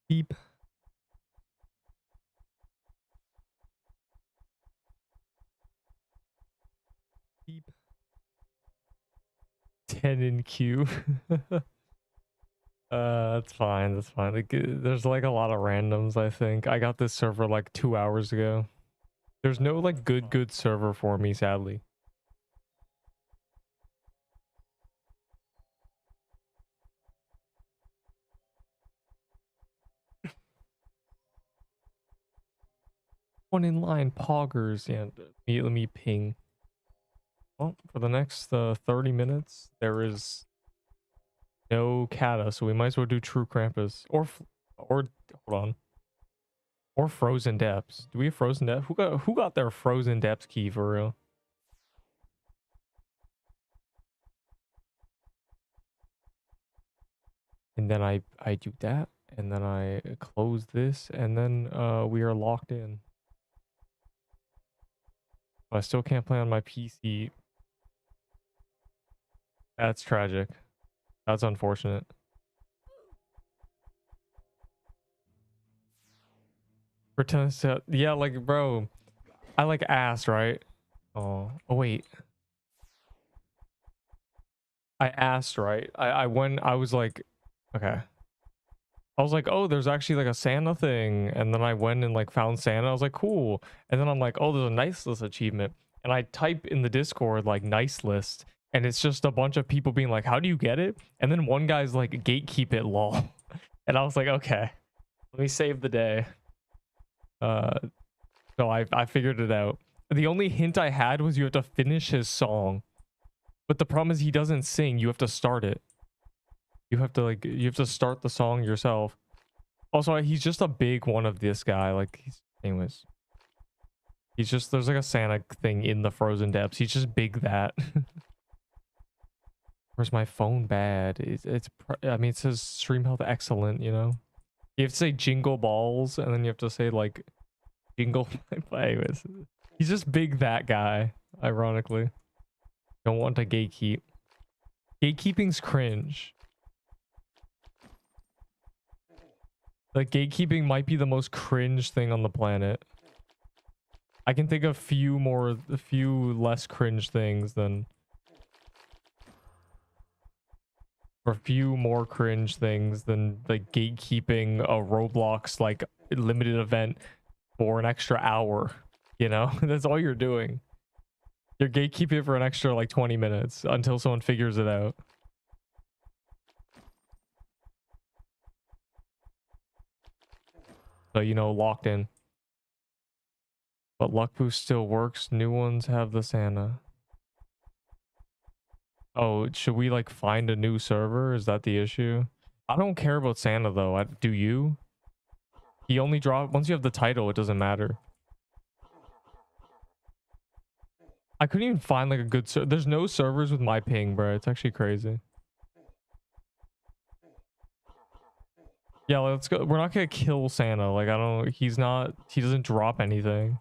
Beep. Beep. 10 in queue. That's fine. That's fine. Like, there's like a lot of randoms, I think. I got this server like 2 hours ago. There's no like good server for me, sadly. One in line, poggers. Yeah, let me ping. Well, for the next 30 minutes, there is no Kata, so we might as well do True Krampus. Or hold on. Or Frozen Depths. Do we have Frozen Depths? Who got their Frozen Depths key for real? And then I do that, and then I close this, and then we are locked in. I still can't play on my PC. That's tragic. That's unfortunate. Pretend to, yeah, like bro, I like asked, right? Oh wait. I asked, right? I went, I was like, okay. I was like, oh, there's actually like a Santa thing. And then I went and like found Santa. I was like, cool. And then I'm like, oh, there's a nice list achievement. And I type in the Discord like nice list. And it's just a bunch of people being like, how do you get it? And then one guy's like, gatekeep it, lol. And I was like, okay, let me save the day. So I figured it out. The only hint I had was you have to finish his song. But the problem is he doesn't sing. You have to start it. You have to start the song yourself. Also, he's just a big one of this guy. Like, anyways. He's just, there's like a Santa thing in the Frozen Depths. He's just big that. Where's my phone bad? I mean, it says stream health excellent, you know? You have to say jingle balls, and then you have to say like jingle. Anyways, he's just big that guy, ironically. Don't want to gatekeep. Gatekeeping's cringe. Like, gatekeeping might be the most cringe thing on the planet. I can think of a few less cringe things than, or a few more cringe things than like gatekeeping a Roblox like limited event for an extra hour. You know, that's all you're doing. You're gatekeeping for an extra like 20 minutes until someone figures it out. So, you know, locked in. But Luck Boost still works. New ones have the Santa. Oh, should we like find a new server? Is that the issue? I don't care about Santa though. Do you? He only drops once you have the title, it doesn't matter. I couldn't even find like a good server. There's no servers with my ping, bro. It's actually crazy. Yeah, let's go. We're not gonna kill Santa. Like, he doesn't drop anything.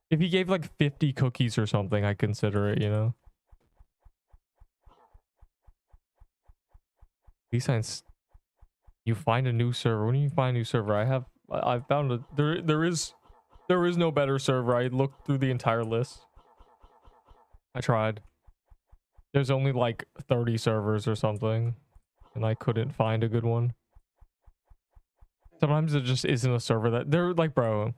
If he gave like 50 cookies or something, I'd consider it, you know? Besides, you find a new server. When do you find a new server? I found a, there is no better server. I looked through the entire list. I tried. There's only like 30 servers or something, and I couldn't find a good one. Sometimes it just isn't a server that they're like, bro.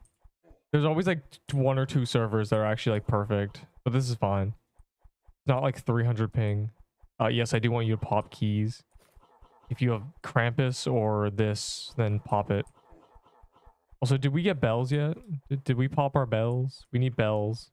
There's always like 1 or 2 servers that are actually like perfect, but this is fine. It's not like 300 ping. Yes, I do want you to pop keys. If you have Krampus or this, then pop it. Also, did we get bells yet? Did we pop our bells? We need bells.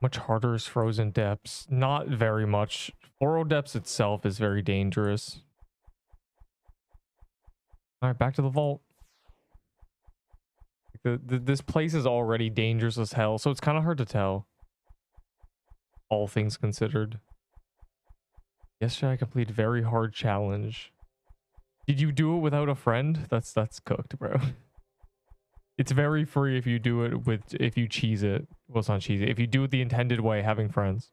Much harder is Frozen Depths. Not very much. Floral Depths itself is very dangerous. Alright, back to the vault. This place is already dangerous as hell, so it's kind of hard to tell. All things considered. Yesterday I completed very hard challenge. Did you do it without a friend? That's cooked, bro. It's very free if you do it with, if you cheese it. Well, it's not cheese it. If you do it the intended way, having friends.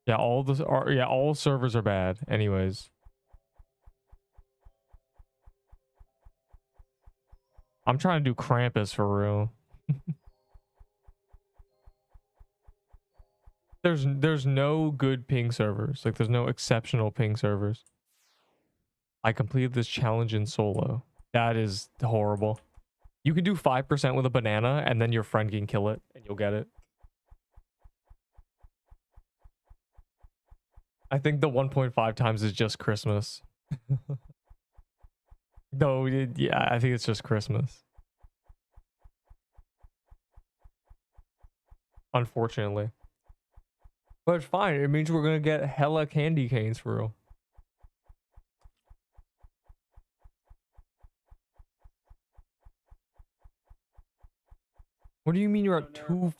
Yeah, all servers are bad. Anyways. I'm trying to do Krampus for real. There's no good ping servers. Like there's no exceptional ping servers. I completed this challenge in solo. That is horrible. You can do 5% with a banana and then your friend can kill it and you'll get it. I think the 1.5 times is just Christmas. No, yeah, I think it's just Christmas. Unfortunately. But it's fine. It means we're gonna get hella candy canes for real. What do you mean you're at two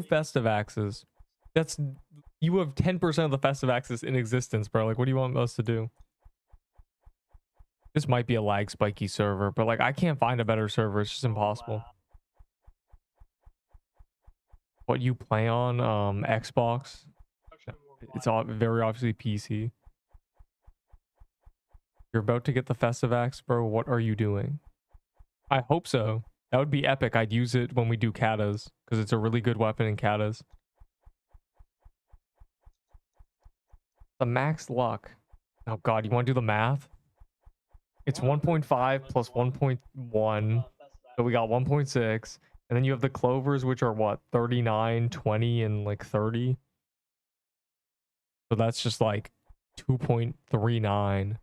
festive axes? That's, you have 10% of the festive axis in existence, bro. Like, what do you want us to do? This might be a lag spiky server, but like I can't find a better server. It's just impossible. What you play on? Xbox. It's all very obviously PC. You're about to get the festive axe, bro. What are you doing? I hope so. That would be epic. I'd use it when we do katas because it's a really good weapon in katas. The max luck. Oh god, you want to do the math? It's 1.5 plus 1.1. So we got 1.6. And then you have the clovers, which are what? 39, 20, and like 30. So that's just like 2.39. I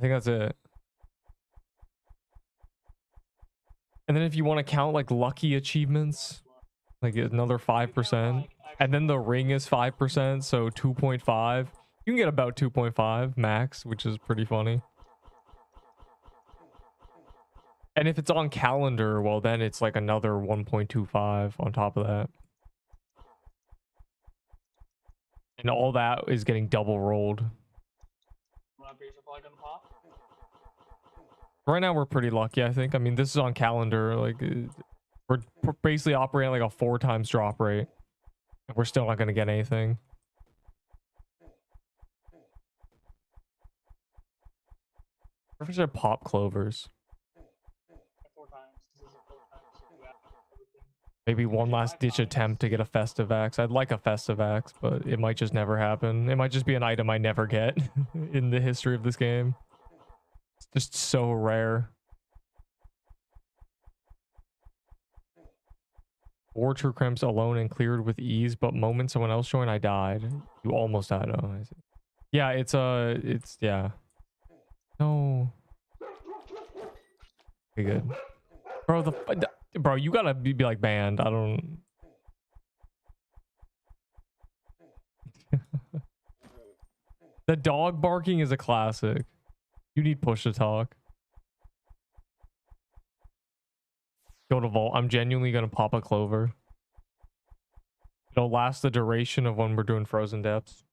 think that's it. And then if you want to count like lucky achievements, like another 5%. And then the ring is 5%, so 2.5. You can get about 2.5 max, which is pretty funny. And if it's on calendar, well, then it's like another 1.25 on top of that. And all that is getting double rolled. Right now, we're pretty lucky, I think. I mean, this is on calendar. Like, we're basically operating like a 4 times drop rate. And we're still not going to get anything. What if I pop clovers? Maybe one last ditch attempt to get a festive axe. I'd like a festive axe, but it might just never happen. It might just be an item I never get in the history of this game. It's just so rare. 4 true crimps alone and cleared with ease, but moment someone else joined, I died. You almost died. Oh, I see. Yeah, it's yeah. No. Okay, good. Bro, bro, you gotta be like banned. I don't. The dog barking is a classic. You need push to talk. Go to vault. I'm genuinely gonna pop a clover. It'll last the duration of when we're doing frozen depths.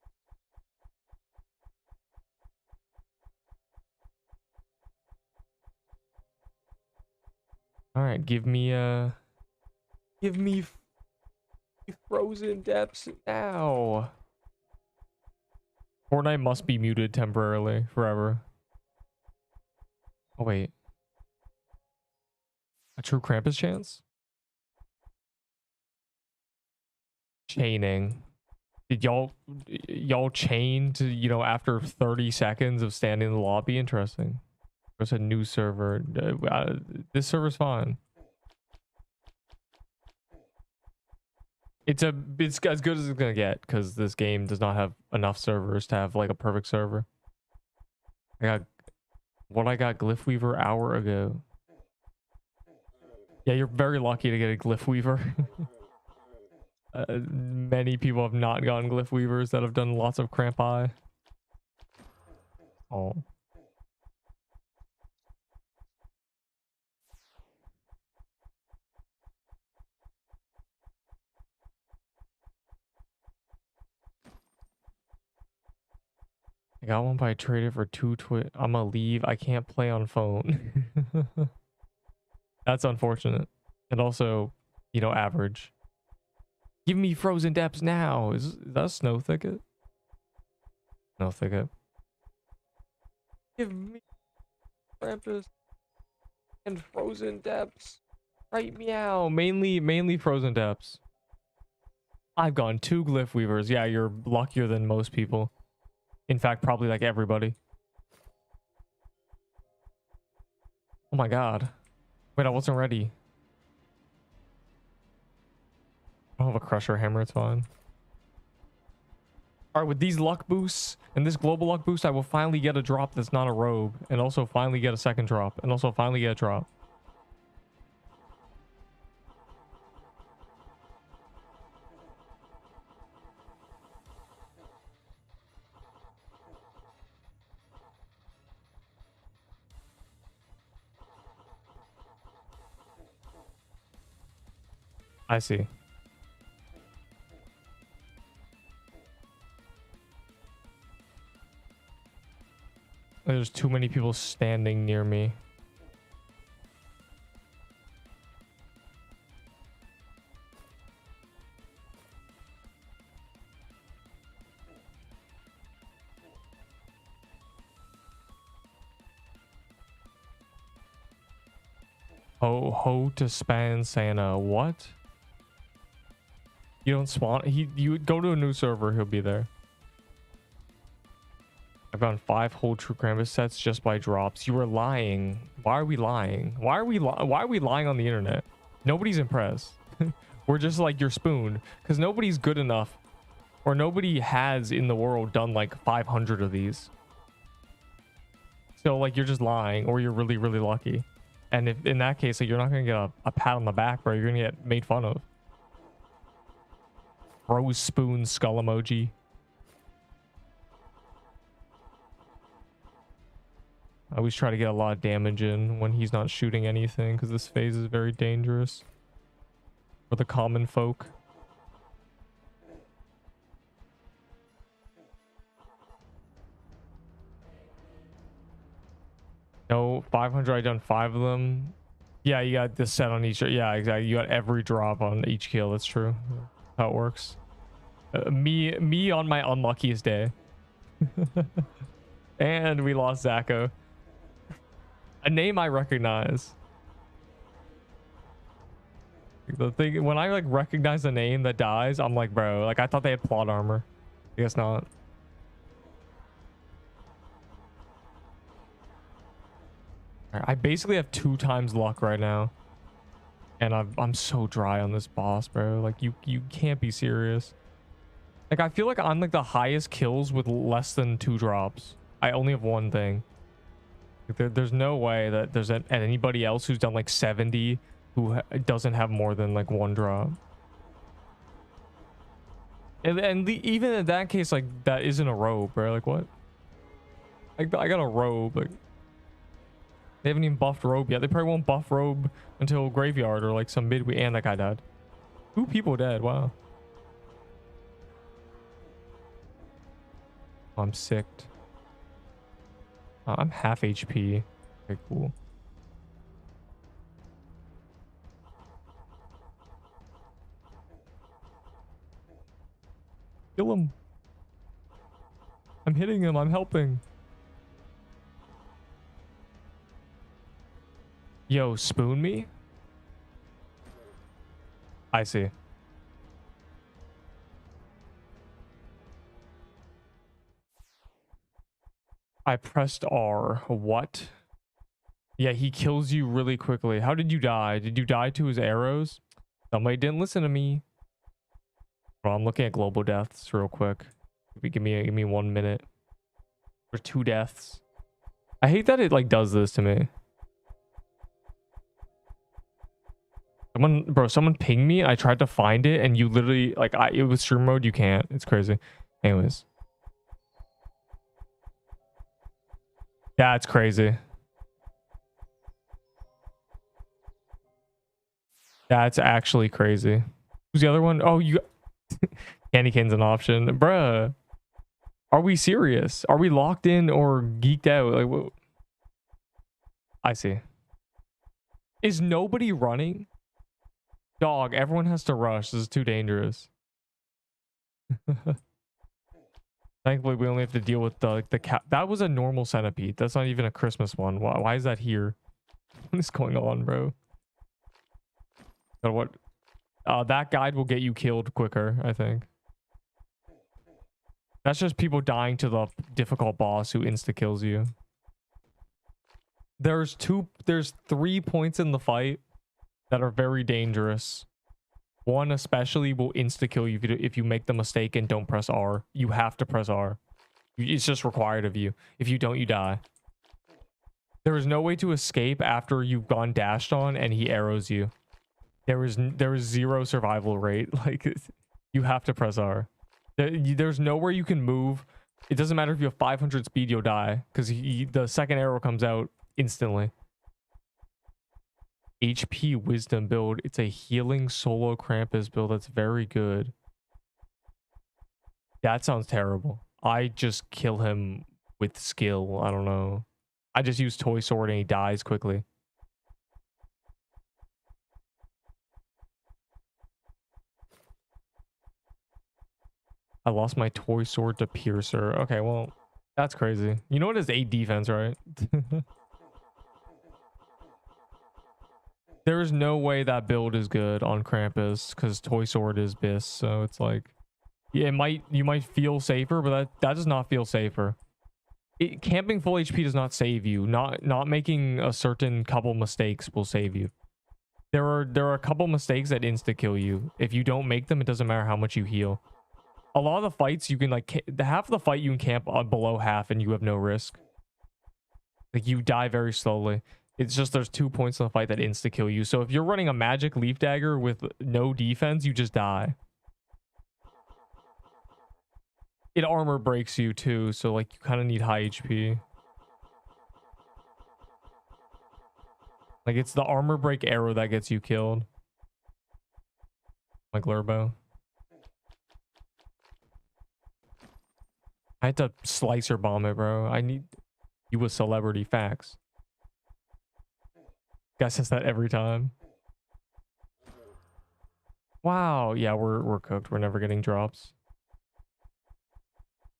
All right, give me frozen depths now. Fortnite must be muted temporarily forever. Oh wait, a true Krampus chance? Chaining. Did y'all chained, you know, after 30 seconds of standing in the lobby? Interesting. There's a new server. This server's fine. It's as good as it's gonna get because this game does not have enough servers to have like a perfect server. I got Glyph Weaver hour ago. Yeah, you're very lucky to get a Glyph Weaver. Many people have not gotten Glyph Weavers that have done lots of cramp eye. Oh. I got one, but I traded for 2 I'ma leave. I can't play on phone. That's unfortunate. And also, you know, average. Give me frozen depths now. Is that a snow thicket? Snow thicket. Give me Krampus and frozen depths. Right, meow. Mainly frozen depths. I've gone 2 glyph weavers. Yeah, you're luckier than most people. In fact, probably like everybody. Oh my god. Wait, I wasn't ready. I don't have a crusher hammer, it's fine. Alright, with these luck boosts and this global luck boost, I will finally get a drop that's not a robe. And also finally get a second drop. And also finally get a drop. I see. There's too many people standing near me. Ho to span Santa. What? You don't spawn? You go to a new server, he'll be there. I've gotten 5 whole true Krampus sets just by drops. You were lying. Why are we lying? Why are we lying on the internet? Nobody's impressed. We're just like your spoon, because nobody's good enough, or nobody has in the world done like 500 of these. So like you're just lying, or you're really lucky. And if in that case, like, you're not gonna get a pat on the back, bro. You're gonna get made fun of. Rose spoon skull emoji. I always try to get a lot of damage in when he's not shooting anything, because this phase is very dangerous for the common folk. No, 500. I done 5 of them. Yeah, you got this set on each. Yeah, exactly. You got every drop on each kill. That's true. How it works. Me on my unluckiest day. And we lost Zacho. A name I recognize. The thing, when I like recognize a name that dies, I'm like, bro, like I thought they had plot armor. I guess not. I basically have 2 times luck right now. And I'm so dry on this boss, bro. Like you can't be serious. Like I feel like I'm like the highest kills with less than 2 drops. I only have 1 thing. Like, there's no way that there's anybody else who's done like 70 who doesn't have more than like 1 drop. And even in that case, like that isn't a robe, bro. Like what? Like I got a robe. Like they haven't even buffed robe yet. They probably won't buff robe until graveyard or like some midweek. And that guy died. 2 people dead. Wow. I'm sicked. I'm half HP. Okay, cool. Kill him. I'm hitting him. I'm helping. Yo, spoon me? I see. I pressed R. What? Yeah, he kills you really quickly. How did you die? Did you die to his arrows? Somebody didn't listen to me. Well, I'm looking at global deaths real quick. Give me 1 minute. For 2 deaths. I hate that it like does this to me. Someone pinged me. I tried to find it, and you literally like it was stream mode. You can't. It's crazy. Anyways. Yeah, it's crazy. That's actually crazy. Who's the other one? Oh, you Candy cane's an option. Bruh. Are we serious? Are we locked in or geeked out? Like, what? I see. Is nobody running? Dog, everyone has to rush. This is too dangerous. Thankfully, we only have to deal with the cat. That was a normal centipede. That's not even a Christmas one. Why is that here? What is going on, bro? But what? That guide will get you killed quicker, I think. That's just people dying to the difficult boss who insta-kills you. There's 3 points in the fight that are very dangerous. One especially will insta-kill you if you make the mistake and don't press R. You have to press R. It's just required of you. If you don't, you die. There is no way to escape after you've gone dashed on and he arrows you. There is 0 survival rate. Like, you have to press R. There's nowhere you can move. It doesn't matter if you have 500 speed, you'll die. Because the second arrow comes out instantly. HP wisdom build. It's a healing solo Krampus build. That's very good. That sounds terrible. I just kill him with skill. I don't know. I just use toy sword and he dies quickly. I lost my toy sword to piercer. Okay, well, that's crazy. You know what is 8 defense, right? There is no way that build is good on Krampus because toy sword is bis. So it's like, yeah, you might feel safer, but that does not feel safer. Camping full HP does not save you. Not making a certain couple mistakes will save you. There are a couple mistakes that insta kill you. If you don't make them, it doesn't matter how much you heal. A lot of the fights you can half of the fight you can camp below half and you have no risk. Like you die very slowly. It's just there's 2 points in the fight that insta kill you. So if you're running a magic leaf dagger with no defense, you just die. It armor breaks you too, so like you kind of need high HP. Like it's the armor break arrow that gets you killed. Like Lurbo. I had to slicer bomb it, bro. I need you a celebrity, facts. Guy says that every time. Wow, yeah, we're cooked. We're never getting drops.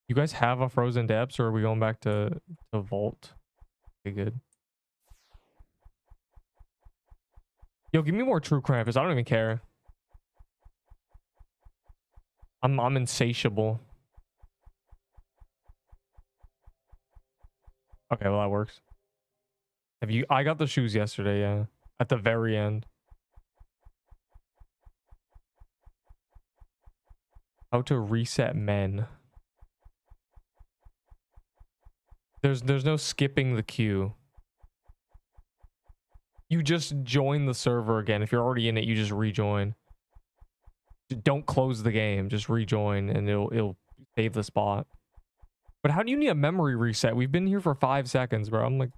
You guys have a frozen depths, or are we going back to vault? Okay, good. Yo, give me more true Krampus. I don't even care. I'm insatiable. Okay, well that works. I got the shoes yesterday, yeah. At the very end. How to reset men. There's no skipping the queue. You just join the server again. If you're already in it, you just rejoin. Don't close the game. Just rejoin and it'll save the spot. But how do you need a memory reset? We've been here for 5 seconds, bro. I'm like...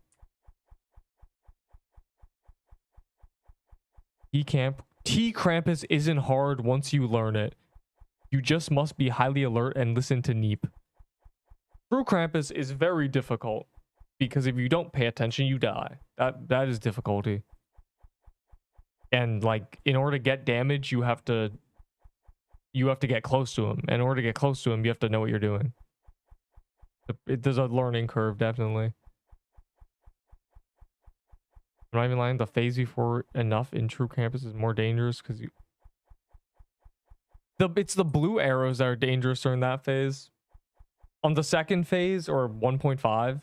T-Krampus isn't hard once you learn it. You just must be highly alert and listen to Neep. True Krampus is very difficult. Because if you don't pay attention, you die. That is difficulty. And like, in order to get damage, you have to get close to him. And in order to get close to him, you have to know what you're doing. There's a learning curve, definitely. I'm not even lying. The phase before enough in True Krampus is more dangerous because it's the blue arrows that are dangerous during that phase. On the second phase or 1.5,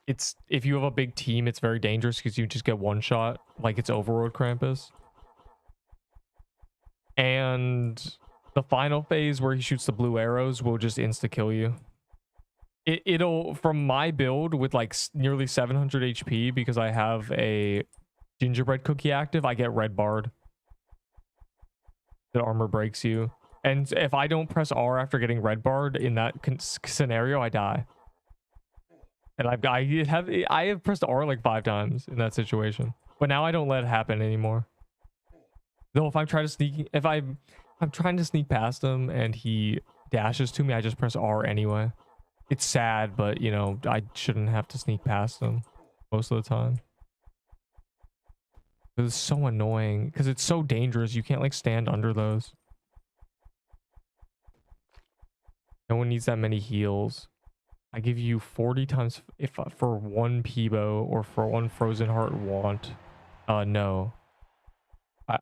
it's if you have a big team, it's very dangerous because you just get one shot, like it's Overworld Krampus. And the final phase where he shoots the blue arrows will just insta kill you. It'll, from my build with like nearly 700 HP, because I have a gingerbread cookie active, I get red barred. The armor breaks you. And if I don't press R after getting red barred in that scenario, I die. And I have pressed R like 5 times in that situation. But now I don't let it happen anymore. Though if I'm trying to sneak, I'm trying to sneak past him and he dashes to me, I just press R anyway. It's sad, but you know, I shouldn't have to sneak past them most of the time. It's so annoying because it's so dangerous. You can't like stand under those. No one needs that many heals. I give you 40 times if for one Peebo or for one Frozen Heart want. No.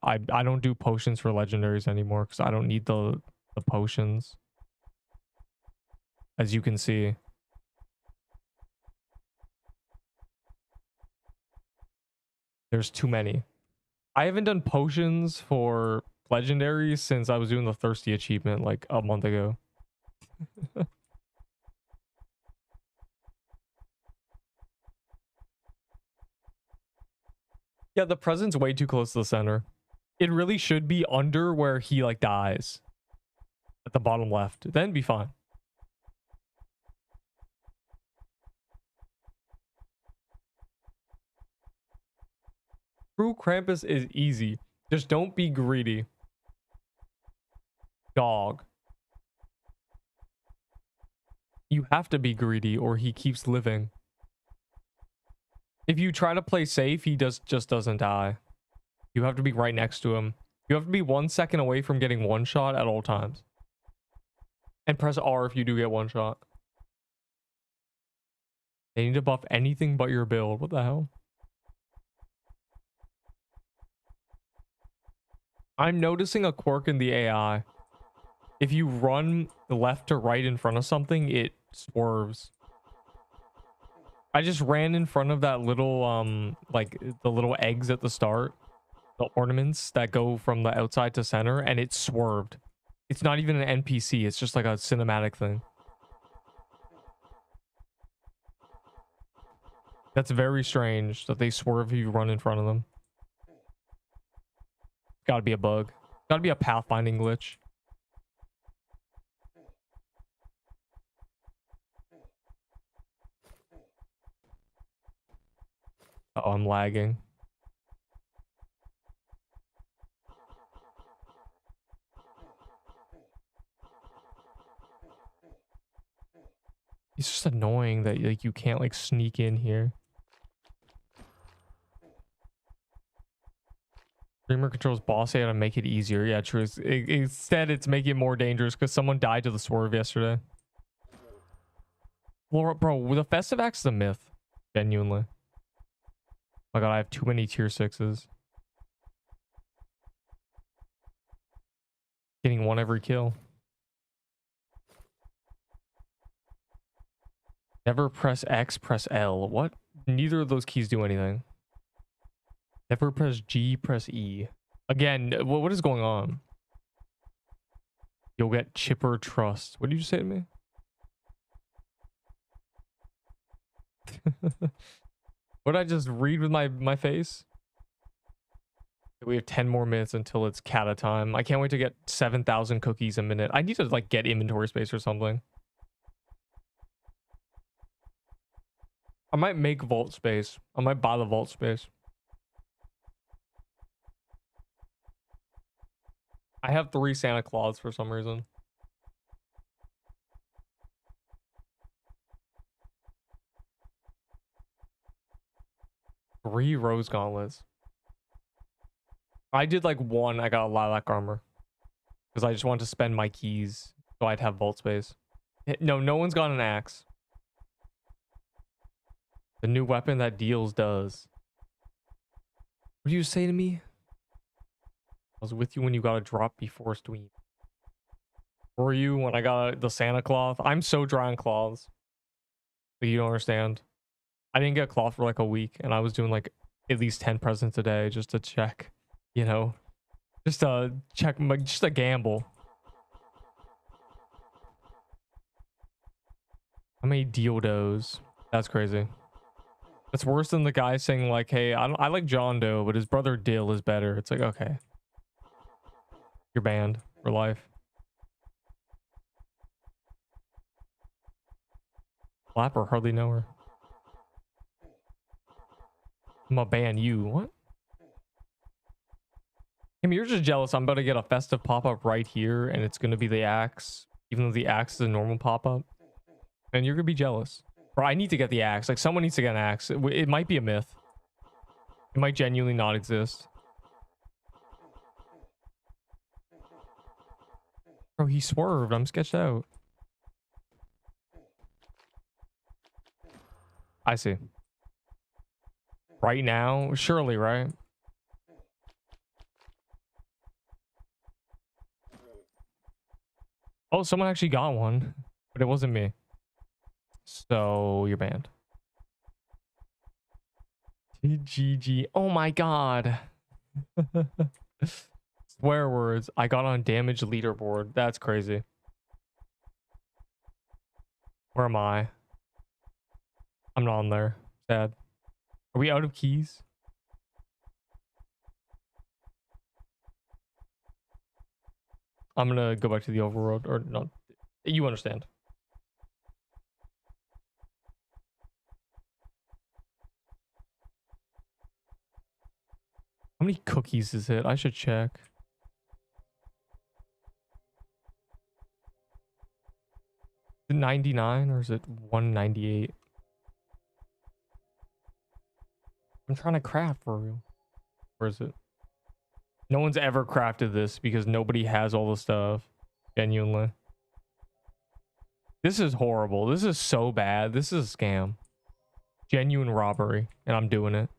I don't do potions for legendaries anymore because I don't need the potions. As you can see. There's too many. I haven't done potions for legendaries since I was doing the thirsty achievement like a month ago. Yeah, the present's way too close to the center. It really should be under where he like dies. At the bottom left. Then be fine. True Krampus is easy. Just don't be greedy. Dog. You have to be greedy or he keeps living. If you try to play safe, he just doesn't die. You have to be right next to him. You have to be 1 second away from getting one shot at all times. And press R if you do get one shot. They need to buff anything but your build. What the hell? I'm noticing a quirk in the AI. If you run left to right in front of something, it swerves. I just ran in front of that little, like the little eggs at the start. The ornaments that go from the outside to center, and it swerved. It's not even an NPC. It's just like a cinematic thing. That's very strange that they swerve if you run in front of them. Gotta be a bug. Gotta be a pathfinding glitch. Oh, I'm lagging. It's just annoying that like you can't like sneak in here. Streamer controls boss AI to make it easier. Yeah, true. Instead, it's making it more dangerous because someone died to the swerve yesterday. Well, bro, the Festive Axe is a myth. Genuinely. Oh my god, I have too many tier 6s. Getting one every kill. Never press X, press L. What? Neither of those keys do anything. Never press G, press E. Again, what is going on? You'll get chipper trust. What did you say to me? What did I just read with my face? We have 10 more minutes until it's kata time. I can't wait to get 7,000 cookies a minute. I need to like get inventory space or something. I might make vault space. I might buy the vault space. I have 3 Santa Claus for some reason. Three rose gauntlets. I did like 1. I got a lilac armor. Because I just wanted to spend my keys so I'd have vault space. No, no one's got an axe. The new weapon that deals does. What do you say to me? I was with you when you got a drop before stream. Were you when I got the Santa cloth? I'm so dry on cloths. But you don't understand. I didn't get a cloth for like a week, and I was doing like at least 10 presents a day just to check, you know, just to check, just a gamble. How many dildos? That's crazy. That's worse than the guy saying like, hey, I like John Doe, but his brother Dill is better. It's like, okay. You're banned for life. Flapper, hardly know her. I'm gonna ban you. What? I mean, you're just jealous. I'm about to get a festive pop-up right here, and it's gonna be the axe, even though the axe is a normal pop-up. And you're gonna be jealous. Bro, I need to get the axe. Like, someone needs to get an axe. It might be a myth. It might genuinely not exist. Bro, he swerved. I'm sketched out. I see. Right now? Surely, right? Oh, someone actually got one. But it wasn't me. So, you're banned. GG. Oh my god. Swear words. I got on damage leaderboard. That's crazy. Where am I? I'm not on there. Sad. Are we out of keys? I'm gonna go back to the overworld. Or not. You understand. How many cookies is it? I should check. Is it 99 or is it 198? I'm trying to craft for real. Where is it? No one's ever crafted this because nobody has all the stuff. Genuinely. This is horrible. This is so bad. This is a scam. Genuine robbery. And I'm doing it.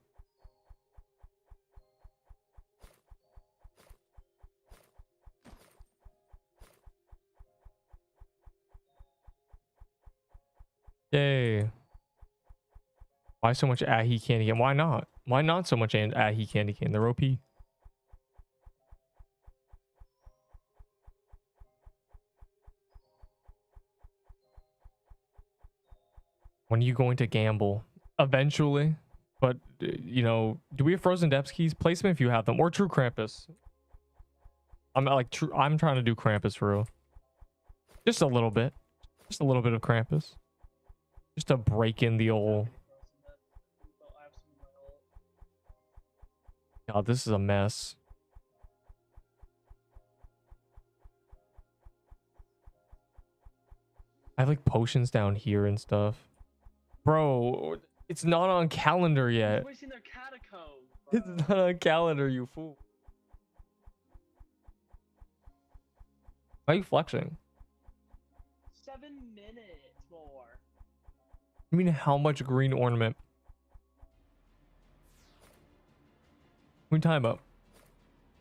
Yay. Why so much ahi candy cane? Why not? Why not so much ahi candy cane? They're OP. When are you going to gamble? Eventually. But, you know, do we have Frozen Depths keys? Place them if you have them. Or True Krampus. I'm trying to do Krampus for real. Just a little bit. Just a little bit of Krampus. Just to break in the old... God, this is a mess. I have like potions down here and stuff. Bro, it's not on calendar yet. Wasting their catacombs, It's not on calendar, you fool. Why are you flexing? 7 minutes more. I mean, how much green ornament? What are you talking about?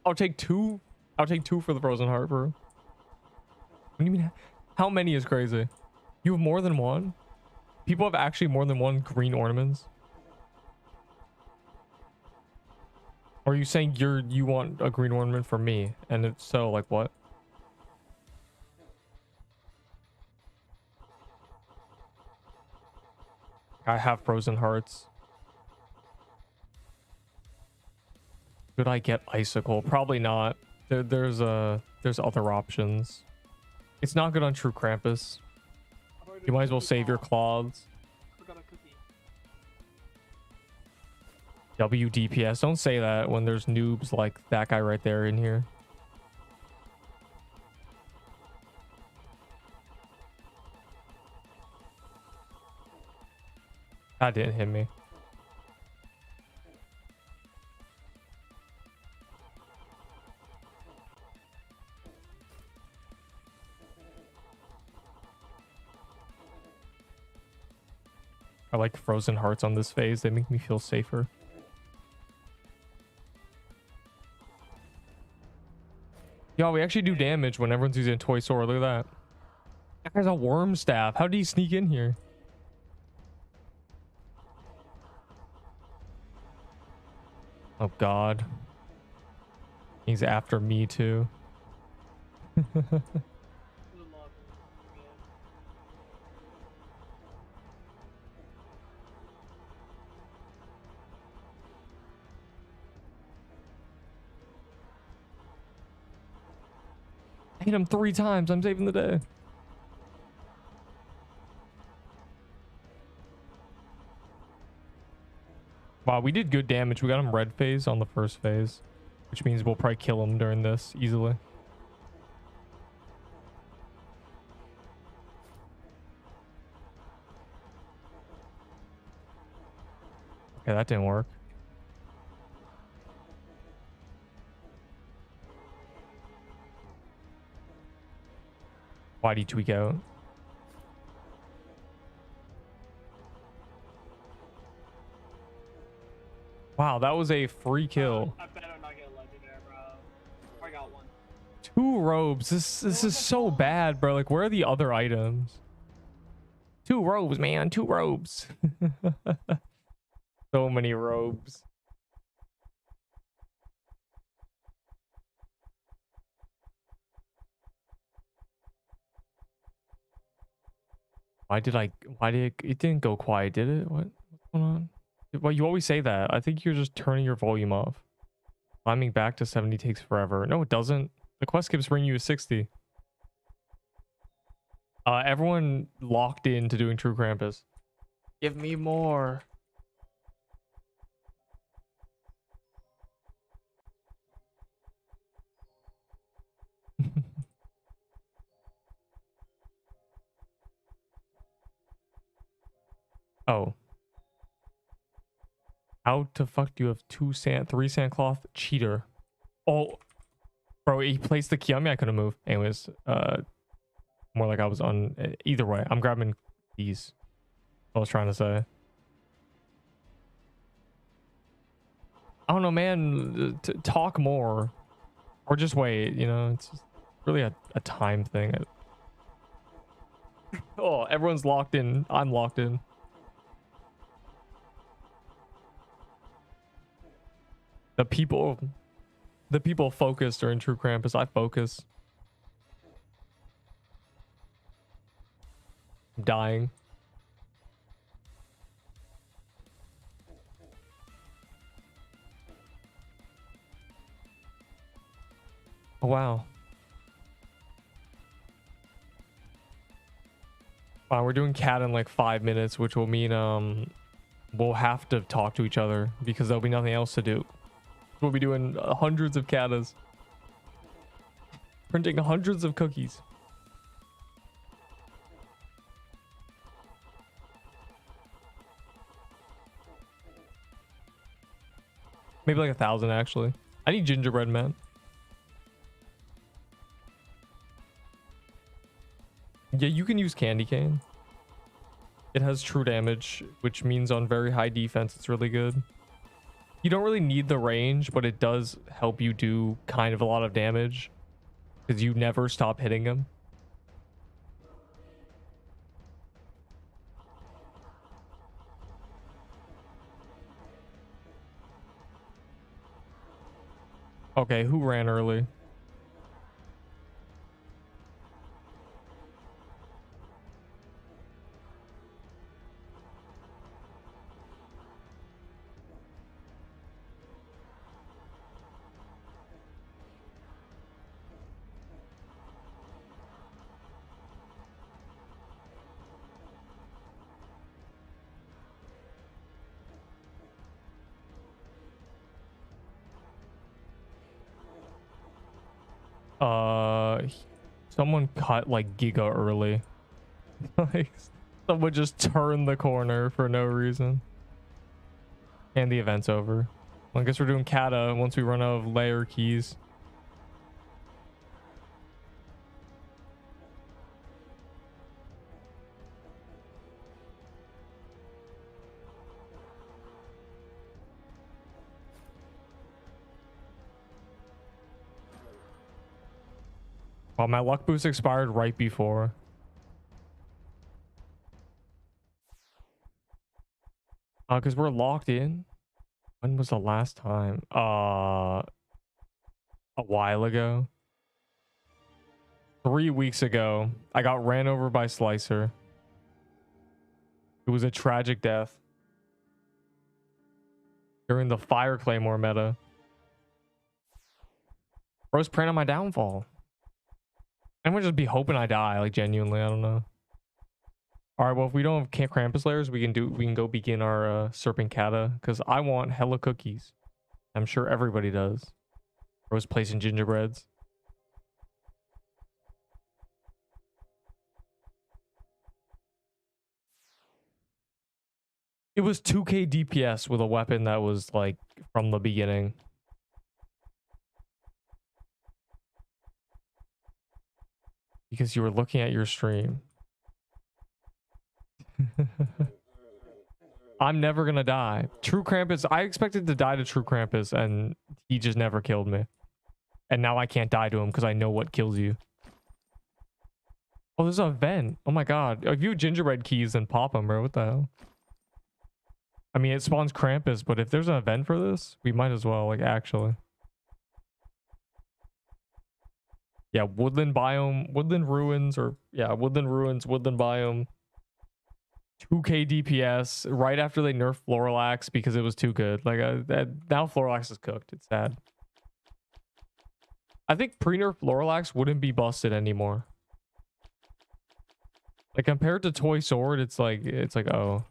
I'll take 2. I'll take 2 for the frozen heart, bro. What do you mean? How many is crazy? You have more than one? People have actually more than one green ornaments? Or are you saying you want a green ornament for me? And it's so, like, what? I have frozen hearts. Could I get icicle? Probably not. There's other options. It's not good on True Krampus. You might as well save your cloths. WDPS. Don't say that when there's noobs like that guy right there in here. That didn't hit me. I like frozen hearts on this phase. They make me feel safer. Yo, we actually do damage when everyone's using a toy sword. Look at that. That guy's a worm staff. How did he sneak in here? Oh god. He's after me too. I hit him 3 times. I'm saving the day. Wow, we did good damage. We got him red phase on the first phase, which means we'll probably kill him during this easily. Okay, that didn't work. Why'd he tweak out? Wow, that was a free kill. I better not get a legendary, bro. I got one. 2 robes. This is so bad, bro. Like, where are the other items? 2 robes, man. 2 robes. So many robes. Why did it didn't go quiet, did it? What's going on? Well, you always say that. I think you're just turning your volume off. Climbing back to 70 takes forever. No, it doesn't. The quest keeps bringing you to 60. Everyone locked into doing True Krampus. Give me more. Oh. How the fuck do you have 3 sandcloth? Cheater. Oh. Bro, he placed the key on me. I couldn't move. Anyways, more like I was on. Either way, I'm grabbing these. I was trying to say. I don't know, man. Talk more. Or just wait, you know? It's just really a time thing. Oh, everyone's locked in. I'm locked in. The people focused during True Krampus. I focus. I'm dying. Oh, wow. Wow, we're doing cat in like 5 minutes, which will mean we'll have to talk to each other because there'll be nothing else to do. We'll be doing hundreds of katas. Printing hundreds of cookies. Maybe like 1,000 actually. I need gingerbread, man. Yeah, you can use candy cane. It has true damage, which means on very high defense, it's really good. You don't really need the range, but it does help you do kind of a lot of damage because you never stop hitting him. Okay, who ran early? Someone cut like giga early. Like someone just turned the corner for no reason. And the event's over. Well, I guess we're doing kata once we run out of layer keys. Well, my luck boost expired right before. Because we're locked in. When was the last time? A while ago. 3 weeks ago, I got ran over by Slicer. It was a tragic death. During the Fire Claymore meta. Bro's praying on my downfall. I'm gonna just be hoping I die, like genuinely, I don't know. Alright, well if we don't have Krampus layers, we can go begin our Serpent Kata, because I want hella cookies. I'm sure everybody does. Bro's placing gingerbreads. It was 2k DPS with a weapon that was like from the beginning. Because you were looking at your stream. I'm never gonna die. True Krampus, I expected to die to True Krampus and he just never killed me. And now I can't die to him because I know what kills you. Oh, there's a vent. Oh my god. If you have gingerbread keys, then pop them, bro. What the hell? I mean, it spawns Krampus, but if there's an event for this, we might as well, like, actually. Yeah, woodland biome, woodland ruins, or yeah, woodland ruins, woodland biome. 2k DPS right after they nerfed Floralax because it was too good. Like, now Floralax is cooked. It's sad. I think pre-nerf Floralax wouldn't be busted anymore. Like, compared to Toy Sword, it's like, oh,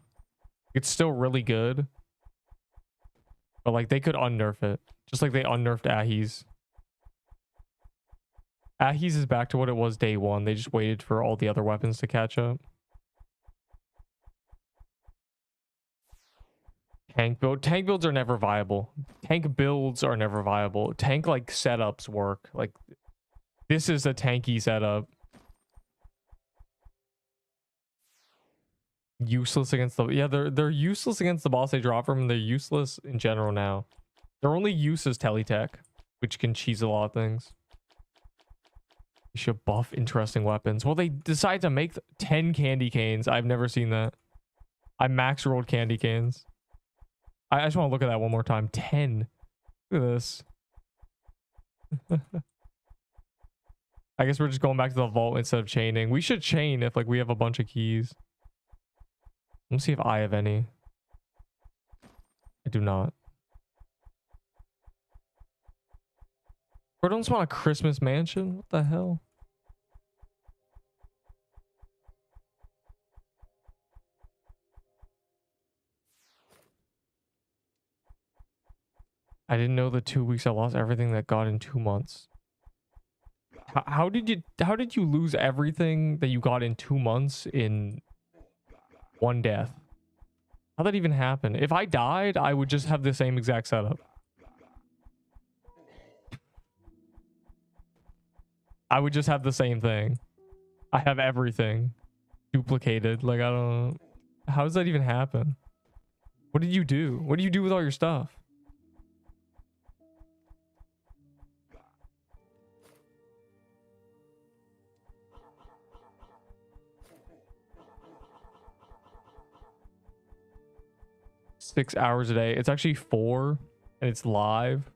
it's still really good. But like, they could unnerf it. Just like they unnerfed Ahi's. Ahi's is back to what it was day one. They just waited for all the other weapons to catch up. Tank builds are never viable. Tank builds are never viable. Tank like setups work. Like, this is a tanky setup. Useless against the, yeah, they're useless against the boss they drop from, and they're useless in general now. Their only use is Teletech, which can cheese a lot of things. You should buff interesting weapons. Well, they decide to make 10 candy canes. I've never seen that. I max rolled candy canes. I just want to look at that one more time. 10. Look at this. I guess we're just going back to the vault instead of chaining. We should chain if like we have a bunch of keys. Let's see if I have any. I do not. Bro, don't spawn a Christmas mansion? What the hell? I didn't know the 2 weeks I lost everything that got in 2 months. How did you lose everything that you got in 2 months in one death? How'd that even happen? If I died, I would just have the same exact setup. I would just have the same thing. I have everything duplicated. Like, I don't... How does that even happen? What did you do? What do you do with all your stuff? Six hours a day. It's actually 4 and it's live.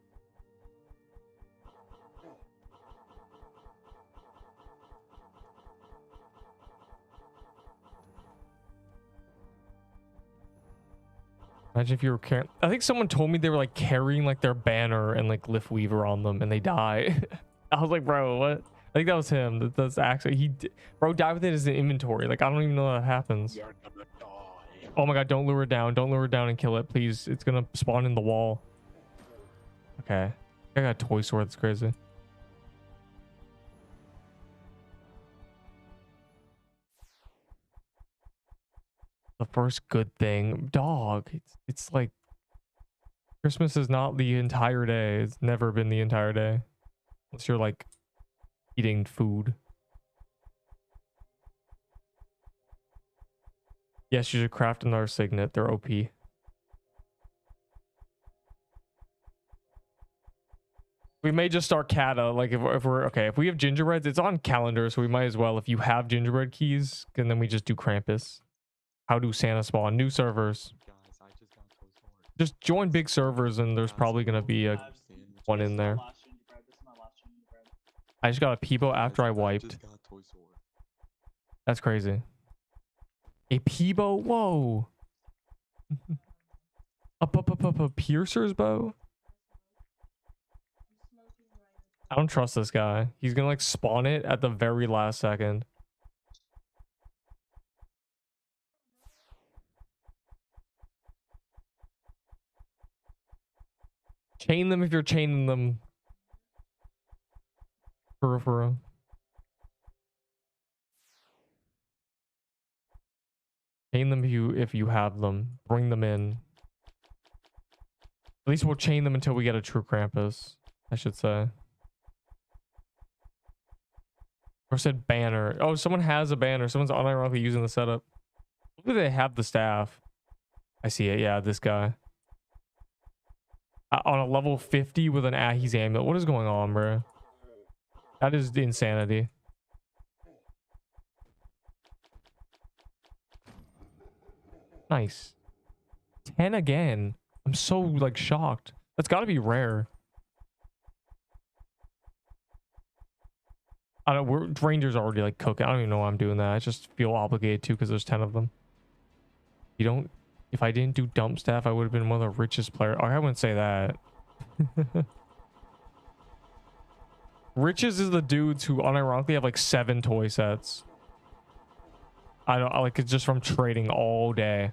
Imagine if you were carrying... I think someone told me they were like carrying like their banner and like Lift Weaver on them and they die. I was like, bro, what? I think that was him. That's actually... Bro died with it as an inventory. Like, I don't even know how that happens. Oh my god, don't lure it down. Don't lure it down and kill it, please. It's gonna spawn in the wall. Okay. I got a toy sword. That's crazy. The first good thing. Dog. It's like... Christmas is not the entire day. It's never been the entire day. Unless you're like eating food. Yes, you should craft another signet. They're OP. We may just start kata. Like if we're okay, if we have gingerbreads, it's on calendar, so we might as well. If you have gingerbread keys, and then we just do Krampus. How do Santa spawn? New servers. Just join big servers, and there's probably gonna be a one in there. I just got a Peebo after I wiped. That's crazy. A Peebo? Whoa. a piercer's bow? I don't trust this guy. He's gonna like spawn it at the very last second. Chain them if you're chaining them. For real. Chain them if you have them. Bring them in. At least we'll chain them until we get a true Krampus, I should say. Or said banner. Oh, someone has a banner. Someone's unironically using the setup. Hopefully they have the staff. I see it. Yeah, this guy. On a level 50 with an Ahi's amulet. What is going on, bro? That is insanity. Nice. 10 again. I'm so, like, shocked. That's got to be rare. I don't. Ranger's already, like, cooking. I don't even know why I'm doing that. I just feel obligated to because there's 10 of them. You don't... If I didn't do dump staff, I would have been one of the richest players. Oh, I wouldn't say that. Riches is the dudes who unironically have like 7 toy sets. I like it's just from trading all day.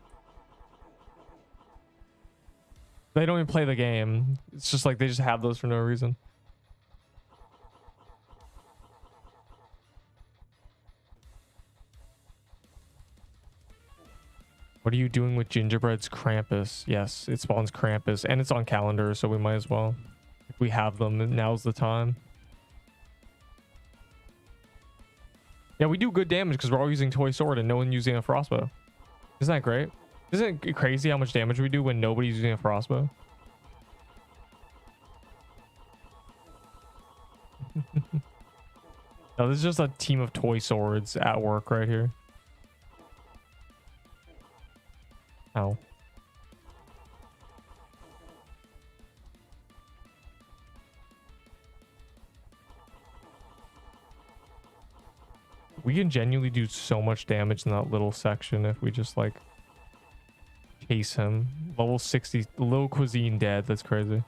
They don't even play the game. It's just like they just have those for no reason. What are you doing with Gingerbread's Krampus? Yes, it spawns Krampus and it's on calendar, so we might as well. If we have them, now's the time. Yeah, we do good damage because we're all using Toy Sword and no one using a Frostbow. Isn't that great? Isn't it crazy how much damage we do when nobody's using a Frostbow? No, this is just a team of Toy Swords at work right here. Ow. We can genuinely do so much damage in that little section if we just like chase him. Level 60, Lil Cuisine dead. That's crazy.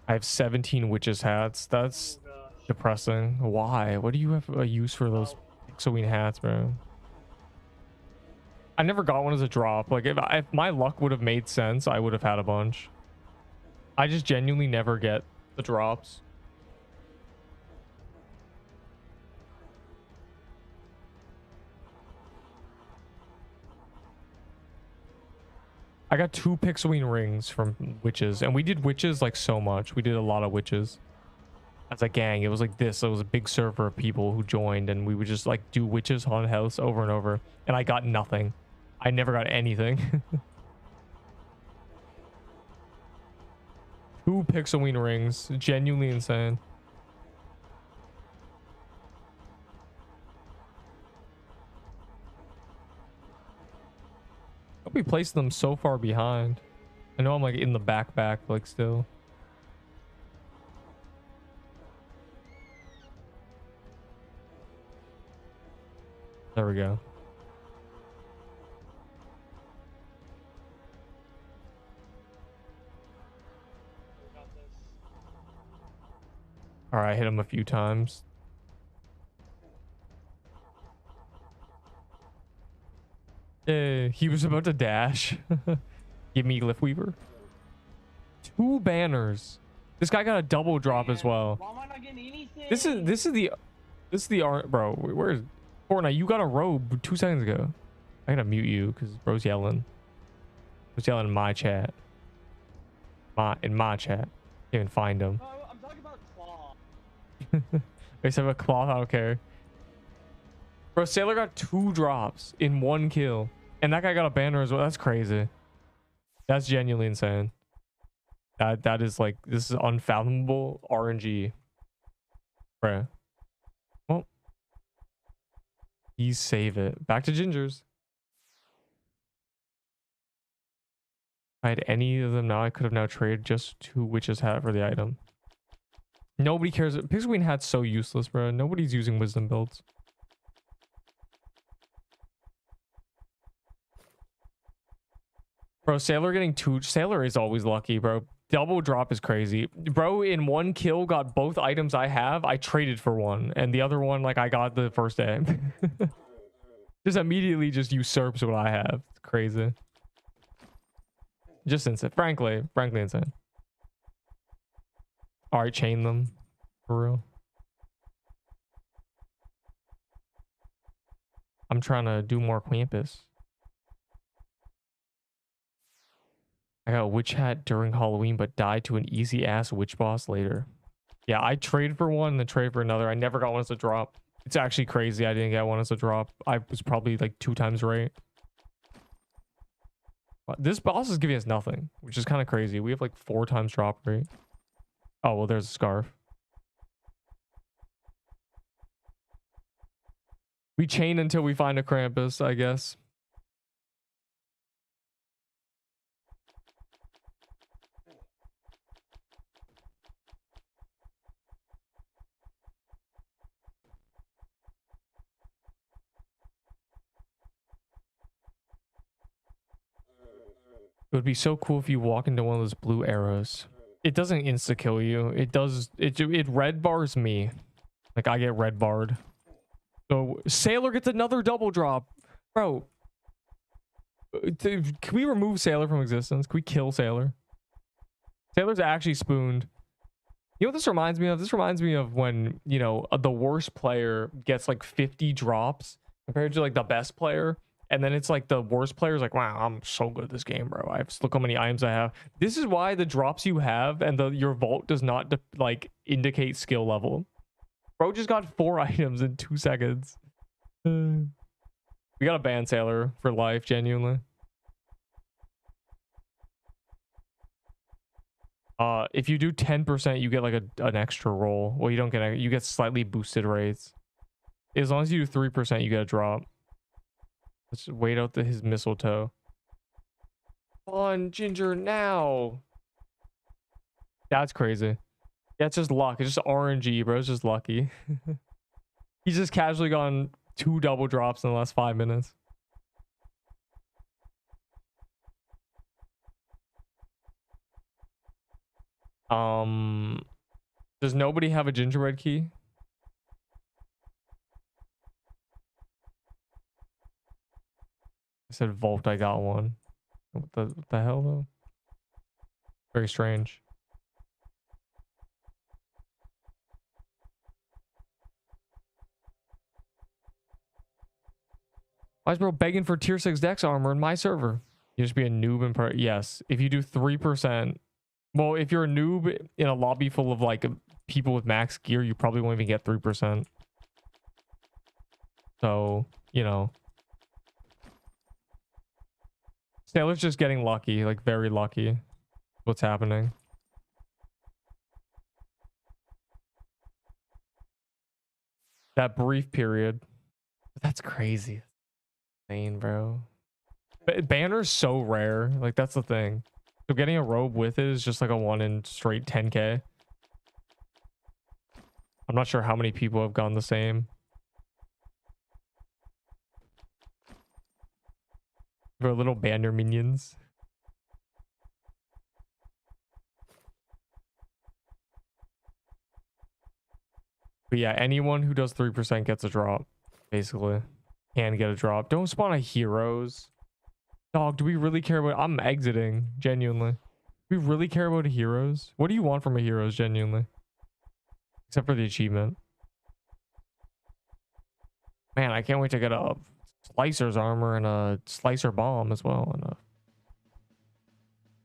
I have 17 witches hats. That's depressing. Why? What do you have a use for those Pixelween hats, bro? I never got one as a drop. Like if my luck would have made sense, I would have had a bunch. I just genuinely never get the drops. I got 2 Pixelween rings from witches, and we did witches like so much. We did a lot of witches as a gang. It was like this. It was a big server of people who joined, and we would just like do witches haunted house over and over. And I got nothing. I never got anything. 2 Pixelween rings, genuinely insane. I'll be placing them so far behind. I know I'm like in the back, like still. There we go. All right, hit him a few times. He was about to dash. Give me Glyph Weaver. 2 banners. This guy got a double drop as well. Why am I not getting anything? This is the art, bro. Where's Fortnite? You got a robe 2 seconds ago. I gotta mute you because bro's yelling. Bro's yelling in my chat. In my chat. Can't even find him. No, I'm talking about claw. They said a cloth. I don't care. Bro, Sailor got 2 drops in 1 kill. And that guy got a banner as well. That's crazy. That's genuinely insane. That is like, this is unfathomable RNG. Bruh. Well. Please save it. Back to Gingers. If I had any of them now, I could have now traded just 2 witches hat for the item. Nobody cares. Pixelween hat's so useless, bro. Nobody's using wisdom builds. Bro, Sailor getting 2. Sailor is always lucky, bro. Double drop is crazy. Bro, in 1 kill, got both items I have. I traded for one. And the other one, like, I got the first day. Just immediately just usurps what I have. It's crazy. Just insane. Frankly insane. Alright, chain them. For real. I'm trying to do more campus. I got a witch hat during Halloween, but died to an easy ass witch boss later. Yeah, I traded for one and then traded for another. I never got one as a drop. It's actually crazy I didn't get one as a drop. I was probably like 2 times right. But this boss is giving us nothing, which is kind of crazy. We have like 4 times drop rate. Oh, well, there's a scarf. We chain until we find a Krampus, I guess. It would be so cool if you walk into one of those blue arrows. It doesn't insta kill you. It does. It red bars me. Like I get red barred. So Sailor gets another double drop, bro. Can we remove Sailor from existence? Can we kill Sailor? Sailor's actually spooned. You know what this reminds me of? This reminds me of when, you know, the worst player gets like 50 drops compared to like the best player. And then it's like the worst player is like, wow, I'm so good at this game, bro. Look how many items I have. This is why the drops you have and your vault does not like indicate skill level. Bro just got 4 items in 2 seconds. We gotta ban Sailor for life, genuinely. If you do 10%, you get like an extra roll. Well, you don't get you get slightly boosted rates. As long as you do 3%, you get a drop. Let's wait out his mistletoe. On Ginger now. That's crazy. That's just luck. It's just RNG, bro. It's just lucky. He's just casually gone 2 double drops in the last 5 minutes. Does nobody have a gingerbread key? I said vault, I got one. What the hell though? Very strange. Why is bro begging for tier 6 dex armor in my server? You just be a noob in yes. If you do 3%. Well, if you're a noob in a lobby full of like people with max gear, you probably won't even get 3%. So, you know. Sailor's just getting lucky, like very lucky. What's happening? That brief period. That's crazy. Insane, bro. Banner's so rare. Like, that's the thing. So getting a robe with it is just like a 1 in straight 10k. I'm not sure how many people have gone the same. For little banner minions. But yeah, anyone who does 3% gets a drop. Basically. Can get a drop. Don't spawn a heroes. Dog, do we really care about... I'm exiting. Genuinely. Do we really care about a heroes? What do you want from a heroes, genuinely? Except for the achievement. Man, I can't wait to get a slicer's armor and a slicer bomb as well. And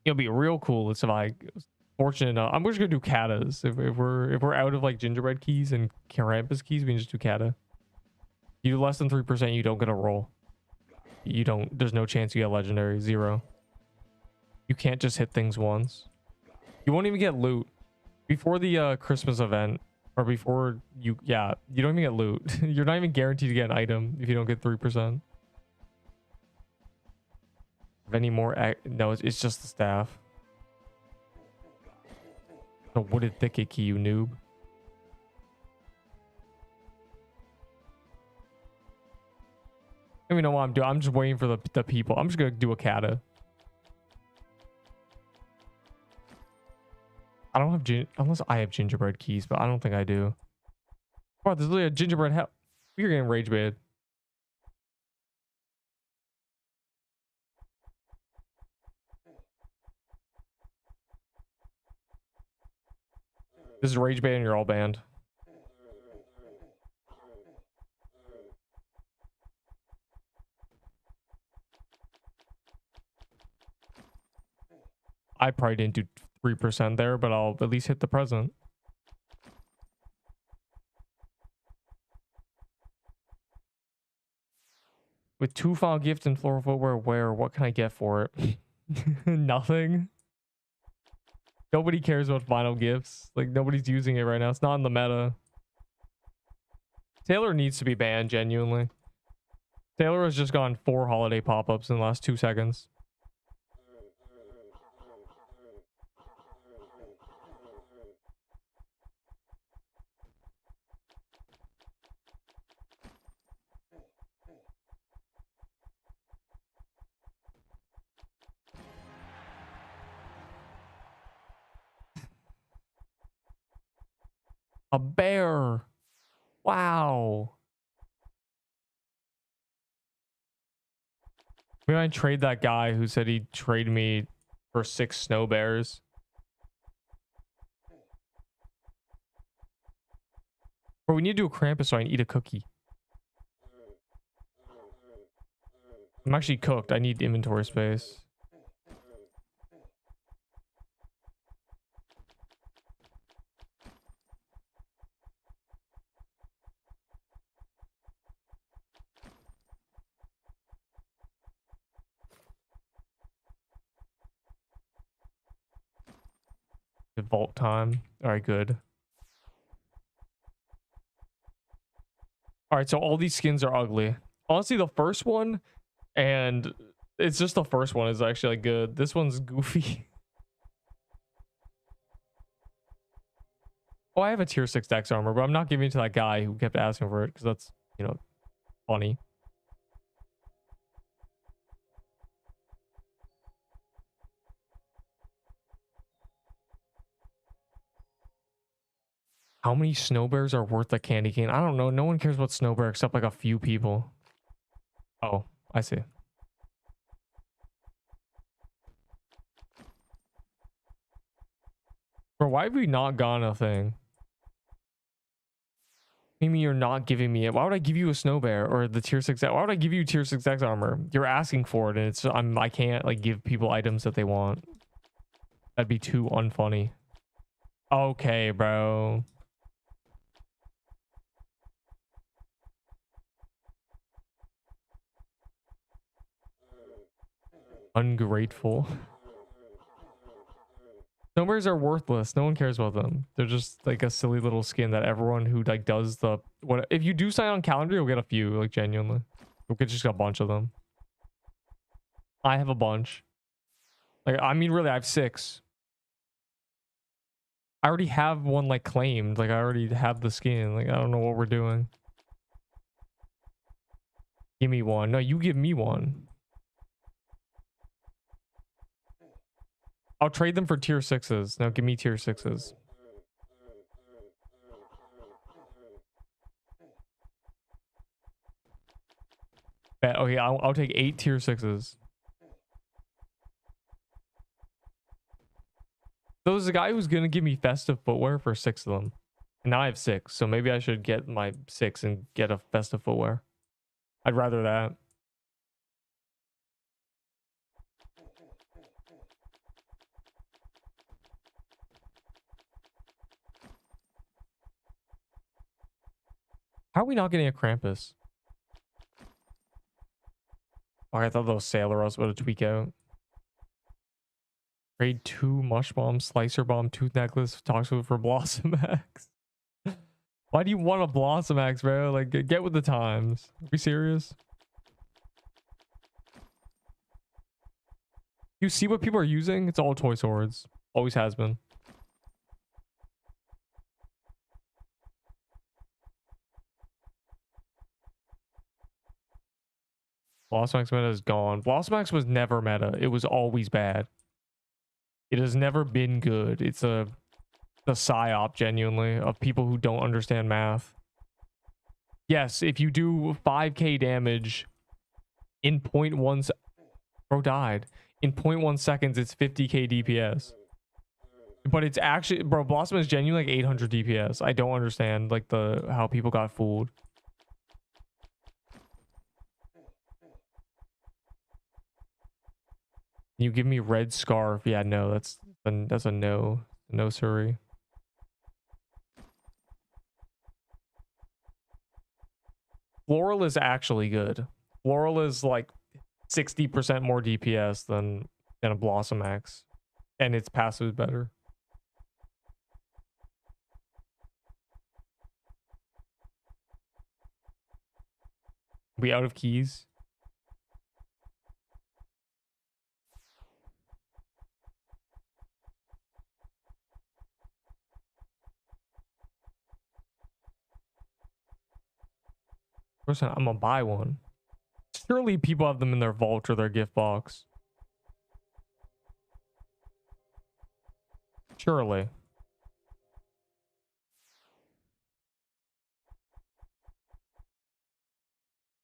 it'll be real cool if I was fortunate enough. I'm just gonna do katas. If we're out of like gingerbread keys and Krampus keys, we can just do kata. You do less than 3%, you don't get a roll. You don't. There's no chance you get legendary. 0. You can't just hit things once. You won't even get loot before the Christmas event. Or before you, yeah, you don't even get loot. You're not even guaranteed to get an item if you don't get 3%. If any more, no, it's just the staff. A wooded thicket key, you noob. I don't even know what I'm doing. I'm just waiting for the people. I'm just gonna do a kata. I don't have unless I have gingerbread keys, but I don't think I do. Oh, there's literally a gingerbread hell. We're getting rage bait. This is rage bait and you're all banned. I probably didn't do 3% there, but I'll at least hit the present. With 2 file gifts and floral footwear, where? What can I get for it? Nothing. Nobody cares about final gifts. Like, nobody's using it right now. It's not in the meta. Taylor needs to be banned, genuinely. Taylor has just gone 4 holiday pop-ups in the last 2 seconds. A bear. Wow. Maybe I trade that guy who said he'd trade me for 6 snow bears. But we need to do a Krampus so I can eat a cookie. I'm actually cooked. I need inventory space. The vault time. All right, good. All right, so all these skins are ugly. Honestly, the first one, and it's just the first one is actually like good. This one's goofy. Oh, I have a tier 6 Dex armor, but I'm not giving it to that guy who kept asking for it because that's, you know, funny. How many snow bears are worth a candy cane? I don't know. No one cares about snow bear except like a few people. Oh, I see. Bro, why have we not gotten a thing? Maybe you're not giving me it. Why would I give you a snow bear or the tier 6? Why would I give you tier 6X armor? You're asking for it, and it's I can't like give people items that they want. That'd be too unfunny. Okay, bro. Ungrateful. Snowbears are worthless. No one cares about them. They're just like a silly little skin that everyone who like does the what if you do sign on calendar, you'll get a few, like genuinely. You'll get just a bunch of them. I have a bunch. Like I mean really I have 6. I already have one like claimed. Like I already have the skin. Like I don't know what we're doing. Give me one. No, you give me one. I'll trade them for tier 6s. Now give me tier 6s. Bet. Okay, I'll take 8 tier 6s. There was a guy who's gonna give me festive footwear for 6 of them. And now I have 6, so maybe I should get my 6 and get a festive footwear. I'd rather that. How are we not getting a Krampus? Oh, I thought that was Sailor. I was about to tweak out. Trade 2 Mush Bomb, Slicer Bomb, Tooth Necklace, Toxic for Blossom Axe. Why do you want a Blossom Axe, bro? Like, get with the times. Are we serious? You see what people are using? It's all toy swords. Always has been. Blossom Axe meta is gone. Blossom Axe was never meta. It was always bad. It has never been good. It's a psyop, genuinely, of people who don't understand math. Yes, if you do 5k damage in 0.1 bro died. In 0.1 seconds, it's 50k DPS. But it's actually, bro, Blossom is genuinely like 800 DPS. I don't understand like how people got fooled. You give me red scarf. Yeah, no, that's a no. No, sorry. Floral is actually good. Floral is like 60% more DPS than a Blossom Axe. And its passive is better. We out of keys? Person, I'm gonna buy one. Surely people have them in their vault or their gift box. Surely.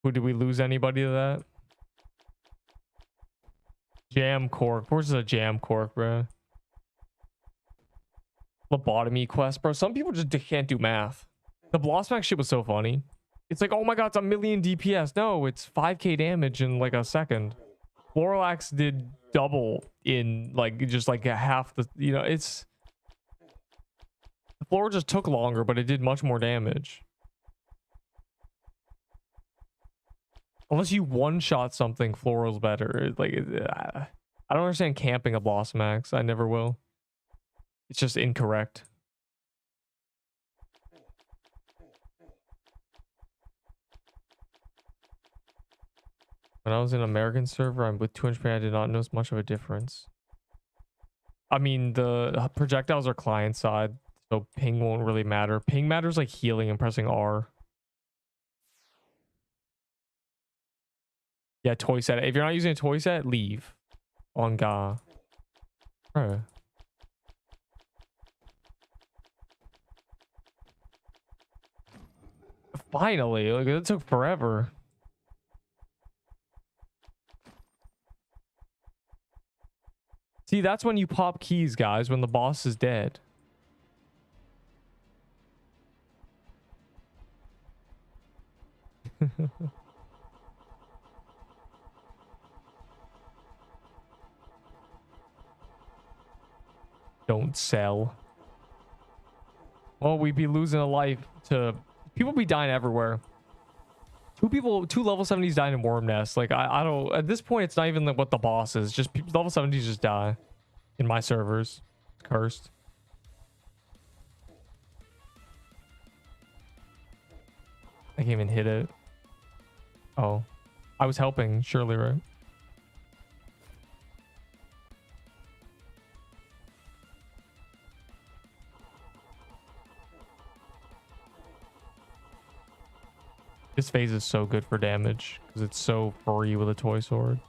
Did we lose anybody to that? Jam cork. Where's the jam cork, bro? Lobotomy quest, bro. Some people just can't do math. The Blossmack shit was so funny. It's like, oh my god, it's a million DPS. No, it's 5k damage in like a second. Floral Axe did double in like just like half the, you know, it's the floor just took longer, but it did much more damage. Unless you one-shot something, Floral's better. It's like, I don't understand camping a Blossom Axe. I never will. It's just incorrect. When I was in an American server, I'm with 200 I did not notice much of a difference. I mean, the projectiles are client side, so ping won't really matter. Ping matters like healing and pressing R. Yeah, toy set. If you're not using a toy set, leave. On Ga. Bro. Finally, like it took forever. See, that's when you pop keys, guys, when the boss is dead. Don't sell. Well, we'd be losing a life to... People be dying everywhere. Two level 70s died in Worm Nest. Like, I don't... At this point, it's not even like what the boss is. Just level 70s just die. In my servers. It's cursed. I can't even hit it. Oh. I was helping, surely, right? This phase is so good for damage because it's so free with a toy sword.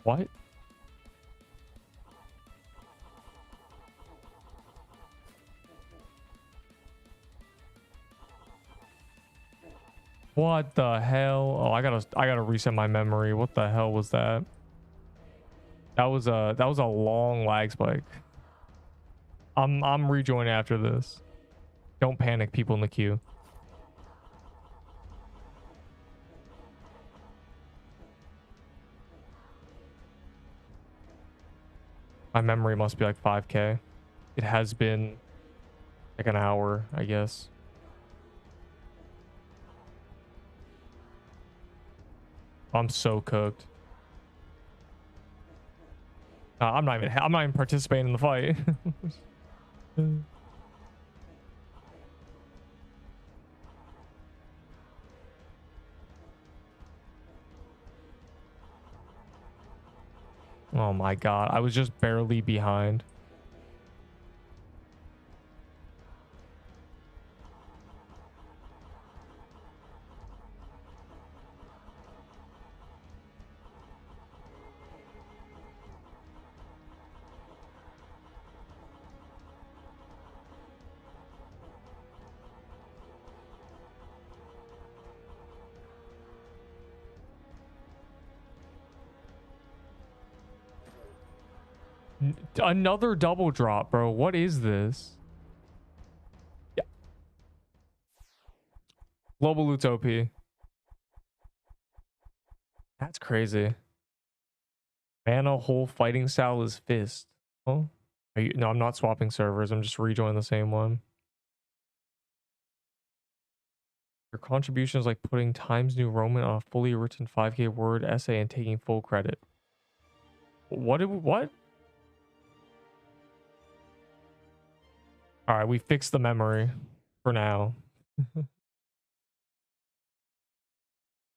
What? What the hell? Oh, I gotta reset my memory. What the hell was that? That was a long lag spike. I'm rejoining after this. Don't panic, people in the queue. My memory must be like 5k. It has been like an hour, I guess. I'm so cooked. I'm not even participating in the fight. Oh my god, I was just barely behind. Another double drop, bro. What is this? Yeah. Global loot's OP. That's crazy. Mana whole fighting style is fist. Oh, no, I'm not swapping servers. I'm just rejoining the same one. Your contribution is like putting Times New Roman on a fully written 5K word essay and taking full credit. What? What? All right, we fixed the memory for now.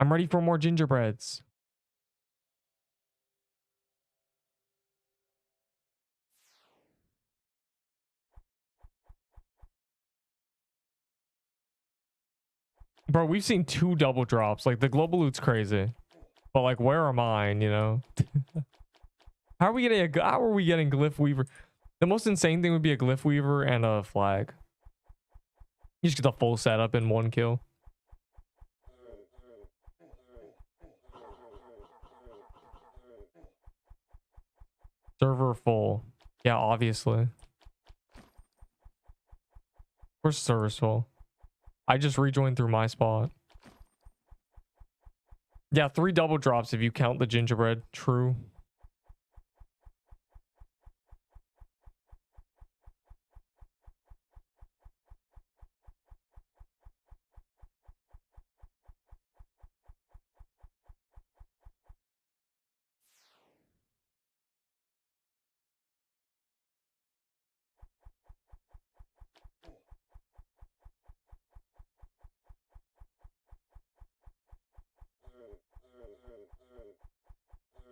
I'm ready for more gingerbreads. Bro, we've seen 2 double drops. Like, the global loot's crazy. But, like, where are mine, you know? How are we getting Glyph Weaver? The most insane thing would be a Glyph Weaver and a flag. You just get the full setup in 1 kill. Server full. Yeah, obviously. Of course server's full. I just rejoined through my spot. Yeah, 3 double drops if you count the gingerbread. True.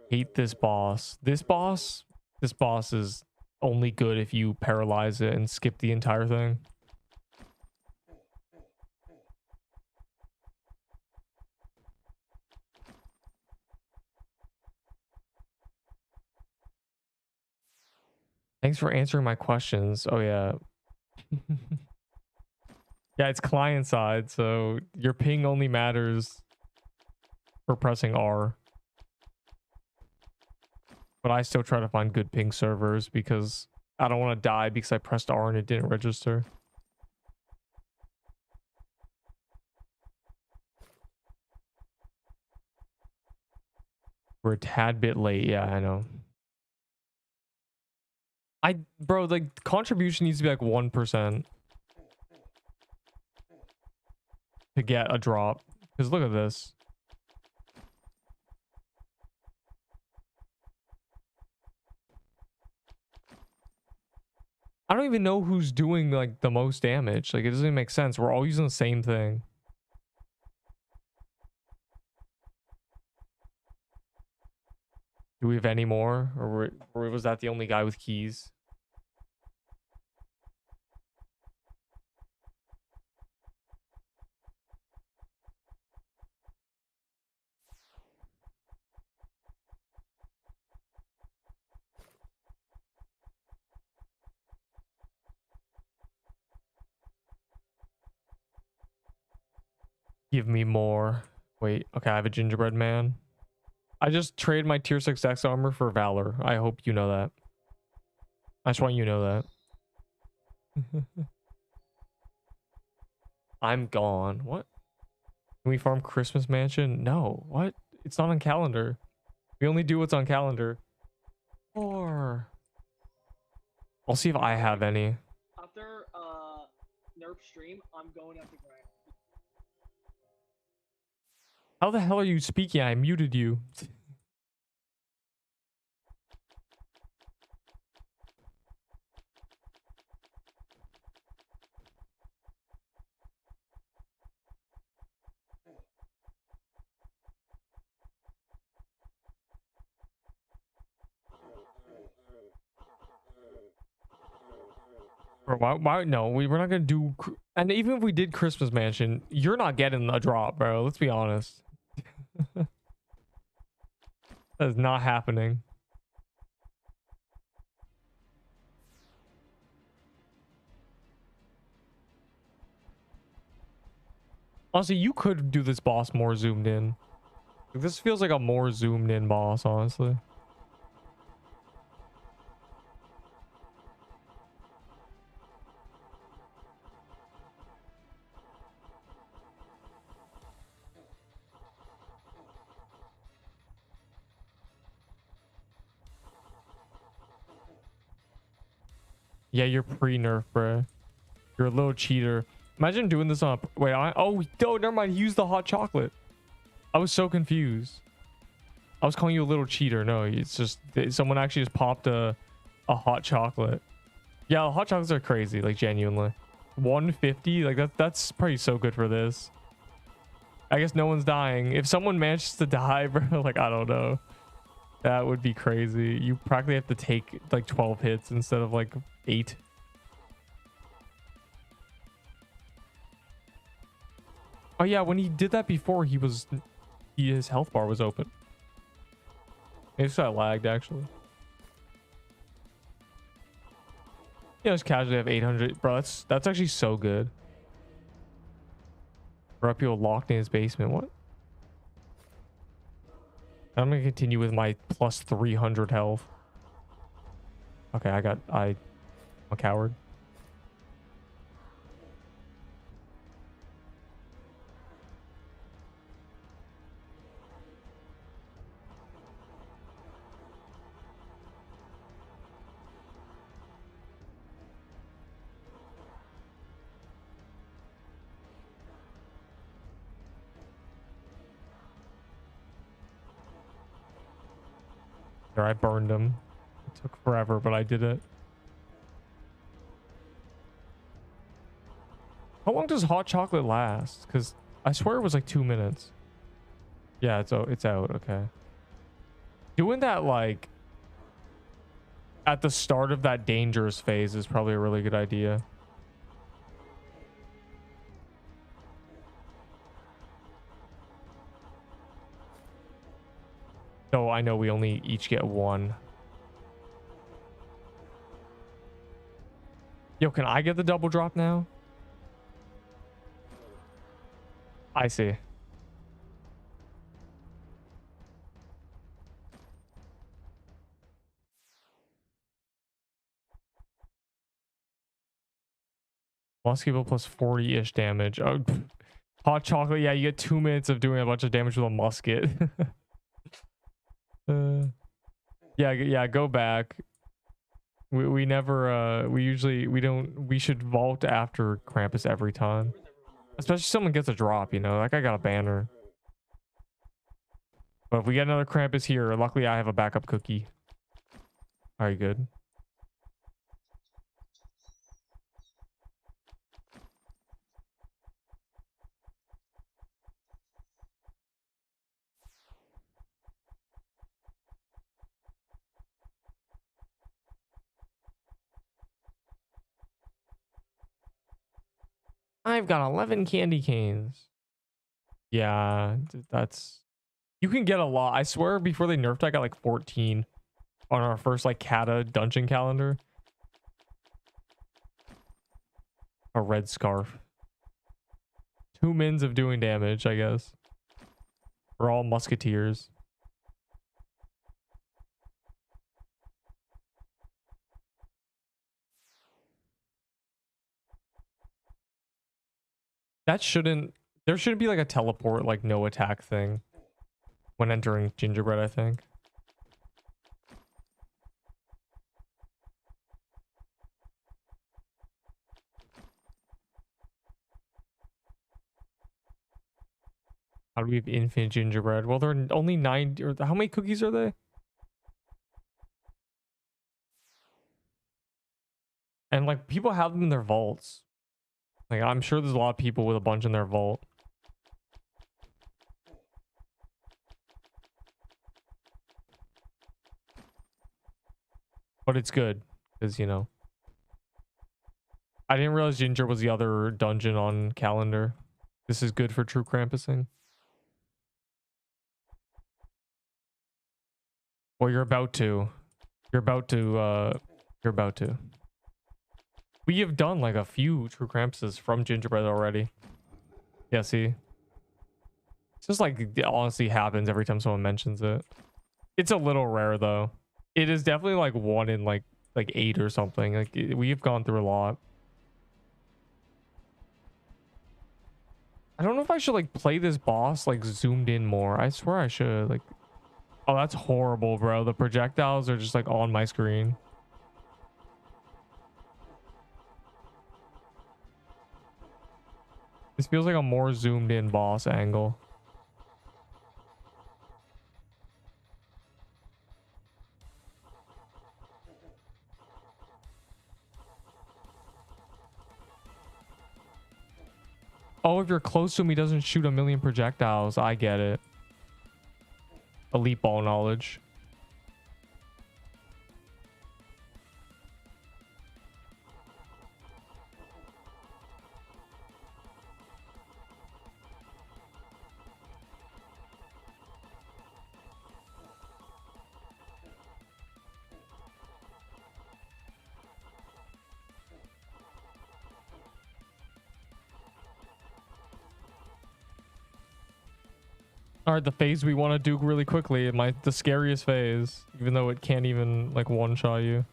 Hate this boss. This boss is only good if you paralyze it and skip the entire thing. Thanks for answering my questions. Oh yeah. Yeah, it's client side, so your ping only matters for pressing R. But I still try to find good ping servers because I don't want to die because I pressed R and it didn't register. We're a tad bit late. Yeah, I know. Bro, like, contribution needs to be like 1% to get a drop. Because look at this. I don't even know who's doing like the most damage. Like, it doesn't even make sense. We're all using the same thing. Do we have any more? Or was that the only guy with keys? Give me more. Wait, okay, I have a gingerbread man. I just traded my tier 6 X armor for Valor. I hope you know that. I just want you to know that. I'm gone. What? Can we farm Christmas Mansion? No. What? It's not on calendar. We only do what's on calendar. Or I'll see if I have any. After Nerp stream, I'm going after grind. How the hell are you speaking? I muted you. Bro, why? No, we're not gonna do. And even if we did Christmas Mansion, you're not getting a drop, bro. Let's be honest. That is not happening. Honestly, you could do this boss more zoomed in. This feels like a more zoomed in boss, honestly. Yeah, you're pre-nerf, bro. You're a little cheater. Imagine doing this on a... Wait, oh, never mind. He used the hot chocolate. I was so confused. I was calling you a little cheater. No, it's just... Someone actually just popped a hot chocolate. Yeah, hot chocolates are crazy, like, genuinely. 150? Like, that's probably so good for this. I guess no one's dying. If someone manages to die, bro, like, I don't know. That would be crazy. You practically have to take, like, 12 hits instead of, like, 8. Oh yeah, when he did that before, his health bar was open. Maybe so I lagged actually. Yeah, just casually have 800, bro. That's actually so good. Bro, people locked in his basement. What? I'm gonna continue with my plus 300 health. Okay, I'm a coward. There, I burned him. It took forever, but I did it. How long does hot chocolate last? Because I swear it was like 2 minutes. Yeah, it's out. Okay. Doing that like at the start of that dangerous phase is probably a really good idea. So I know we only each get one. Yo, can I get the double drop now? I see. Musketeer plus 40-ish damage. Oh, hot chocolate. Yeah, you get 2 minutes of doing a bunch of damage with a musket. Yeah, go back. We never we should vault after Krampus every time. Especially if someone gets a drop, you know. Like I got a banner. But if we get another Krampus here, luckily I have a backup cookie. Are you good? I've got 11 candy canes. Yeah, that's... You can get a lot. I swear before they nerfed, I got like 14 on our first like Kata dungeon calendar. A red scarf. 2 mins of doing damage, I guess. We're all musketeers. That shouldn't... There shouldn't be like a teleport, like no attack thing when entering Gingerbread, I think. How do we have infinite Gingerbread? Well, there are only 9... Or how many cookies are they? And like people have them in their vaults. Like I'm sure there's a lot of people with a bunch in their vault. But it's good because, you know, I didn't realize Ginger was the other dungeon on calendar. This is good for true Krampusing. Well, you're about to. You're about to. We have done like a few true Krampuses from Gingerbread already. Yeah, see? It's just like it honestly happens every time someone mentions it. It's a little rare though. It is definitely like 1 in like 8 or something. Like we've gone through a lot. I don't know if I should like play this boss like zoomed in more. I swear I should. Like, oh, that's horrible, bro. The projectiles are just like on my screen. This feels like a more zoomed in boss angle. Oh, if you're close to him, he doesn't shoot a million projectiles. I get it. Elite ball knowledge. All right, the phase we want to do really quickly. The scariest phase, even though it can't even like one shot you.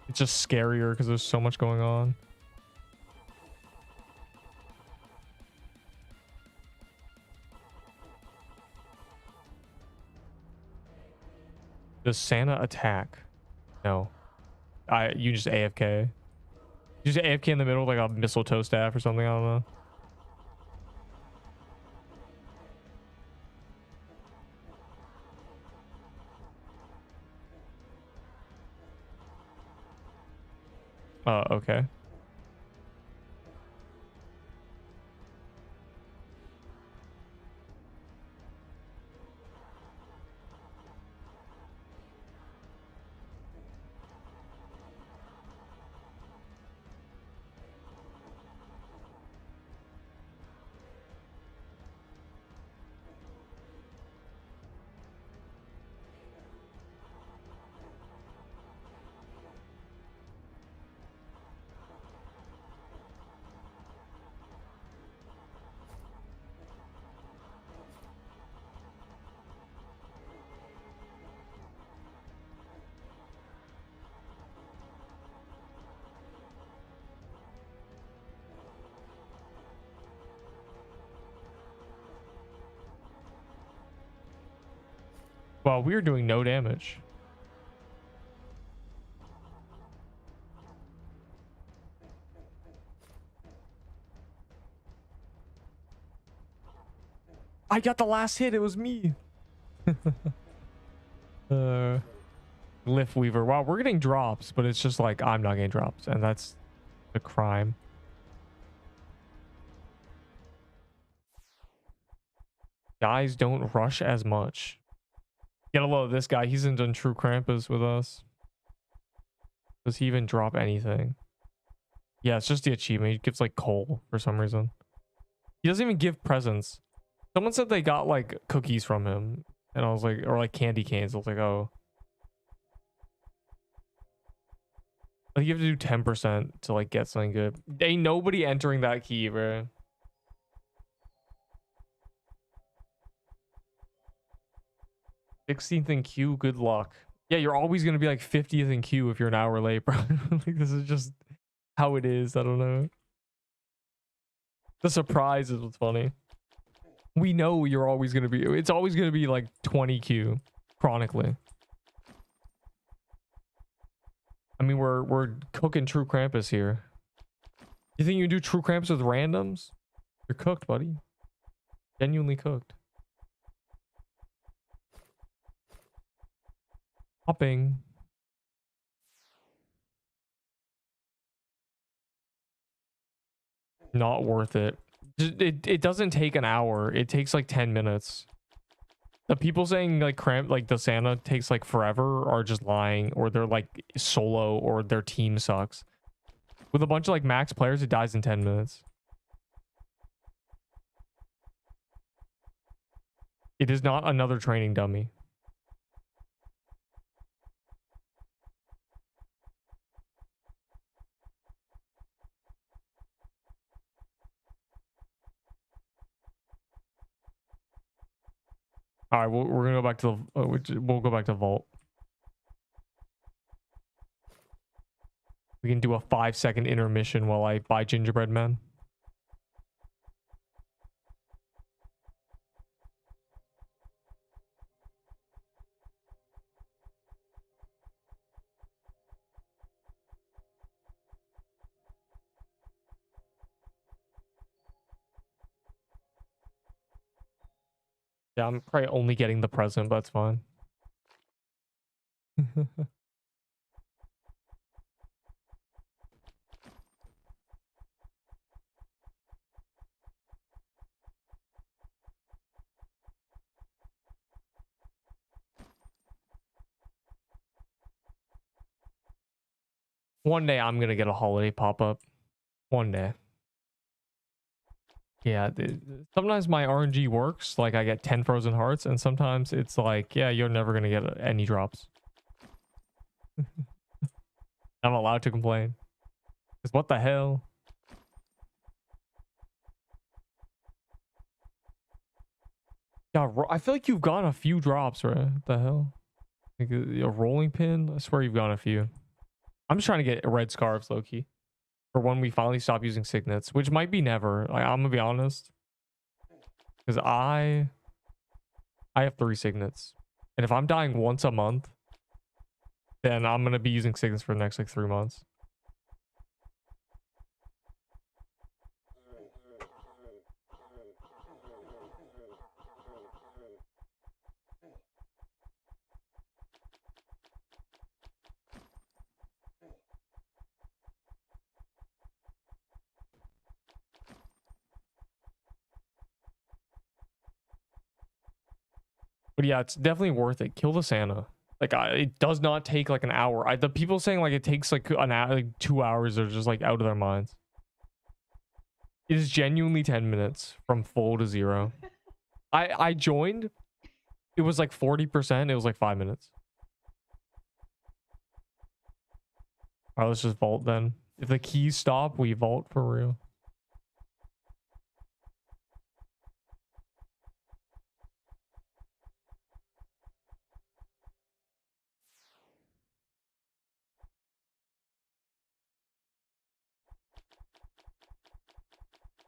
It's just scarier because there's so much going on. Does Santa attack? No. You just AFK. You just AFK in the middle of like a mistletoe staff or something. I don't know. Okay. Well, we're doing no damage. I got the last hit. It was me. Lift Weaver. Wow, we're getting drops, but it's just like I'm not getting drops, and that's a crime. Guys don't rush as much. Get a load of this guy. He hasn't done True Krampus with us. Does he even drop anything? Yeah, it's just the achievement. He gives like coal for some reason. He doesn't even give presents. Someone said they got like cookies from him, and I was like, or like candy canes. I was like, oh. Like you have to do 10% to like get something good. Ain't nobody entering that key, bro. 16th in queue, good luck. Yeah, you're always gonna be like 50th in queue if you're an hour late, bro. Like this is just how it is. I don't know. The surprise is what's funny. We know you're always gonna be. It's always gonna be like 20 queue, chronically. I mean, we're cooking True Krampus here. You think you do True Krampus with randoms? You're cooked, buddy. Genuinely cooked. Hopping. Not worth it. It doesn't take an hour. It takes like 10 minutes. The people saying like the Santa takes like forever are just lying, or they're like solo, or their team sucks. With a bunch of like max players, it dies in 10 minutes. It is not another training dummy. All right, we're gonna go back to the. We'll go back to Vault. We can do a 5-second intermission while I buy Gingerbread Man. Yeah, I'm probably only getting the present, but it's fine. One day I'm gonna get a holiday pop-up. One day. Yeah, sometimes my RNG works. Like I get 10 frozen hearts, and sometimes it's like, yeah, you're never gonna get any drops. I'm allowed to complain. Cause what the hell? Yeah, I feel like you've gotten a few drops, right? What the hell? Like a rolling pin? I swear you've gotten a few. I'm just trying to get red scarves, low key, for when we finally stop using signets, which might be never. Like, I'm gonna be honest, because I have 3 signets, and if I'm dying once a month, then I'm gonna be using signets for the next like 3 months. But yeah, it's definitely worth it. Kill the Santa. Like, it does not take like an hour. The people saying like it takes like an hour, like 2 hours, are just like out of their minds. It is genuinely 10 minutes from full to 0. I joined. It was like 40%. It was like 5 minutes. All right, let's just vault then. If the keys stop, we vault for real.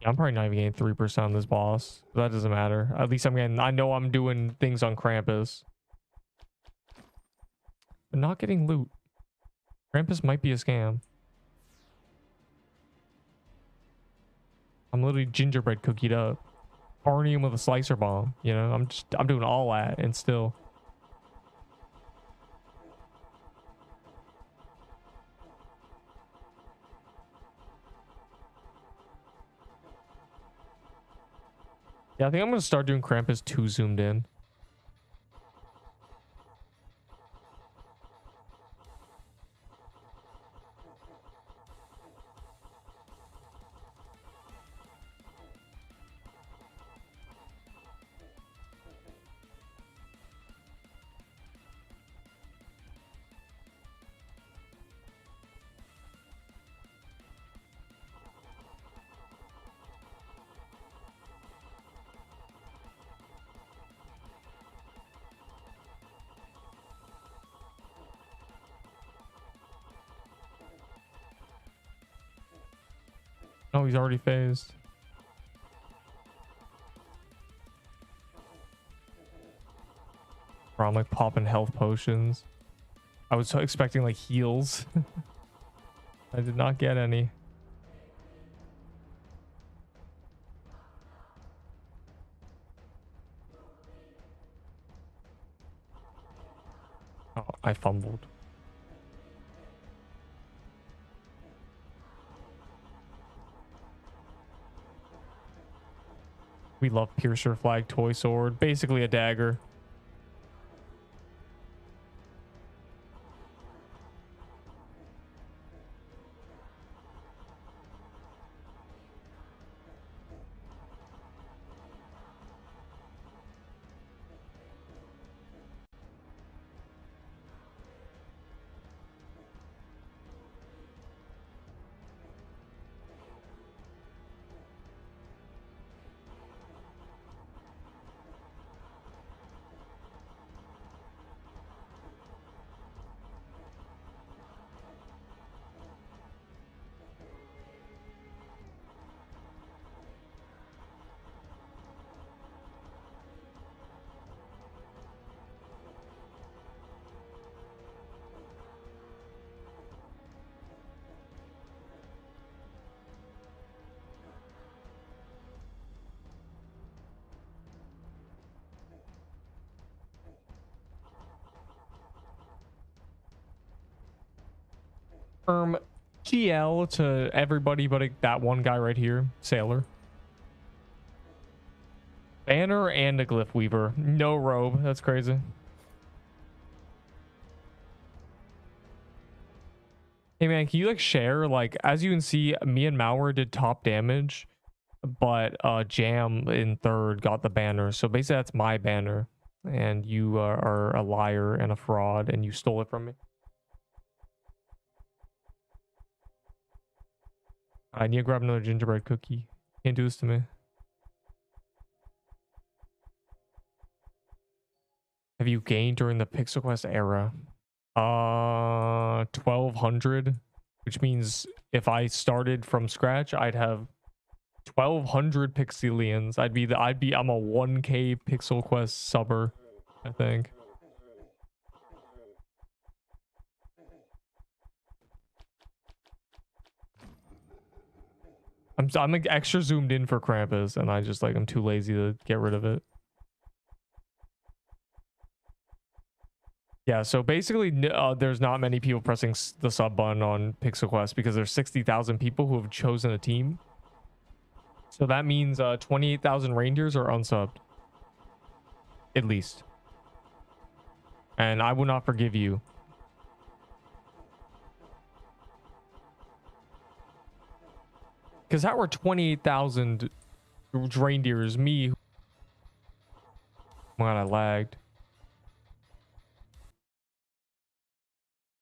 Yeah, I'm probably not even getting 3% on this boss. But that doesn't matter. At least I'm getting, I know I'm doing things on Krampus. But not getting loot. Krampus might be a scam. I'm literally gingerbread cookied up. Partying him with a slicer bomb. You know, I'm doing all that and still. Yeah, I think I'm gonna start doing Krampus 2 zoomed in. Oh, he's already phased. Bro, I'm like popping health potions. I was so expecting like heals. I did not get any. Oh, I fumbled. We love Piercer Flag toy sword. Basically a dagger. Um, GL to everybody but that one guy right here, Sailor. Banner and a Glyph Weaver. No robe. That's crazy. Hey man, can you like share? Like, as you can see, me and Mauer did top damage, but Jam in third got the banner. So basically that's my banner. And you are a liar and a fraud and you stole it from me. I need to grab another gingerbread cookie. Can't do this to me. Have you gained during the Pixel Quest era? 1200, which means if I started from scratch, I'd have 1200 pixelians. I'm a 1k Pixel Quest subber, I think. I'm like extra zoomed in for Krampus, and I'm too lazy to get rid of it. Yeah, so basically, there's not many people pressing the sub button on Pixel Quest because there's 60,000 people who have chosen a team. So that means 28,000 reindeers are unsubbed. At least. And I will not forgive you. Because how are 28,000 reindeers me? Oh my god, I lagged.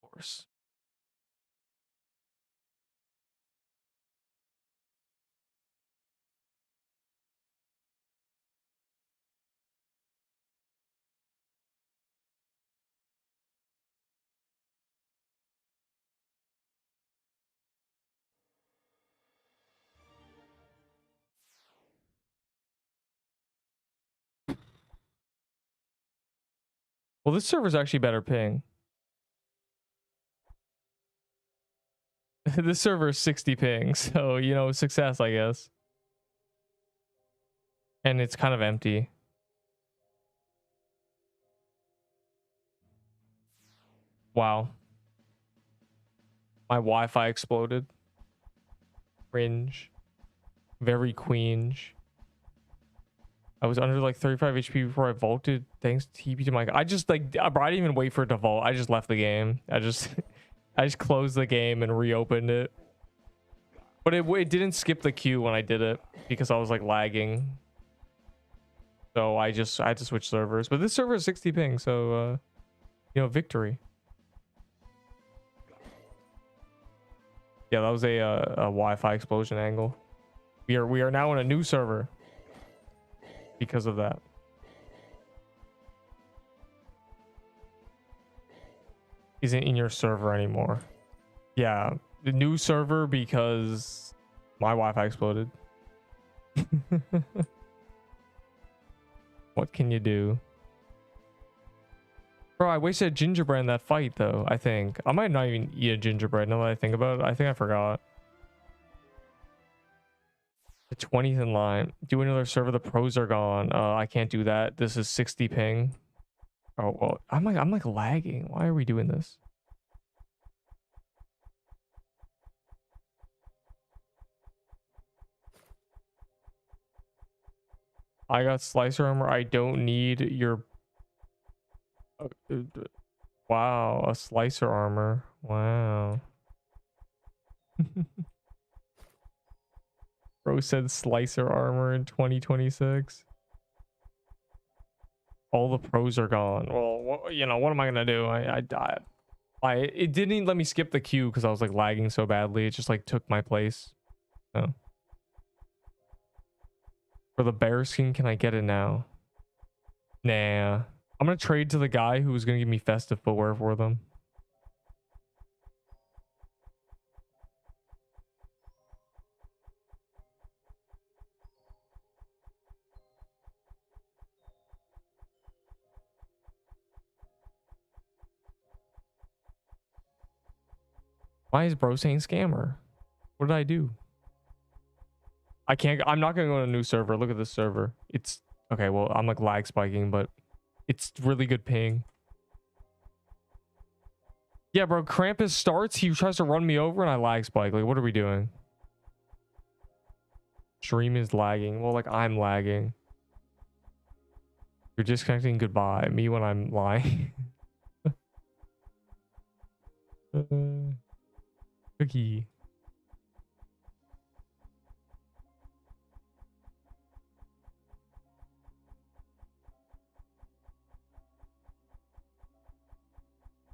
Of course. Well, this server's actually better ping. This server is 60 ping, so, you know, success, I guess. And it's kind of empty. Wow. My Wi-Fi exploded. Cringe. Very queenge. I was under like 35 HP before I vaulted. Thanks TP to my... I didn't even wait for it to vault. I just left the game. I just closed the game and reopened it. But it didn't skip the queue when I did it because I was like lagging. So I had to switch servers. But this server is 60 ping, so you know, victory. Yeah, that was a Wi-Fi explosion angle. We are now in a new server because of that. Isn't in your server anymore. Yeah, the new server because my Wi-Fi exploded. What can you do? Bro, I wasted gingerbread in that fight though, I think. I might not even eat a gingerbread now that I think about it. I think I forgot. The 20th in line. Do another server, the pros are gone. I can't do that. This is 60 ping. Oh well, I'm like lagging. Why are we doing this? I got slicer armor. I don't need your... Wow, a slicer armor. Wow. Bro said slicer armor in 2026. All the pros are gone. Well, you know, what am I gonna do? I died. It didn't even let me skip the queue because I was like lagging so badly. It just like took my place. So. For the bear skin, can I get it now? Nah. I'm gonna trade to the guy who was gonna give me festive footwear for them. Why is bro saying scammer? What did I do? I'm not gonna go to a new server. Look at this server. It's okay. Well, I'm like lag spiking, but it's really good ping. Yeah, bro. Krampus starts. He tries to run me over, and I lag spike. Like, what are we doing? Stream is lagging. Well, like I'm lagging. You're disconnecting. Goodbye. Me when I'm lying. Cookie.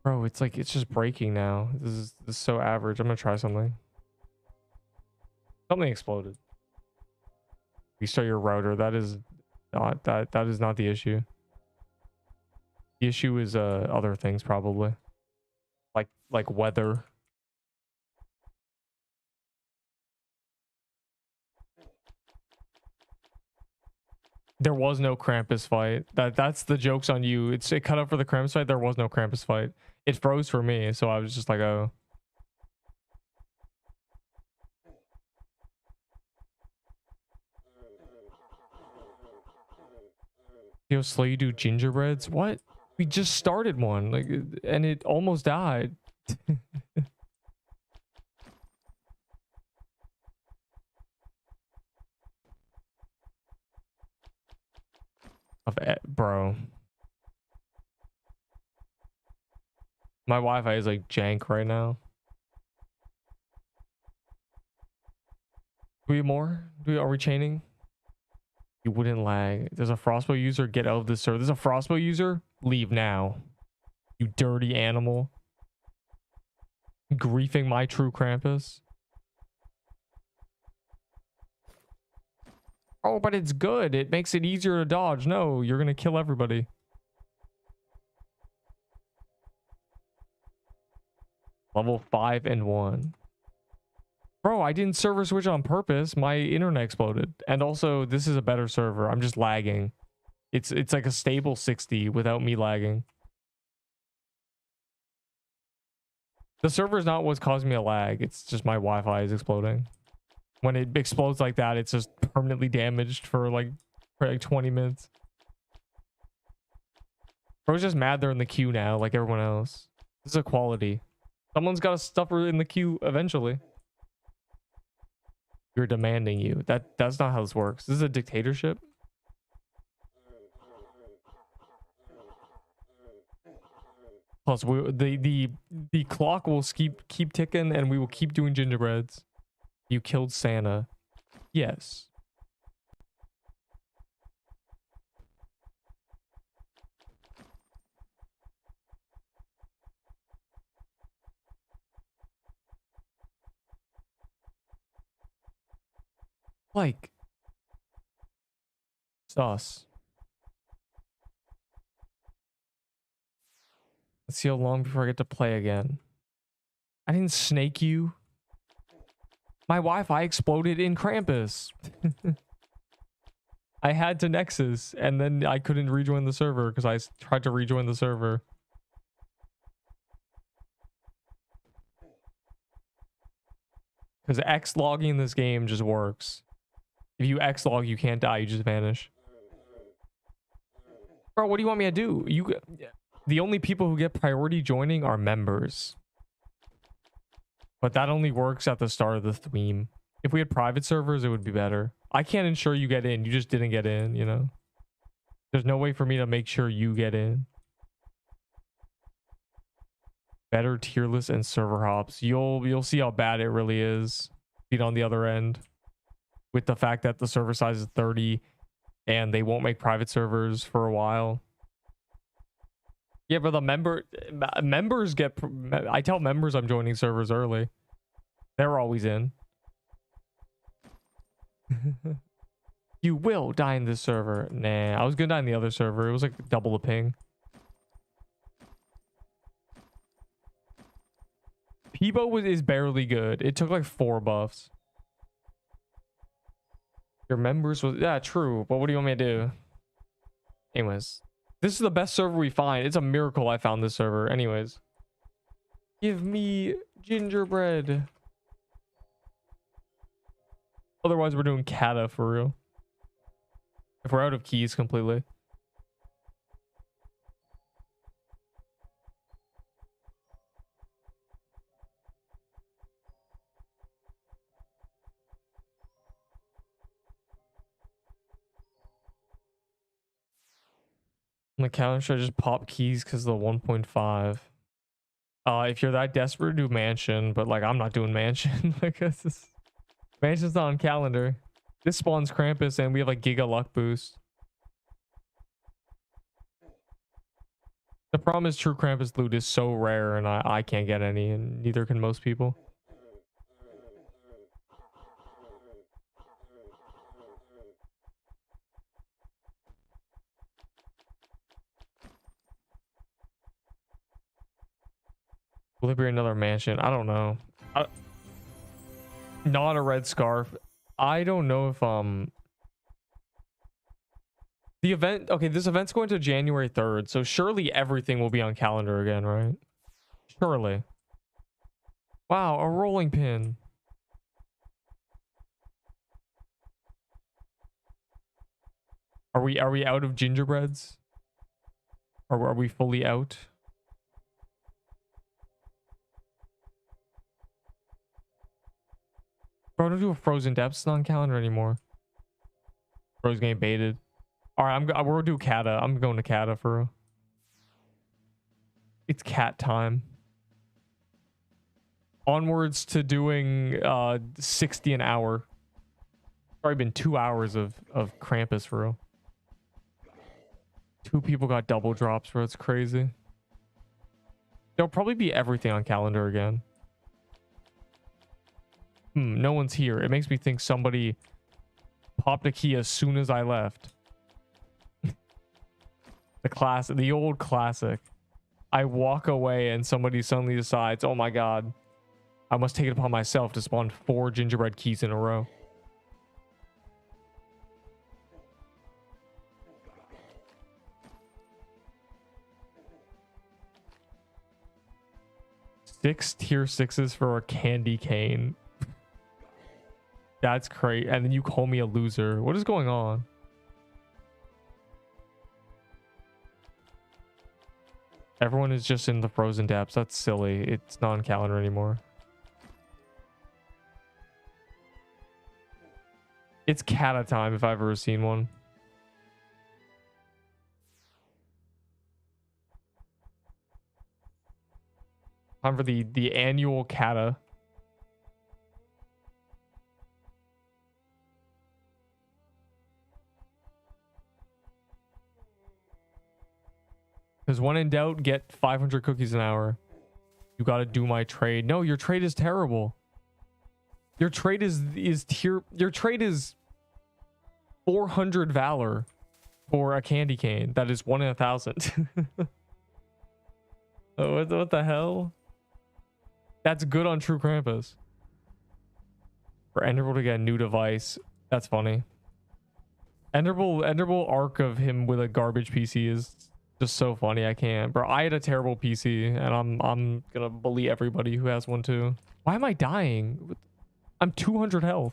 Bro, it's like it's just breaking now. This is so average. I'm gonna try something. Something exploded. Restart your router. That is not that is not the issue. The issue is other things probably. Like weather. There was no Krampus fight. That's the joke's on you. It cut up for the Krampus fight. There was no Krampus fight. It froze for me, so I was just like, oh. Yo, slow you do gingerbreads? What? We just started one, like, and it almost died. Bro, my Wi-Fi is like jank right now. Do we have more? Are we chaining? You wouldn't lag. There's a Frostbow user. Get out of this server. There's a Frostbow user. Leave now. You dirty animal. Griefing my true Krampus. Oh, but it's good. It makes it easier to dodge. No, you're gonna kill everybody. Level 5 and 1. Bro, I didn't server switch on purpose. My internet exploded. And also, this is a better server. I'm just lagging. It's like a stable 60 without me lagging. The server is not what's causing me a lag. It's just my Wi-Fi is exploding. When it explodes like that, it's just permanently damaged for like 20 minutes. Bro's just mad they're in the queue now, like everyone else. This is equality. Someone's got to stuff her in the queue eventually. You're demanding you. That's not how this works. This is a dictatorship. Plus, the clock will keep ticking, and we will keep doing gingerbreads. You killed Santa. Yes. Like, sus. Let's see how long before I get to play again. I didn't snake you. My Wi-Fi exploded in Krampus. I had to Nexus, and then I couldn't rejoin the server because I tried to rejoin the server. Because X logging in this game just works. If you X log, you can't die. You just vanish. Bro, what do you want me to do? The only people who get priority joining are members. But that only works at the start of the theme. If we had private servers, it would be better. I can't ensure you get in. You just didn't get in, you know? There's no way for me to make sure you get in. Better tier list and server hops. You'll see how bad it really is. Beat on the other end. With the fact that the server size is 30 and they won't make private servers for a while. Yeah, but the members get... I tell members I'm joining servers early. They're always in. You will die in this server. Nah, I was gonna die in the other server. It was like double the ping. Peebo is barely good. It took like 4 buffs. Your members was... Yeah, true. But what do you want me to do? Anyways. This is the best server we find. It's a miracle I found this server. Anyways. Give me gingerbread. Otherwise, we're doing kata for real. If we're out of keys completely. On the calendar, should I just pop keys because of the 1.5? If you're that desperate, do mansion, but like I'm not doing mansion. Like this is... Mansion's not on calendar. This spawns Krampus and we have like Giga Luck boost. The problem is true Krampus loot is so rare and I can't get any, and neither can most people. Will there be another mansion? I don't know. Not a red scarf. I don't know if the event, okay, this event's going to January 3rd, so surely everything will be on calendar again, right? Surely. Wow, a rolling pin. Are we out of gingerbreads? Or are we fully out? Bro, don't do a Frozen Depths on calendar anymore. Bro's getting baited. All right, we're gonna do Kata. I'm going to Kata for real. It's cat time. Onwards to doing 60 an hour. Probably been 2 hours of Krampus for real. 2 people got double drops, bro. It's crazy. There'll probably be everything on calendar again. No one's here. It makes me think somebody popped a key as soon as I left. The old classic. I walk away and somebody suddenly decides, oh my god, I must take it upon myself to spawn 4 gingerbread keys in a row. Six tier 6s for a candy cane. That's great. And then you call me a loser. What is going on? Everyone is just in the Frozen Depths. That's silly. It's not on calendar anymore. It's Kata time if I've ever seen one. Time for the annual Kata. Because when in doubt, get 500 cookies an hour. You gotta do my trade. No, your trade is terrible. Your trade is your trade is 400 valor for a candy cane. That is 1 in 1,000. Oh, what the hell? That's good on True Krampus. For Enderbull to get a new device. That's funny. Enderbull arc of him with a garbage PC is just so funny. I can't, bro. I had a terrible PC, and I'm gonna bully everybody who has one too. Why am I dying? I'm 200 health.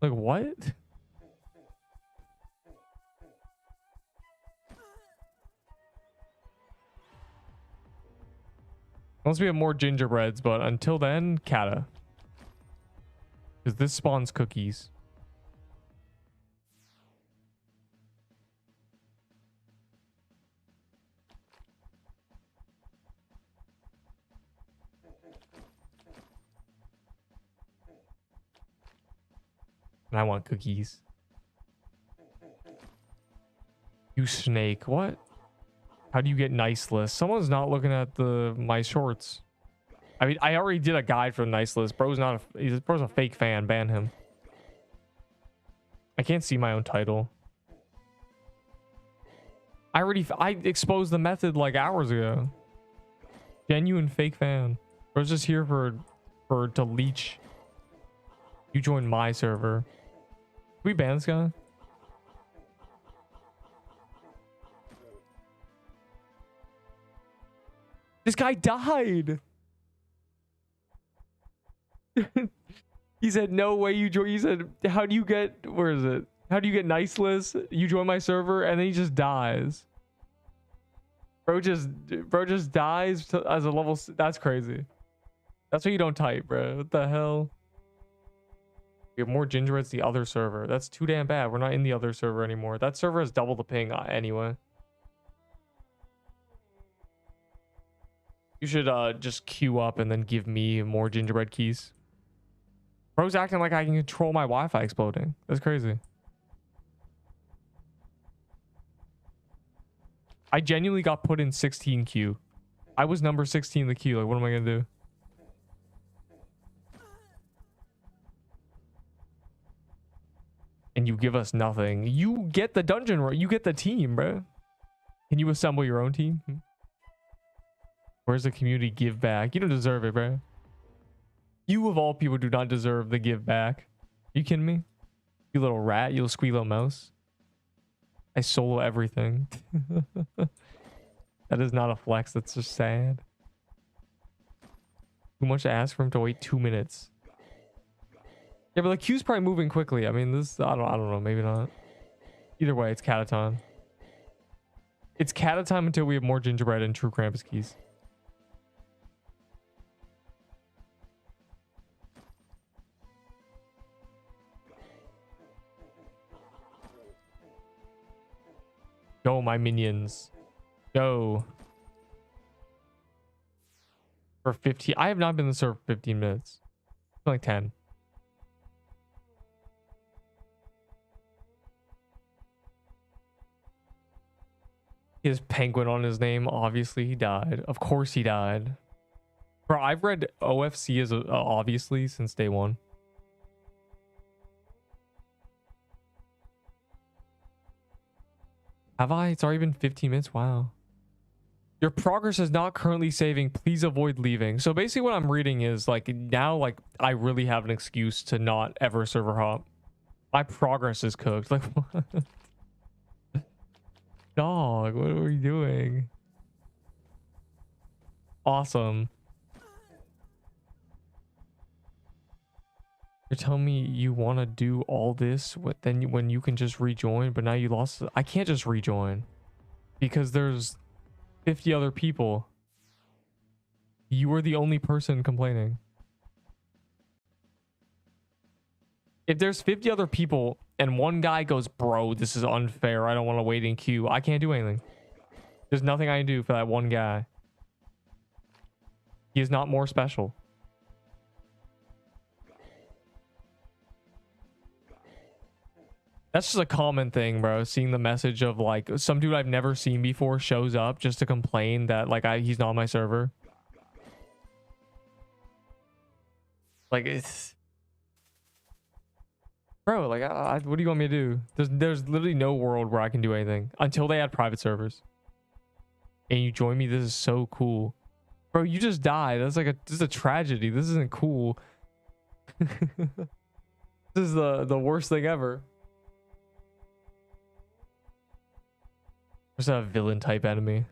Like what? Unless we have more gingerbreads, but until then, Kata. Because this spawns cookies. And I want cookies. You snake. What? How do you get nice list? Someone's not looking at my shorts. I mean, I already did a guide for the nice list. Bro's a fake fan. Ban him. I can't see my own title. I exposed the method like hours ago. Genuine fake fan. Bro's just here to leech. You joined my server. Can we ban this guy? This guy died. He said, no way you join. He said, how do you get, where is it? How do you get nice list? You join my server, and then he just dies. Bro just dies as a level. That's crazy. That's why you don't type, bro. What the hell? We have more gingerbreads the other server. That's too damn bad. We're not in the other server anymore. That server has double the ping anyway. You should just queue up and then give me more gingerbread keys. Bro's acting like I can control my Wi-Fi exploding. That's crazy. I genuinely got put in 16 queue. I was number 16 in the queue. Like, what am I gonna do? And you give us nothing. You get the dungeon, you get the team, bro. Can you assemble your own team? Where's the community give back? You don't deserve it, bro. You of all people do not deserve the give back. Are you kidding me? You little rat, you little squealo mouse. I solo everything. That is not a flex. That's just sad. Too much to ask for him to wait 2 minutes. Yeah, but the queue's probably moving quickly. I mean, this I don't know, maybe not. Either way, it's catatime. It's catatime until we have more gingerbread and true Krampus keys. Go, my minions. Go. For 15. I have not been in the server for 15 minutes. Like 10. His penguin on his name. Obviously, he died. Of course, he died. Bro, I've read OFC as obviously since day one. Have I? It's already been 15 minutes. Wow. Your progress is not currently saving. Please avoid leaving. So basically what I'm reading is like now, like I really have an excuse to not ever server hop. My progress is cooked. Like what? Dog, what are we doing? Awesome. You're telling me you want to do all this when you can just rejoin, but now you lost. I can't just rejoin because there's 50 other people. You were the only person complaining. If there's 50 other people and one guy goes, bro, this is unfair, I don't want to wait in queue, I can't do anything. There's nothing I can do for that one guy. He is not more special. That's just a common thing, bro. Seeing the message of like some dude I've never seen before shows up just to complain that like he's not on my server. Like it's, bro. Like what do you want me to do? There's literally no world where I can do anything until they add private servers. And you join me. This is so cool, bro. You just died. That's like this is a tragedy. This isn't cool. This is the worst thing ever. There's a villain type enemy.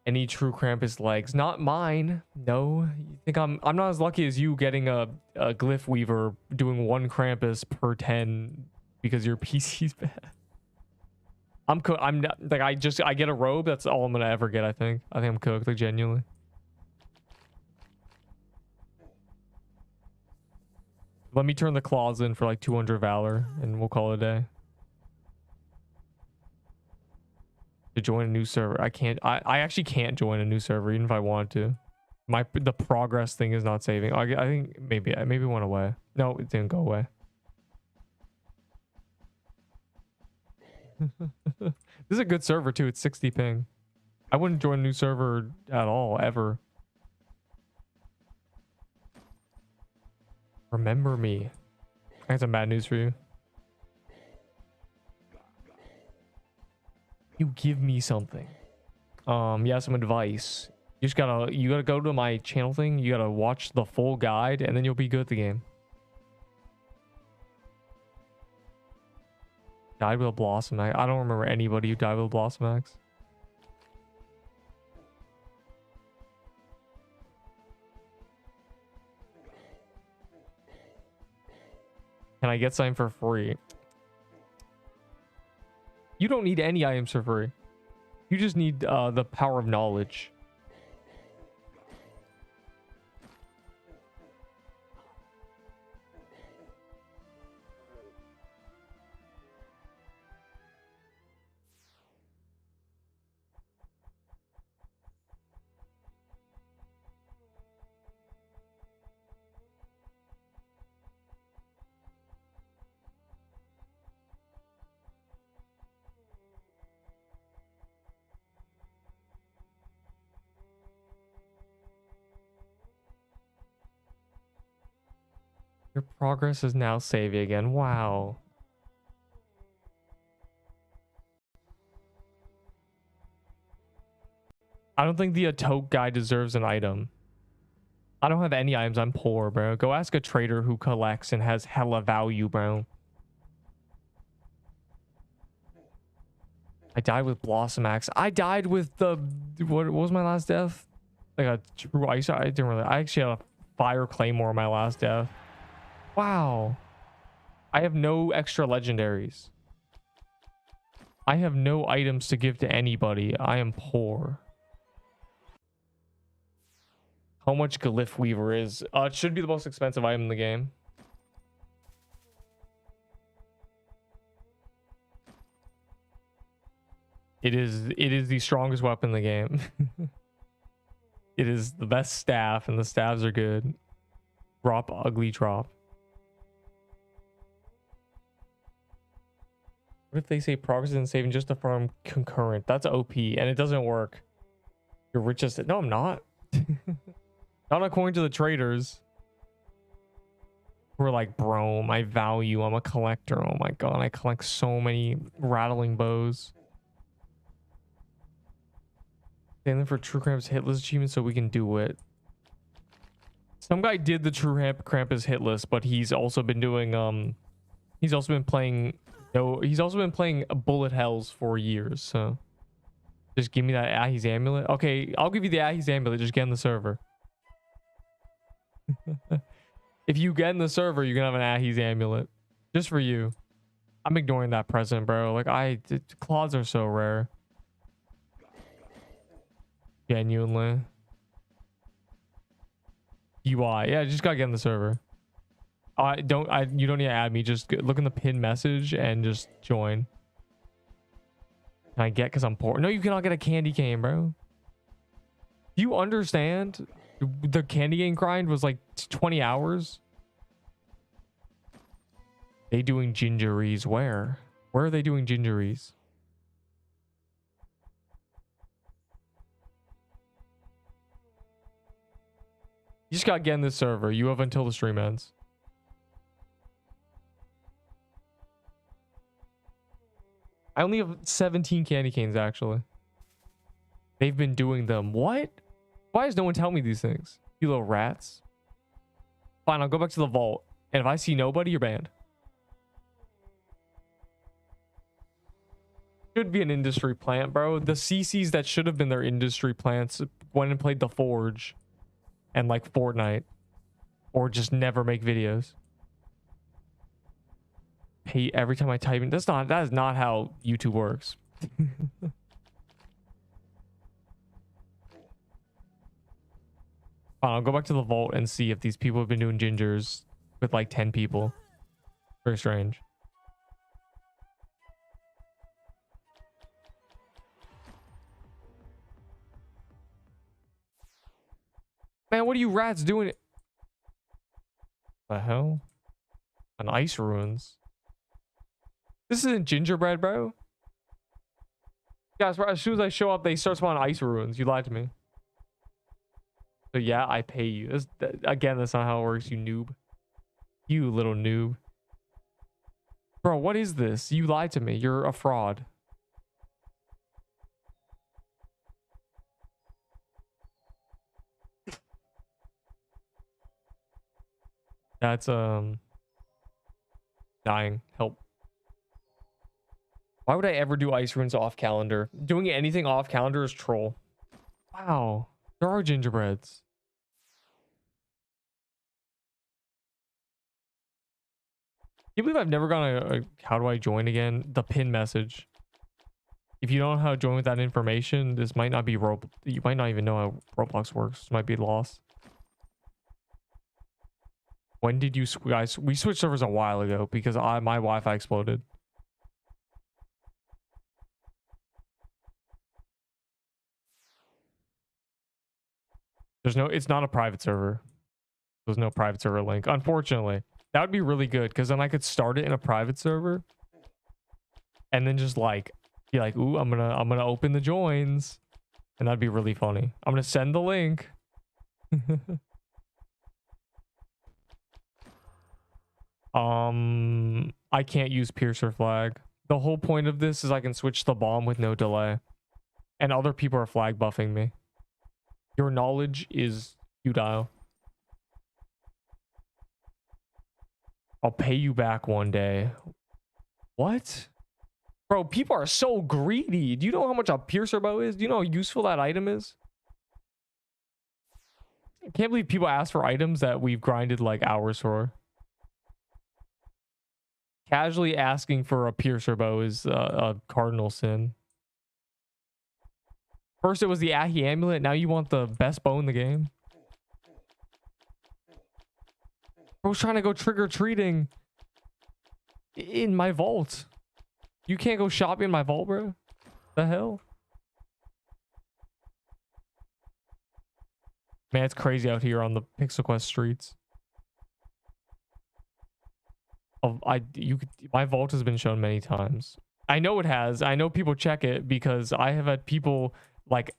Any true Krampus legs? Not mine. No. You think I'm not as lucky as you getting a glyph weaver doing 1 Krampus per 10 because your PC's bad. I'm not, like I get a robe. That's all I'm gonna ever get. I think I'm cooked. Like genuinely. Let me turn the claws in for like 200 valor and we'll call it a day. To join a new server, I can't. I actually can't join a new server even if I want to. The progress thing is not saving. I think maybe it went away. No, it didn't go away. This is a good server too. It's 60 ping. I wouldn't join a new server at all ever. Remember me. I got some bad news for you. You give me something. Yeah, some advice. You gotta go to my channel thing. You gotta watch the full guide, and then you'll be good at the game. Died with a Blossom Axe. I don't remember anybody who died with a Blossom Axe. Can I get something for free? You don't need any items for free. You just need the power of knowledge. Your progress is now saving again. Wow. I don't think the tote guy deserves an item. I don't have any items. I'm poor, bro. Go ask a trader who collects and has hella value, bro. I died with Blossom Axe. I died with the... What was my last death? Like a true ice... I didn't really... I actually had a fire claymore on my last death. Wow. I have no extra legendaries. I have no items to give to anybody. I am poor. How much Glyph Weaver is? It should be the most expensive item in the game. It is the strongest weapon in the game. It is the best staff, and the staves are good. Drop ugly drop. What if they say progress isn't saving just to farm concurrent? That's OP, and it doesn't work. You're richest. No, I'm not. Not according to the traders. We're like, bro, my value. I'm a collector. Oh my god, I collect so many rattling bows. Standing for True Krampus hitless achievement so we can do it. Some guy did the True Krampus hitless, but he's also been doing he's also been playing Bullet Hells for years, so just give me that Ahi's amulet. Okay, I'll give you the Ahi's amulet, just get in the server. If you get in the server, you're gonna have an Ahi's amulet. Just for you. I'm ignoring that present, bro. Like claws are so rare. Genuinely. UI. Yeah, just gotta get in the server. You don't need to add me. Just look in the pin message and just join. Can I get because I'm poor? No, you cannot get a candy cane, bro. Do you understand? The candy cane grind was like 20 hours. They doing gingeries where? Where are they doing gingeries? You just gotta get in this server. You have until the stream ends. I only have 17 candy canes, actually. They've been doing them. What? Why does no one tell me these things? You little rats. Fine, I'll go back to the vault. And if I see nobody, you're banned. Should be an industry plant, bro. The CCs that should have been their industry plants went and played the Forge and like Fortnite, or just never make videos. Pay every time I type in. That is not how YouTube works. I'll go back to the vault and see if these people have been doing gingers with like 10 people. Very strange. Man, what are you rats doing? The hell? An ice ruins. This isn't gingerbread, bro. Guys, as soon as I show up, they start spawning ice ruins. You lied to me. So yeah, I pay you. Again, that's not how it works, you noob. You little noob. Bro, what is this? You lied to me. You're a fraud. That's dying. Help. Why would I ever do ice runes off calendar? Doing anything off calendar is troll. Wow. There are gingerbreads. Can you believe I've never gotten a how do I join again? The pin message. If you don't know how to join with that information, this might not be you might not even know how Roblox works. This might be lost. When did you guys? We switched servers a while ago because my Wi-Fi exploded. It's not a private server. There's no private server link, unfortunately. That would be really good because then I could start it in a private server and then just like be like, ooh, I'm gonna open the joins, and that'd be really funny. I'm gonna send the link. I can't use Piercer flag. The whole point of this is I can switch the bomb with no delay. And other people are flag buffing me. Your knowledge is futile. I'll pay you back one day. What? Bro, people are so greedy. Do you know how much a piercer bow is? Do you know how useful that item is? I can't believe people ask for items that we've grinded like hours for. Casually asking for a piercer bow is a cardinal sin. First it was the Ahi amulet, now you want the best bow in the game. Bro's trying to go trick-or-treating in my vault. You can't go shopping in my vault, bro. The hell? Man, it's crazy out here on the Pixel Quest streets. My vault has been shown many times. I know it has. I know people check it because I have had people like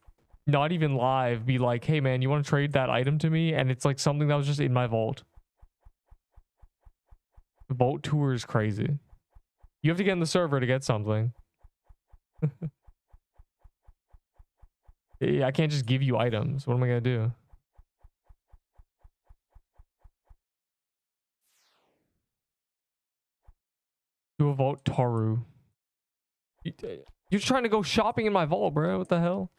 not even live be like, hey man, you want to trade that item to me? And it's like something that was just in my vault. The vault tour is crazy. You have to get in the server to get something. I can't just give you items. What am I gonna do? To a vault Taru. You're trying to go shopping in my vault, bro. What the hell?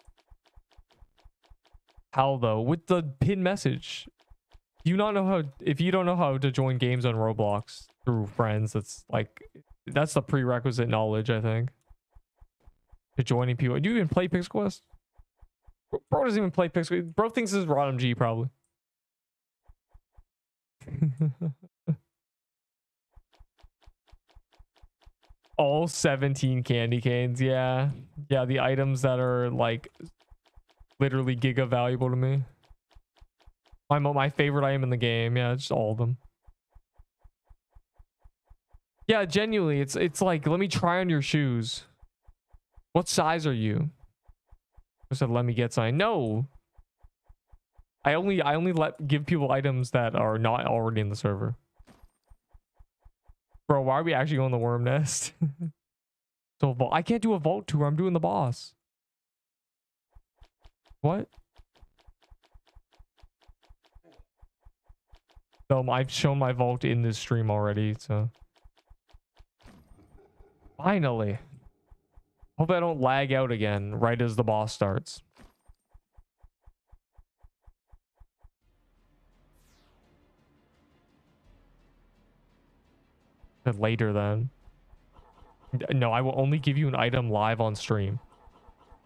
How though? With the pin message. Do you not know how? If you don't know how to join games on Roblox through friends, that's the prerequisite knowledge, I think. To joining people. Do you even play Pixel Quest? Bro doesn't even play Pixel Quest. Bro thinks this is ROTMG probably. All 17 candy canes, yeah. Yeah, the items that are like literally giga valuable to me. My favorite item in the game, yeah, just all of them. Yeah, genuinely, it's like, let me try on your shoes. What size are you? I said, let me get sign. No. I only give people items that are not already in the server. Bro, why are we actually going to the worm nest? So I can't do a vault tour. I'm doing the boss. What? So I've shown my vault in this stream already, so. Finally. Hope I don't lag out again right as the boss starts. Later then. No, I will only give you an item live on stream.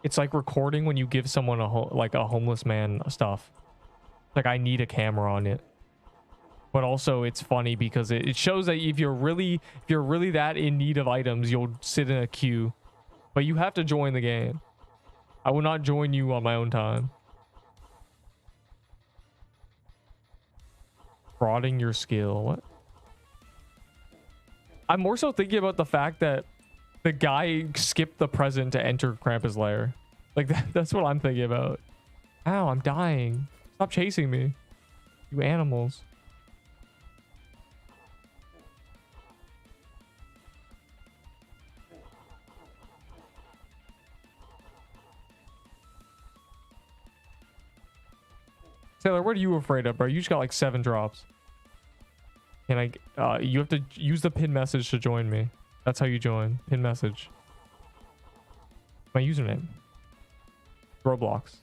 It's like recording when you give someone a homeless man stuff. Like I need a camera on it. But also it's funny because it shows that if you're really that in need of items, you'll sit in a queue. But you have to join the game. I will not join you on my own time. Frauding your skill. What? I'm more so thinking about the fact that the guy skipped the present to enter Krampus' lair. Like that's what I'm thinking about. Ow, I'm dying. Stop chasing me. You animals. Taylor, what are you afraid of, bro? You just got like 7 drops. Can I, you have to use the pin message to join me. That's how you join. Pin message. My username. Roblox.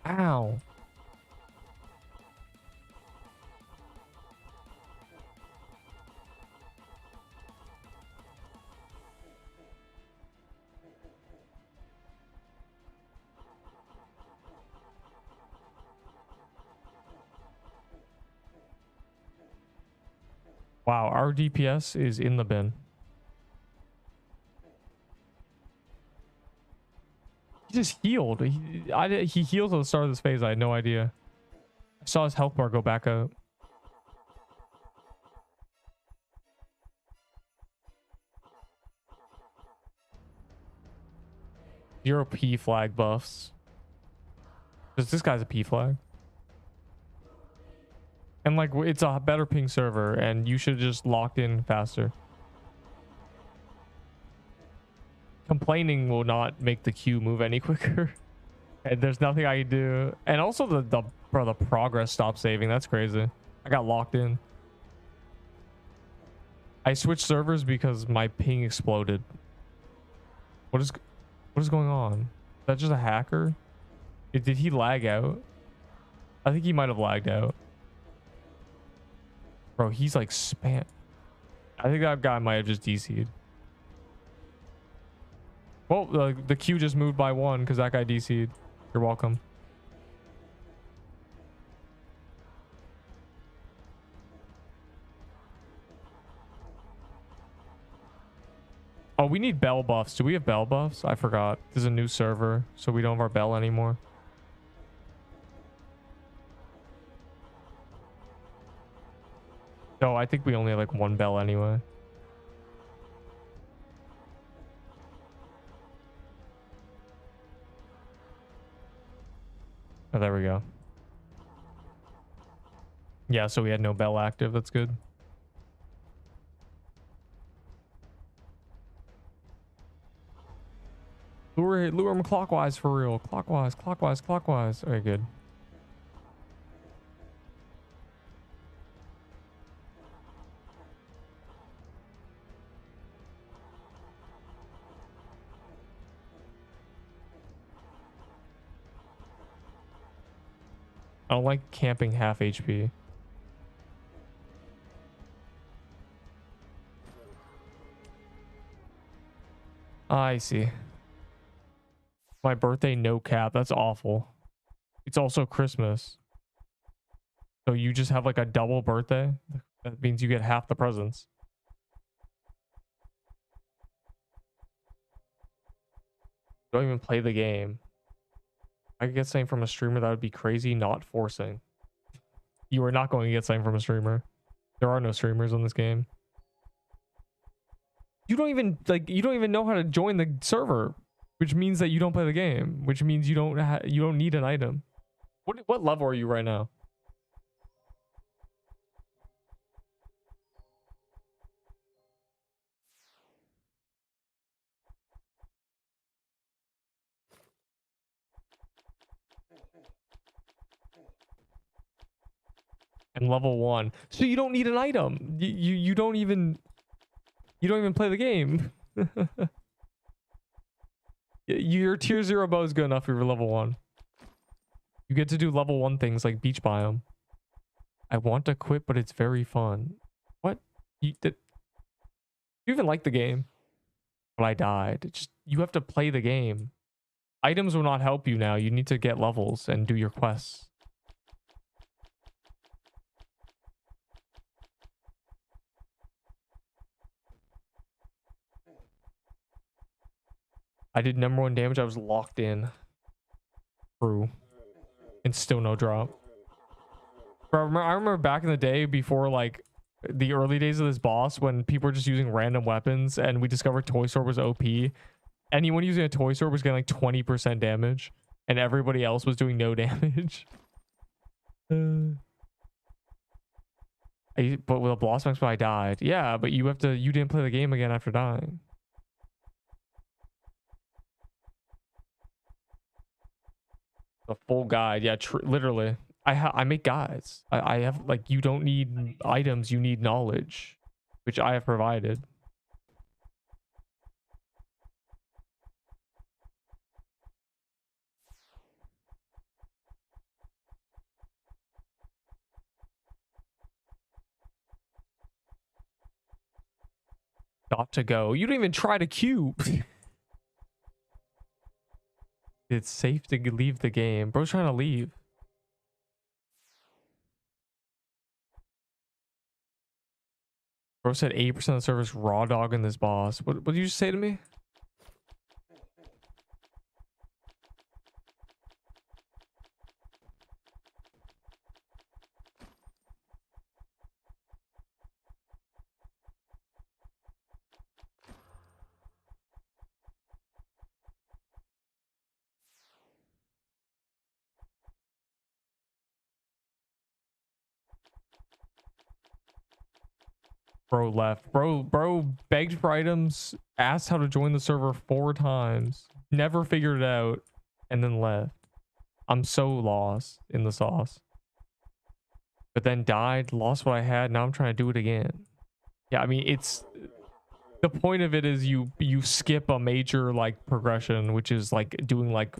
Ow. Wow, our DPS is in the bin. He just healed. He healed at the start of this phase. I had no idea. I saw his health bar go back up. Zero P flag buffs. Because this guy's a P flag. And like, it's a better ping server, and you should just locked in faster. Complaining will not make the queue move any quicker. And there's nothing I can do. And also the progress stopped saving. That's crazy. I got locked in. I switched servers because my ping exploded. What is going on? Is that just a hacker? Did he lag out? I think he might have lagged out. Bro, he's like spam. I think that guy might have just DC'd. Well, the queue just moved by 1 because that guy DC'd. You're welcome. Oh, we need bell buffs. Do we have bell buffs? I forgot. There's a new server, so we don't have our bell anymore. No, I think we only have like 1 bell anyway. Oh, there we go. Yeah, so we had no bell active. That's good. Lure him clockwise for real. Clockwise. Very good. I don't like camping half HP. I see. My birthday, no cap. That's awful. It's also Christmas. So you just have like a double birthday? That means you get half the presents. Don't even play the game. I could get something from a streamer, that would be crazy, not forcing. You are not going to get something from a streamer. There are no streamers on this game. You don't even know how to join the server, which means that you don't play the game, which means you don't need an item. What level are you right now? And level 1. So you don't need an item. You don't even play the game. Your tier 0 bow is good enough for level 1. You get to do level 1 things like beach biome. I want to quit, but it's very fun. What? You even like the game? But I died. You have to play the game. Items will not help you now. You need to get levels and do your quests. I did number 1 damage. I was locked in. True. And still no drop. Bro, I remember back in the day before like the early days of this boss when people were just using random weapons and we discovered Toy Sword was OP. Anyone using a Toy Sword was getting like 20% damage and everybody else was doing no damage. But with a Blossom Expo I died. Yeah, but you didn't play the game again after dying. The full guide. Yeah, literally. I make guides. I have like, you don't need items, you need knowledge, which I have provided. Got to go. You didn't even try to queue. It's safe to leave the game. Bro's trying to leave. Bro said 80% of the servers raw dog in this boss. What did you just say to me? Bro left. Bro begged for items, asked how to join the server 4 times, never figured it out, and then left. I'm so lost in the sauce. But then died, lost what I had, now I'm trying to do it again. Yeah, I mean, it's... The point of it is you skip a major, like, progression, which is, like, doing, like,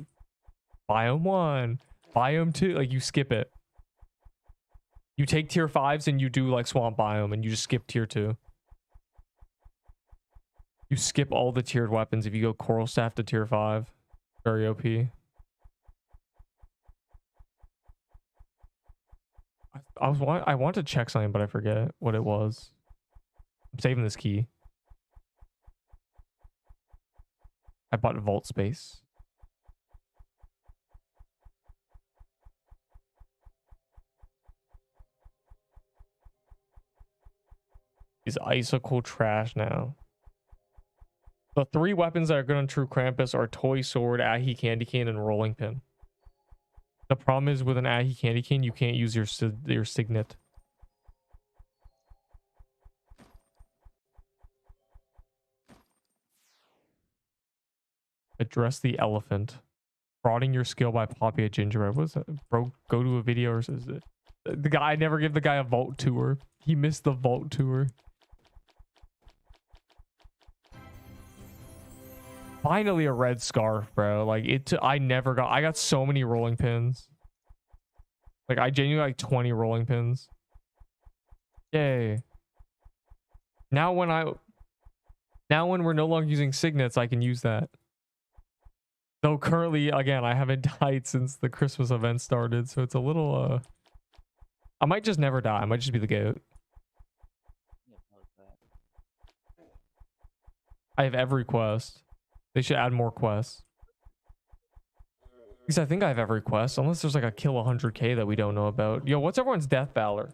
Biome 1, Biome 2, like, you skip it. You take tier 5s and you do, like, Swamp Biome, and you just skip tier 2. You skip all the tiered weapons if you go Coral Staff to tier 5. Very OP. I want to check something, but I forget what it was. I'm saving this key. I bought vault space. Is icicle trash now. The 3 weapons that are good on True Krampus are Toy Sword, Ahi Candy Cane, and Rolling Pin. The problem is with an Ahi Candy Cane, you can't use your Signet. Address the elephant. Broadening your skill by Poppy at Gingerbread. What is that? Bro, go to a video or is it? The guy, I never give the guy a vault tour. He missed the vault tour. Finally a red scarf, bro. Like I got so many rolling pins. Like I genuinely like 20 rolling pins. Yay. Now when we're no longer using signets, I can use that. Though currently, again, I haven't died since the Christmas event started, so it's a little I might just never die. I might just be the goat. I have every quest. They should add more quests. Because I think I have every quest, unless there's like a kill 100k that we don't know about. Yo, what's everyone's death valor?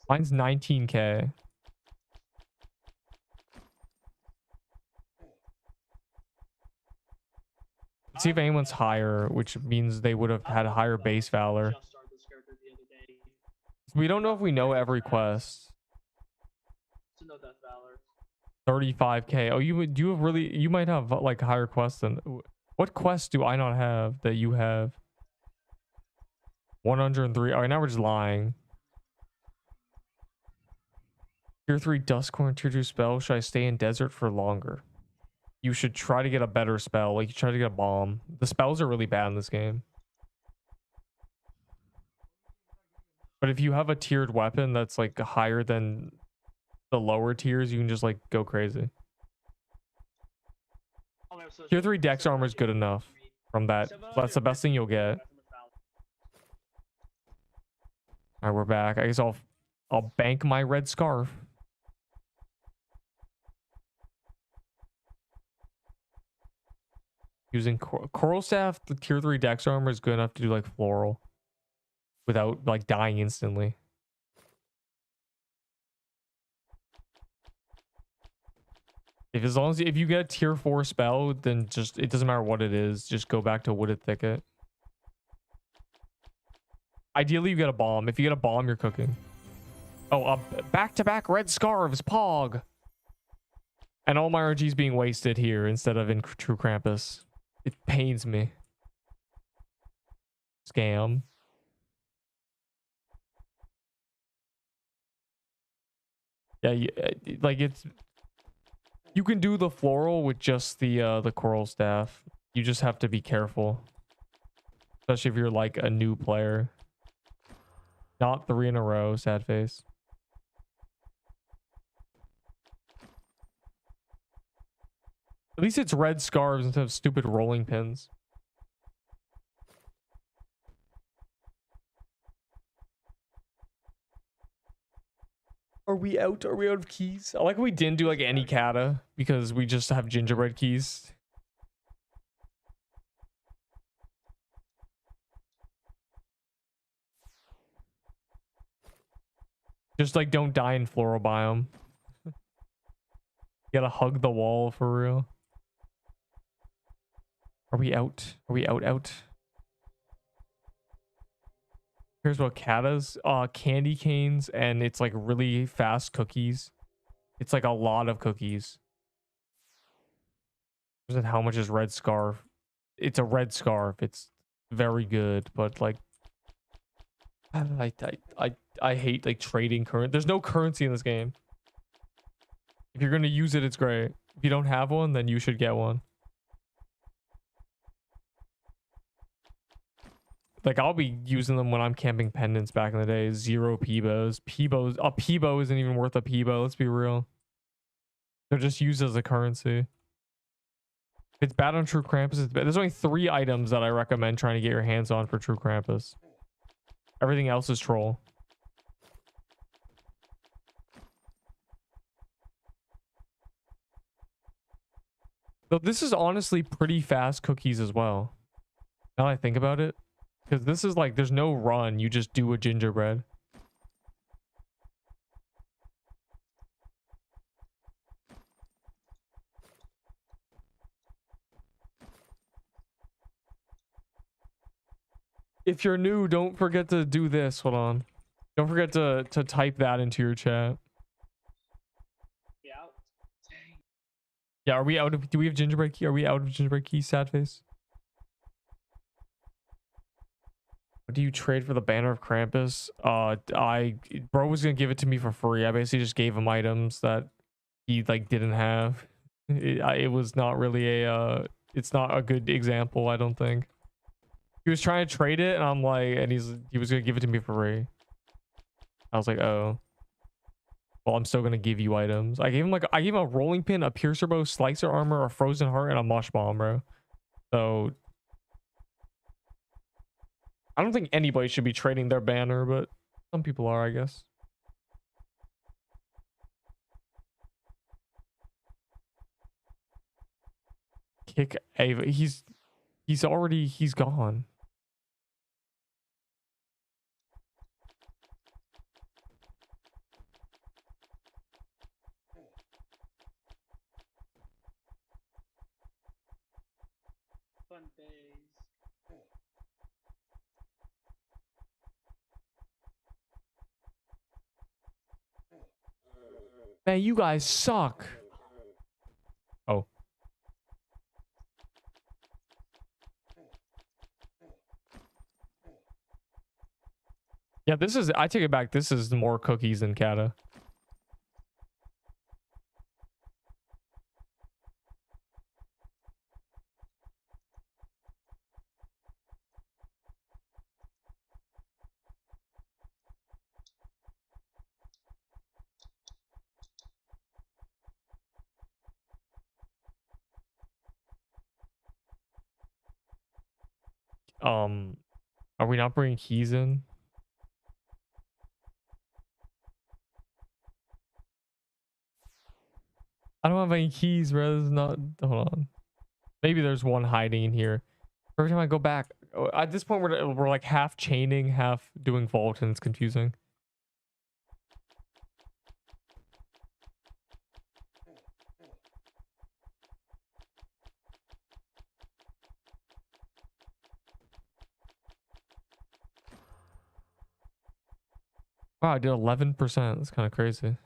Mine's 19k. Let's see if anyone's higher, which means they would have had a higher base valor. We don't know if we know every quest. 35k. Oh, you might have like higher quests than... What quests do I not have that you have? 103. All right, now we're just lying. Tier 3 Duskcorn, Tier 2 spell. Should I stay in desert for longer? You should try to get a better spell. Like, you try to get a bomb. The spells are really bad in this game. But if you have a tiered weapon that's like higher than the lower tiers, you can just like go crazy. Tier 3 dex armor is good enough from that. That's the best thing you'll get. All right, we're back. I guess I'll bank my red scarf. Using Coral Staff, the tier 3 dex armor is good enough to do like floral without like dying instantly. If you get a tier 4 spell, then just it doesn't matter what it is, just go back to Wooded Thicket. Ideally you get a bomb. If you get a bomb, you're cooking. Oh, back-to-back red scarves, pog. And all my RG's being wasted here instead of in True Krampus. It pains me. Scam. Yeah, like it's... You can do the floral with just the Coral Staff. You just have to be careful. Especially if you're like a new player. Not 3 in a row, sad face. At least it's red scarves instead of stupid rolling pins. Are we out? Are we out of keys? I like we didn't do like any kata because we just have gingerbread keys. Just like don't die in floral biome. You gotta hug the wall for real. Are we out? Are we out? Here's what Kata's candy canes, and it's like really fast cookies. It's like a lot of cookies. How much is red scarf? It's a red scarf. It's very good, but like I hate like trading current. There's no currency in this game. If you're gonna use it, it's great. If you don't have one, then you should get one. Like I'll be using them when I'm camping pendants back in the day. 0 Peebos. Peebos. A Peebo isn't even worth a Peebo. Let's be real. They're just used as a currency. It's bad on True Krampus. It's bad. There's only 3 items that I recommend trying to get your hands on for True Krampus. Everything else is troll. Though this is honestly pretty fast cookies as well. Now that I think about it. Because this is like, there's no run. You just do a gingerbread. If you're new, don't forget to do this. Hold on. Don't forget to type that into your chat. Yeah. Dang. Yeah, are we out of... Do we have gingerbread key? Are we out of gingerbread key, sad face? What do you trade for the banner of Krampus? Bro was gonna give it to me for free. I basically just gave him items that he like didn't have. It was not really a it's not a good example, I don't think. He was trying to trade it, and I'm like, and he was gonna give it to me for free. I was like, oh, well, I'm still gonna give you items. I gave him a rolling pin, a piercer bow, slicer armor, a frozen heart, and a mush bomb, bro. So I don't think anybody should be trading their banner, but some people are, I guess. Kick Ava. He's gone. Fun days. Man, you guys suck. Oh. Yeah, this is... I take it back. This is more cookies than Kata. Are we not bringing keys in? I don't have any keys, bro. This is not... Hold on. Maybe there's one hiding in here. Every time I go back... At this point, we're like half chaining, half doing vault, and it's confusing. Wow, I did 11%. That's kind of crazy.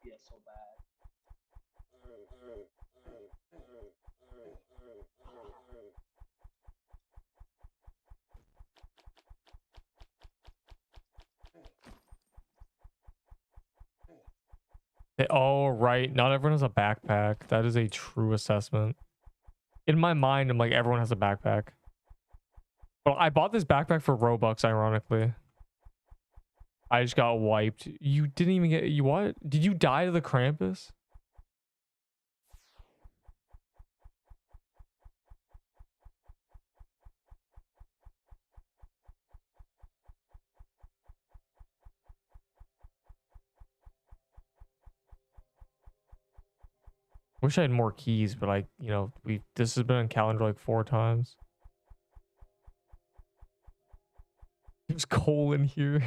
Yeah, so bad. Oh, right. Not everyone has a backpack. That is a true assessment. In my mind, I'm like, everyone has a backpack. Well, I bought this backpack for Robux, ironically. I just got wiped. You didn't even get... You what? Did you die to the Krampus? Wish I had more keys, but you know, this has been on calendar like 4 times. There's coal in here.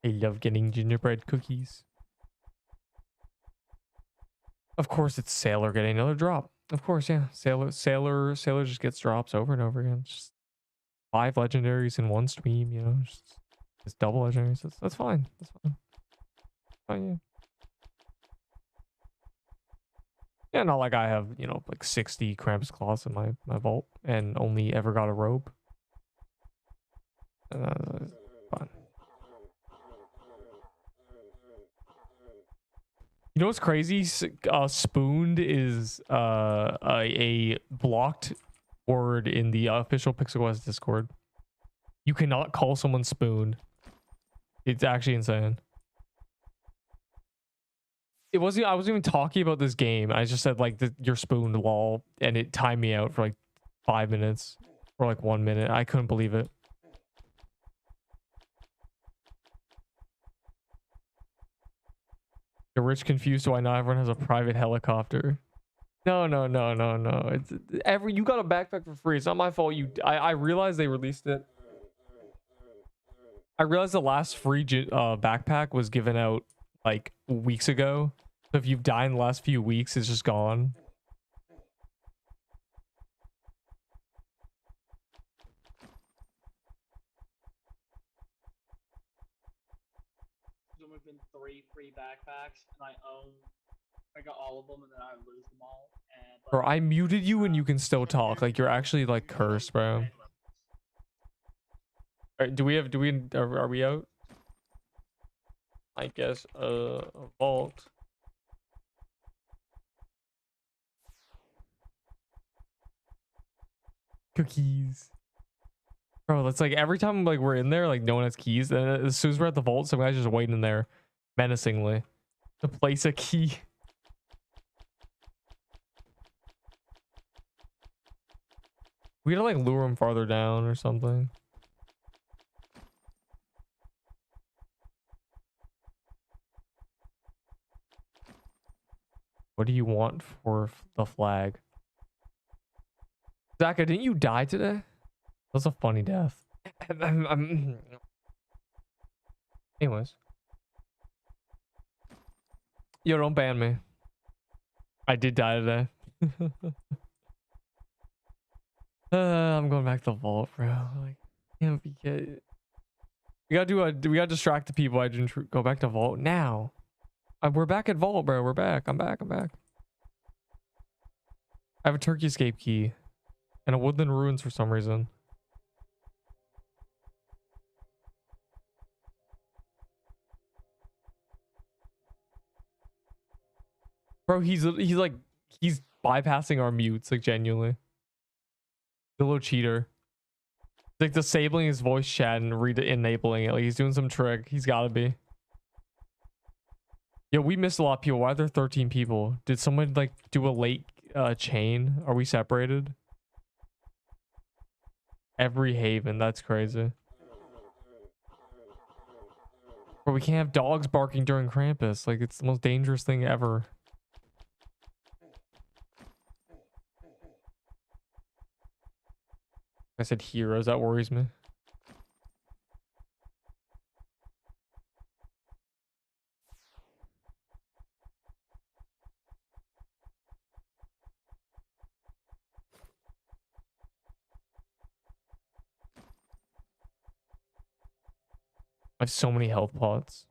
I love getting gingerbread cookies. Of course, it's Sailor getting another drop. Of course, yeah. Sailor just gets drops over and over again. Just 5 legendaries in one stream, you know. Just double legendaries. That's fine. That's fine. Fine, yeah. Yeah, not like I have, you know, like 60 Krampus cloths in my vault and only ever got a robe. Fine. You know what's crazy? Spooned is a blocked word in the official Pixel Quest Discord. You cannot call someone spooned. It's actually insane. I wasn't even talking about this game. I just said like you're spooned lol, and it timed me out for like 5 minutes or like 1 minute. I couldn't believe it. The rich confused why not everyone has a private helicopter. No. It's you got a backpack for free. It's not my fault. I realized they released it. I realized the last free backpack was given out like weeks ago. So if you've died in the last few weeks, it's just gone. There's only been 3 free backpacks, and I got all of them, and then I lose them all. And Bro, I muted you and you can still talk. Like you're actually like cursed, bro. Alright, are we out? I guess a vault. Cookies. Bro, that's like every time like we're in there, like no one has keys. And as soon as we're at the vault, some guy's just waiting there menacingly to place a key. We gotta like lure him farther down or something. What do you want for the flag? Zaka, didn't you die today? That's a funny death. Anyways. Yo, don't ban me. I did die today. I'm going back to the vault, bro. Like, can't be good. We gotta distract the people. I didn't go back to vault now. We're back at vault, bro. We're back. I'm back. I have a turkey escape key and a woodland ruins for some reason. Bro, he's bypassing our mutes, like genuinely. The little cheater. Like disabling his voice chat and enabling it. Like he's doing some trick. He's gotta be. Yo, we missed a lot of people. Why are there 13 people? Did someone like do a late chain? Are we separated? Every haven. That's crazy. But we can't have dogs barking during Krampus. Like it's the most dangerous thing ever. I said heroes. That worries me. I have so many health pots.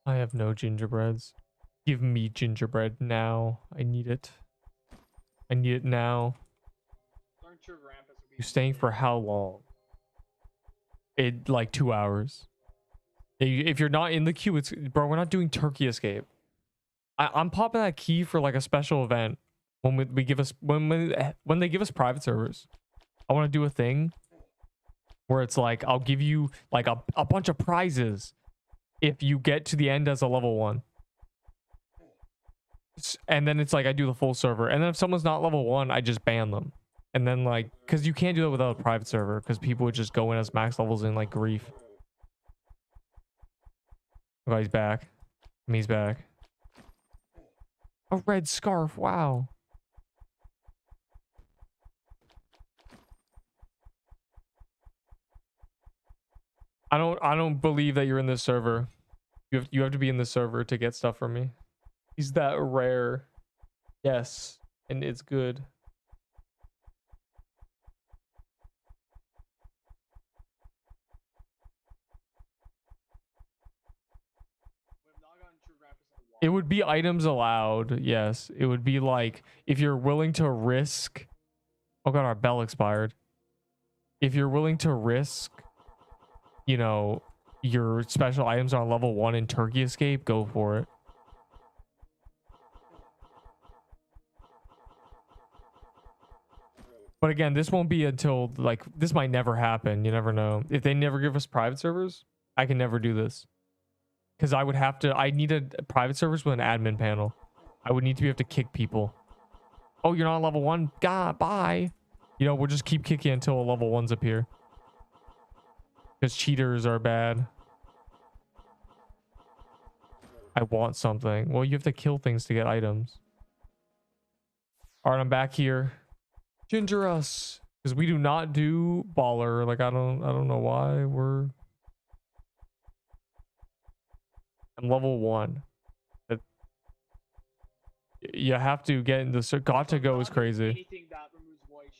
I have no gingerbreads. Give me gingerbread now. I need it. I need it now. You staying for how long? in like 2 hours. If you're not in the queue, it's bro. We're not doing Turkey Escape. I'm popping that key for like a special event when we give us when they give us private servers. I want to do a thing where it's like I'll give you like a bunch of prizes if you get to the end as a level 1. And then it's like I do the full server. And then if someone's not level 1, I just ban them. And then like, because you can't do that without a private server, because people would just go in as max levels in like grief. Oh, he's back. He's back. A red scarf. Wow. I don't believe that you're in this server. You have to be in this server to get stuff from me. He's that rare. Yes, and it's good. It would be items allowed. Yes, it would be like if you're willing to risk. Oh god, our bell expired. If you're willing to risk, you know, your special items on level 1 in Turkey Escape, go for it. But again, this won't be until like this might never happen. You never know. If they never give us private servers, I can never do this. Because I need a private servers with an admin panel. I would need to be able to kick people. Oh, you're not level 1? God, bye. You know, we'll just keep kicking until a level 1's appear. Because cheaters are bad. I want something. Well, you have to kill things to get items. Alright, I'm back here. Ginger us. Because we do not do baller. Like, I don't know why I'm level 1. You have to get into the got to go is crazy. Anything that removes voice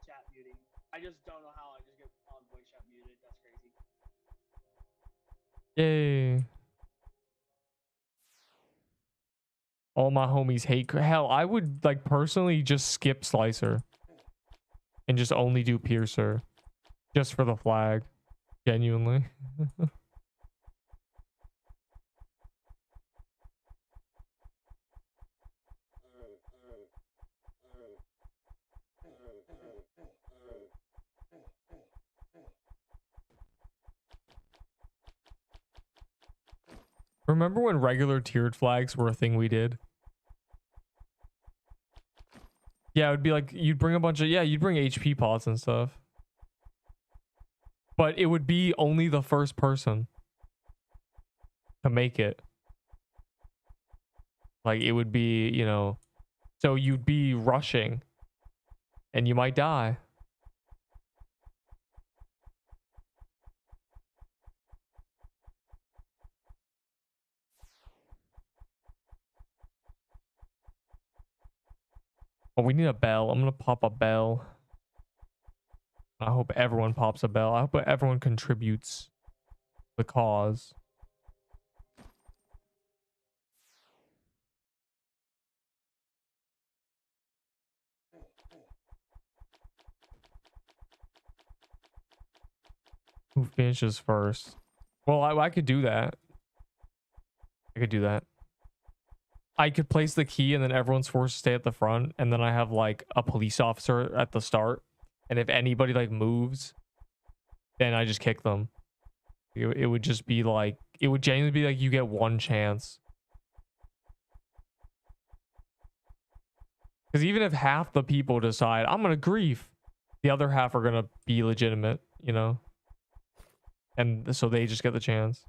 chat muting. I just don't know how I just get on voice chat muted. That's crazy. Yay. All my homies hate. Hell, I would like personally just skip Slicer and just only do Piercer just for the flag. Genuinely. Remember when regular tiered flags were a thing we did? Yeah, it would be like you'd bring a bunch of you'd bring HP pots and stuff. But it would be only the first person to make it. Like it would be, you know, so you'd be rushing and you might die. Oh, we need a bell. I'm gonna pop a bell. I hope everyone pops a bell. I hope everyone contributes to the cause. Who finishes first? Well, I could do that. I could do that. I could place the key and then everyone's forced to stay at the front, and then I have like a police officer at the start, and if anybody like moves, then I just kick them. It would just be like, it would genuinely be like you get one chance. Because even if half the people decide I'm gonna grief, the other half are gonna be legitimate, you know, and so they just get the chance.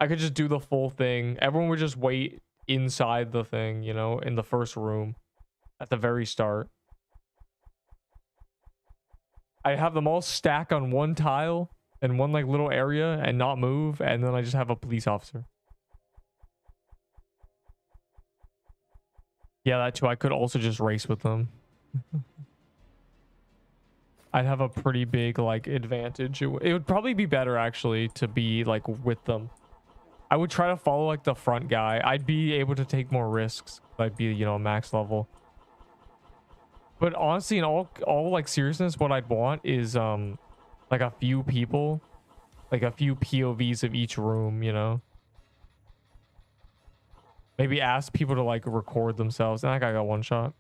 I could just do the full thing. Everyone would just wait inside the thing, you know, in the first room at the very start. I have them all stack on one tile in one like little area and not move, and then I just have a police officer. Yeah, that too. I could also just race with them. I'd have a pretty big like advantage. It would probably be better actually to be like with them. I would try to follow like the front guy. I'd be able to take more risks Like be, you know, max level. But honestly, in all like seriousness, what I'd want is like a few people, like a few POVs of each room, you know. Maybe ask people to like record themselves. And that guy got one shot.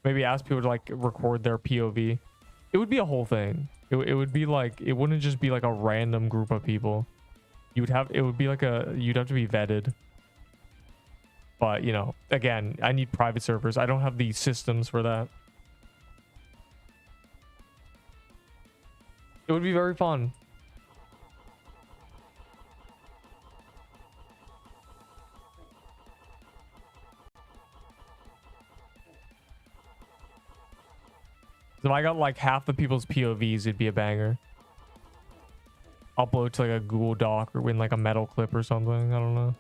Maybe ask people to like record their POV. It would be a whole thing. It would be like, it wouldn't just be like a random group of people. You would have, it would be like you'd have to be vetted. But, you know, again, I need private servers. I don't have the systems for that. It would be very fun. If I got like half the people's POVs, it'd be a banger. Upload to like a Google Doc or win like a metal clip or something. I don't know.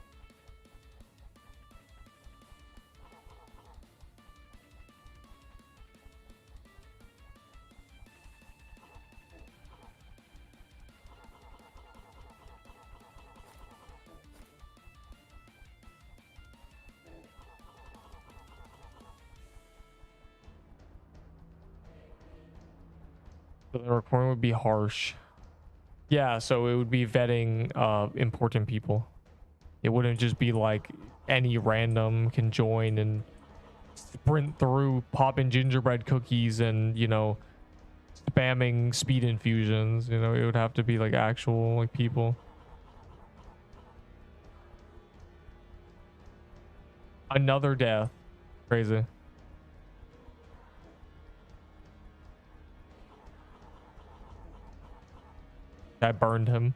So the recording would be harsh. Yeah, so it would be vetting important people. It wouldn't just be like any random can join and sprint through popping gingerbread cookies and, you know, spamming speed infusions. You know, it would have to be like actual like people. Another death. Crazy. I burned him.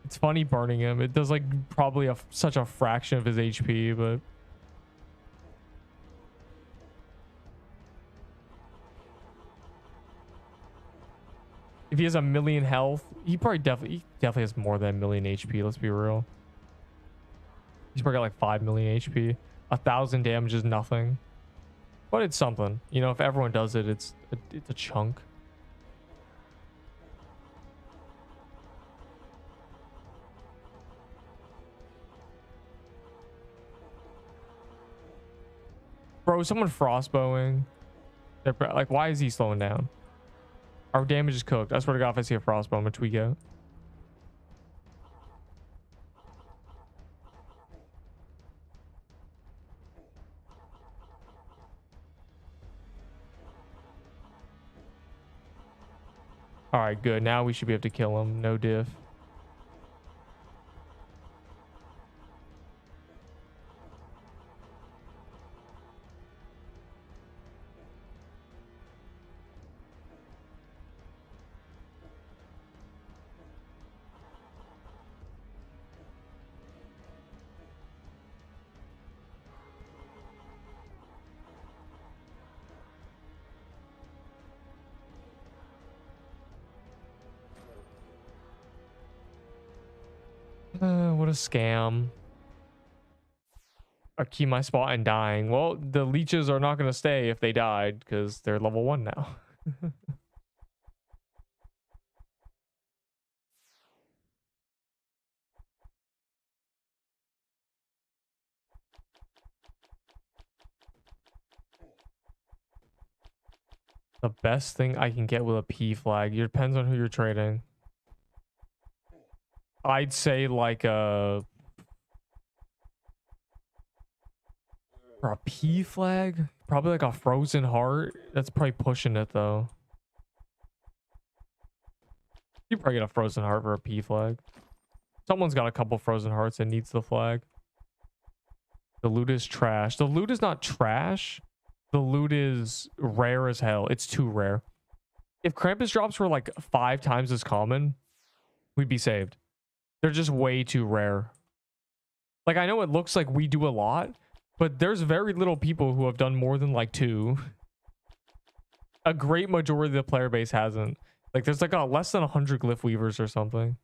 It's funny burning him. It does like probably such a fraction of his HP, but if he has a million health, he definitely has more than a million HP. Let's be real. He's probably got like 5 million HP. 1,000 damage is nothing, but it's something. You know, if everyone does it, it's a chunk. Bro, someone frostbowing. Like, why is he slowing down? Our damage is cooked. I swear to God, if I see a frostbow, I'm gonna tweak out. All right, good. Now we should be able to kill him. No diff. What a scam. I keep my spot and dying. Well, the leeches are not going to stay if they died because they're level 1 now. The best thing I can get with a P flag. It depends on who you're trading. I'd say like for a P flag, probably like a frozen heart. That's probably pushing it though. You probably get a frozen heart for a P flag. Someone's got a couple frozen hearts and needs the flag. The loot is trash. The loot is not trash. The loot is rare as hell. It's too rare. If Krampus drops were like 5 times as common, we'd be saved. They're just way too rare. Like, I know it looks like we do a lot, but there's very little people who have done more than like 2. A great majority of the player base hasn't. Like, there's like less than 100 glyph weavers or something.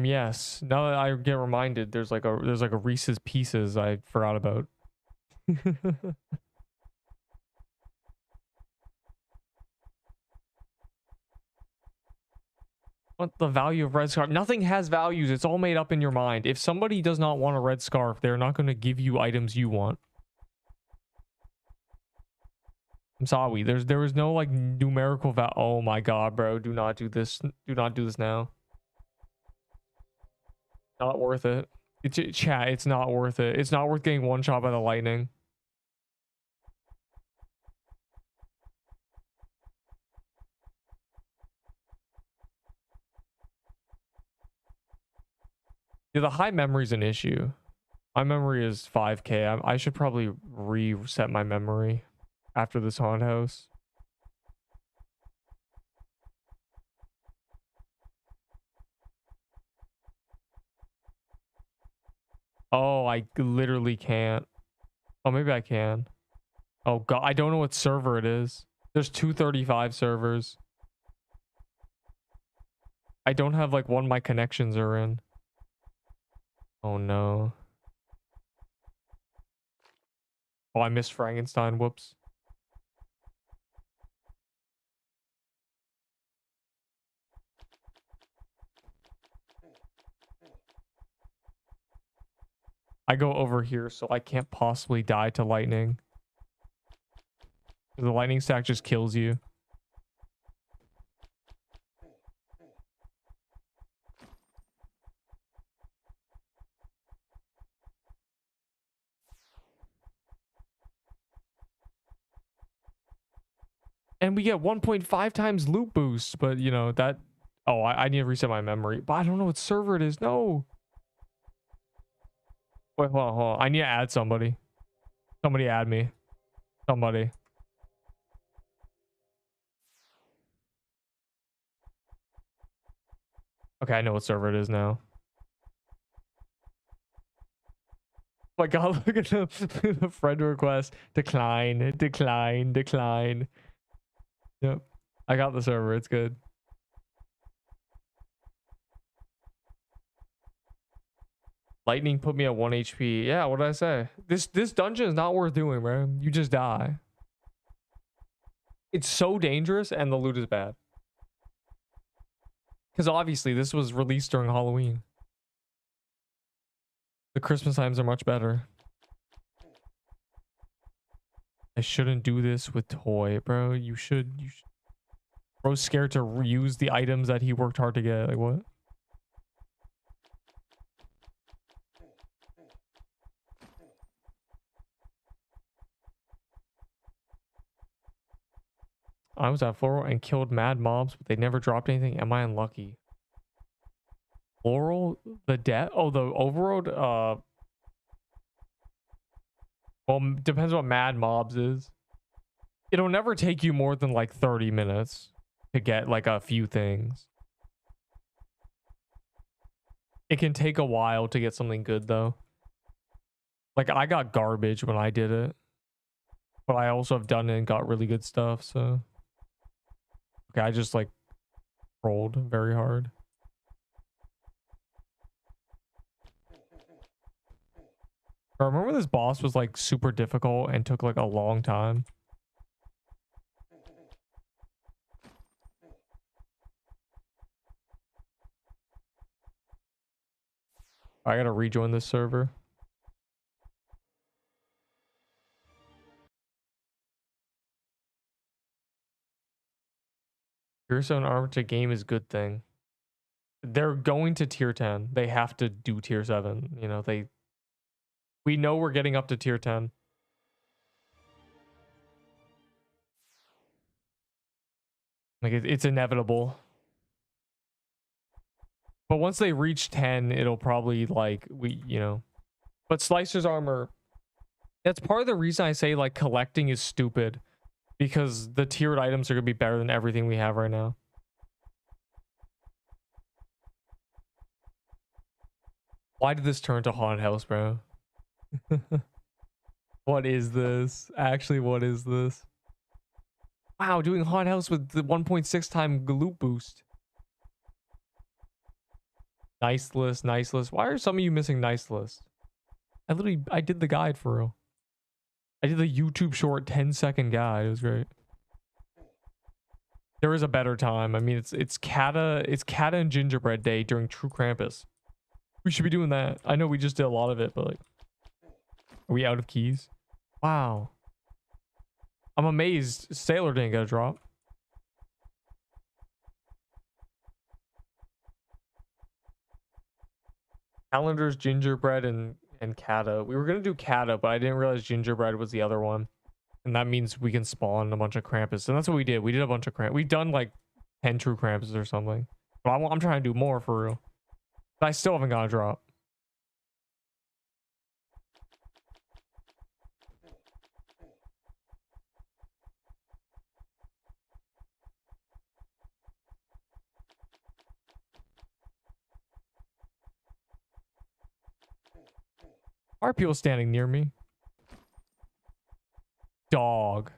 Yes. Now that I get reminded, there's like a Reese's Pieces I forgot about. What the value of red scarf? Nothing has values. It's all made up in your mind. If somebody does not want a red scarf, they're not going to give you items you want. I'm sorry. There is no like numerical value. Oh my god, bro. Do not do this. Do not do this now. Not worth it. Chat, it's not worth it. It's not worth getting one shot by the lightning. Yeah, the high memory is an issue. My memory is 5K. I should probably reset my memory after this haunted house. Oh, I literally can't. Oh, maybe I can. Oh god, I don't know what server it is. There's 235 servers. I don't have like one my connections are in. Oh no. Oh, I missed Frankenstein. Whoops. I go over here, so I can't possibly die to lightning. The lightning stack just kills you. And we get 1.5 times loot boost, but you know, that... Oh, I need to reset my memory. But I don't know what server it is. No. Wait, hold on. I need to add somebody. Somebody add me. Somebody. Okay, I know what server it is now. Oh my god, look at the friend request. Decline, decline, decline. Yep. I got the server. It's good. Lightning put me at 1 HP. Yeah, what did I say? This dungeon is not worth doing, bro. You just die. It's so dangerous and the loot is bad. Because obviously this was released during Halloween. The Christmas times are much better. I shouldn't do this with Toy, bro. You should. Bro's scared to reuse the items that he worked hard to get. Like, what? I was at Floral and killed mad mobs, but they never dropped anything. Am I unlucky? Floral? The death? Oh, the overroad? Well, depends what mad mobs is. It'll never take you more than like 30 minutes to get like a few things. It can take a while to get something good though. Like I got garbage when I did it. But I also have done it and got really good stuff, so... Okay, I just like rolled very hard. I remember this boss was like super difficult and took like a long time. I gotta rejoin this server. Tier 7 armor to game is a good thing. They're going to tier 10. They have to do tier 7. You know, we know we're getting up to tier 10. Like it's inevitable. But once they reach 10, it'll probably like you know. But Slicer's armor, that's part of the reason I say like collecting is stupid. Because the tiered items are going to be better than everything we have right now. Why did this turn to haunted house, bro? What is this? Actually, what is this? Wow, doing haunted house with the 1.6 time loot boost. Nice list, nice list. Why are some of you missing nice list? I did the guide for real. I did the YouTube short 10-second guide. It was great. There is a better time. I mean, it's Kata and Gingerbread Day during True Krampus. We should be doing that. I know we just did a lot of it, but like, are we out of keys? Wow. I'm amazed Sailor didn't get a drop. Calendars, Gingerbread, and Kata. We were gonna do Kata, but I didn't realize Gingerbread was the other one. And that means we can spawn a bunch of Krampus. And that's what we did. We did a bunch of Krampus. We've done like 10 true Krampus or something. But I'm trying to do more for real. But I still haven't got a drop. Why are people standing near me? Dog.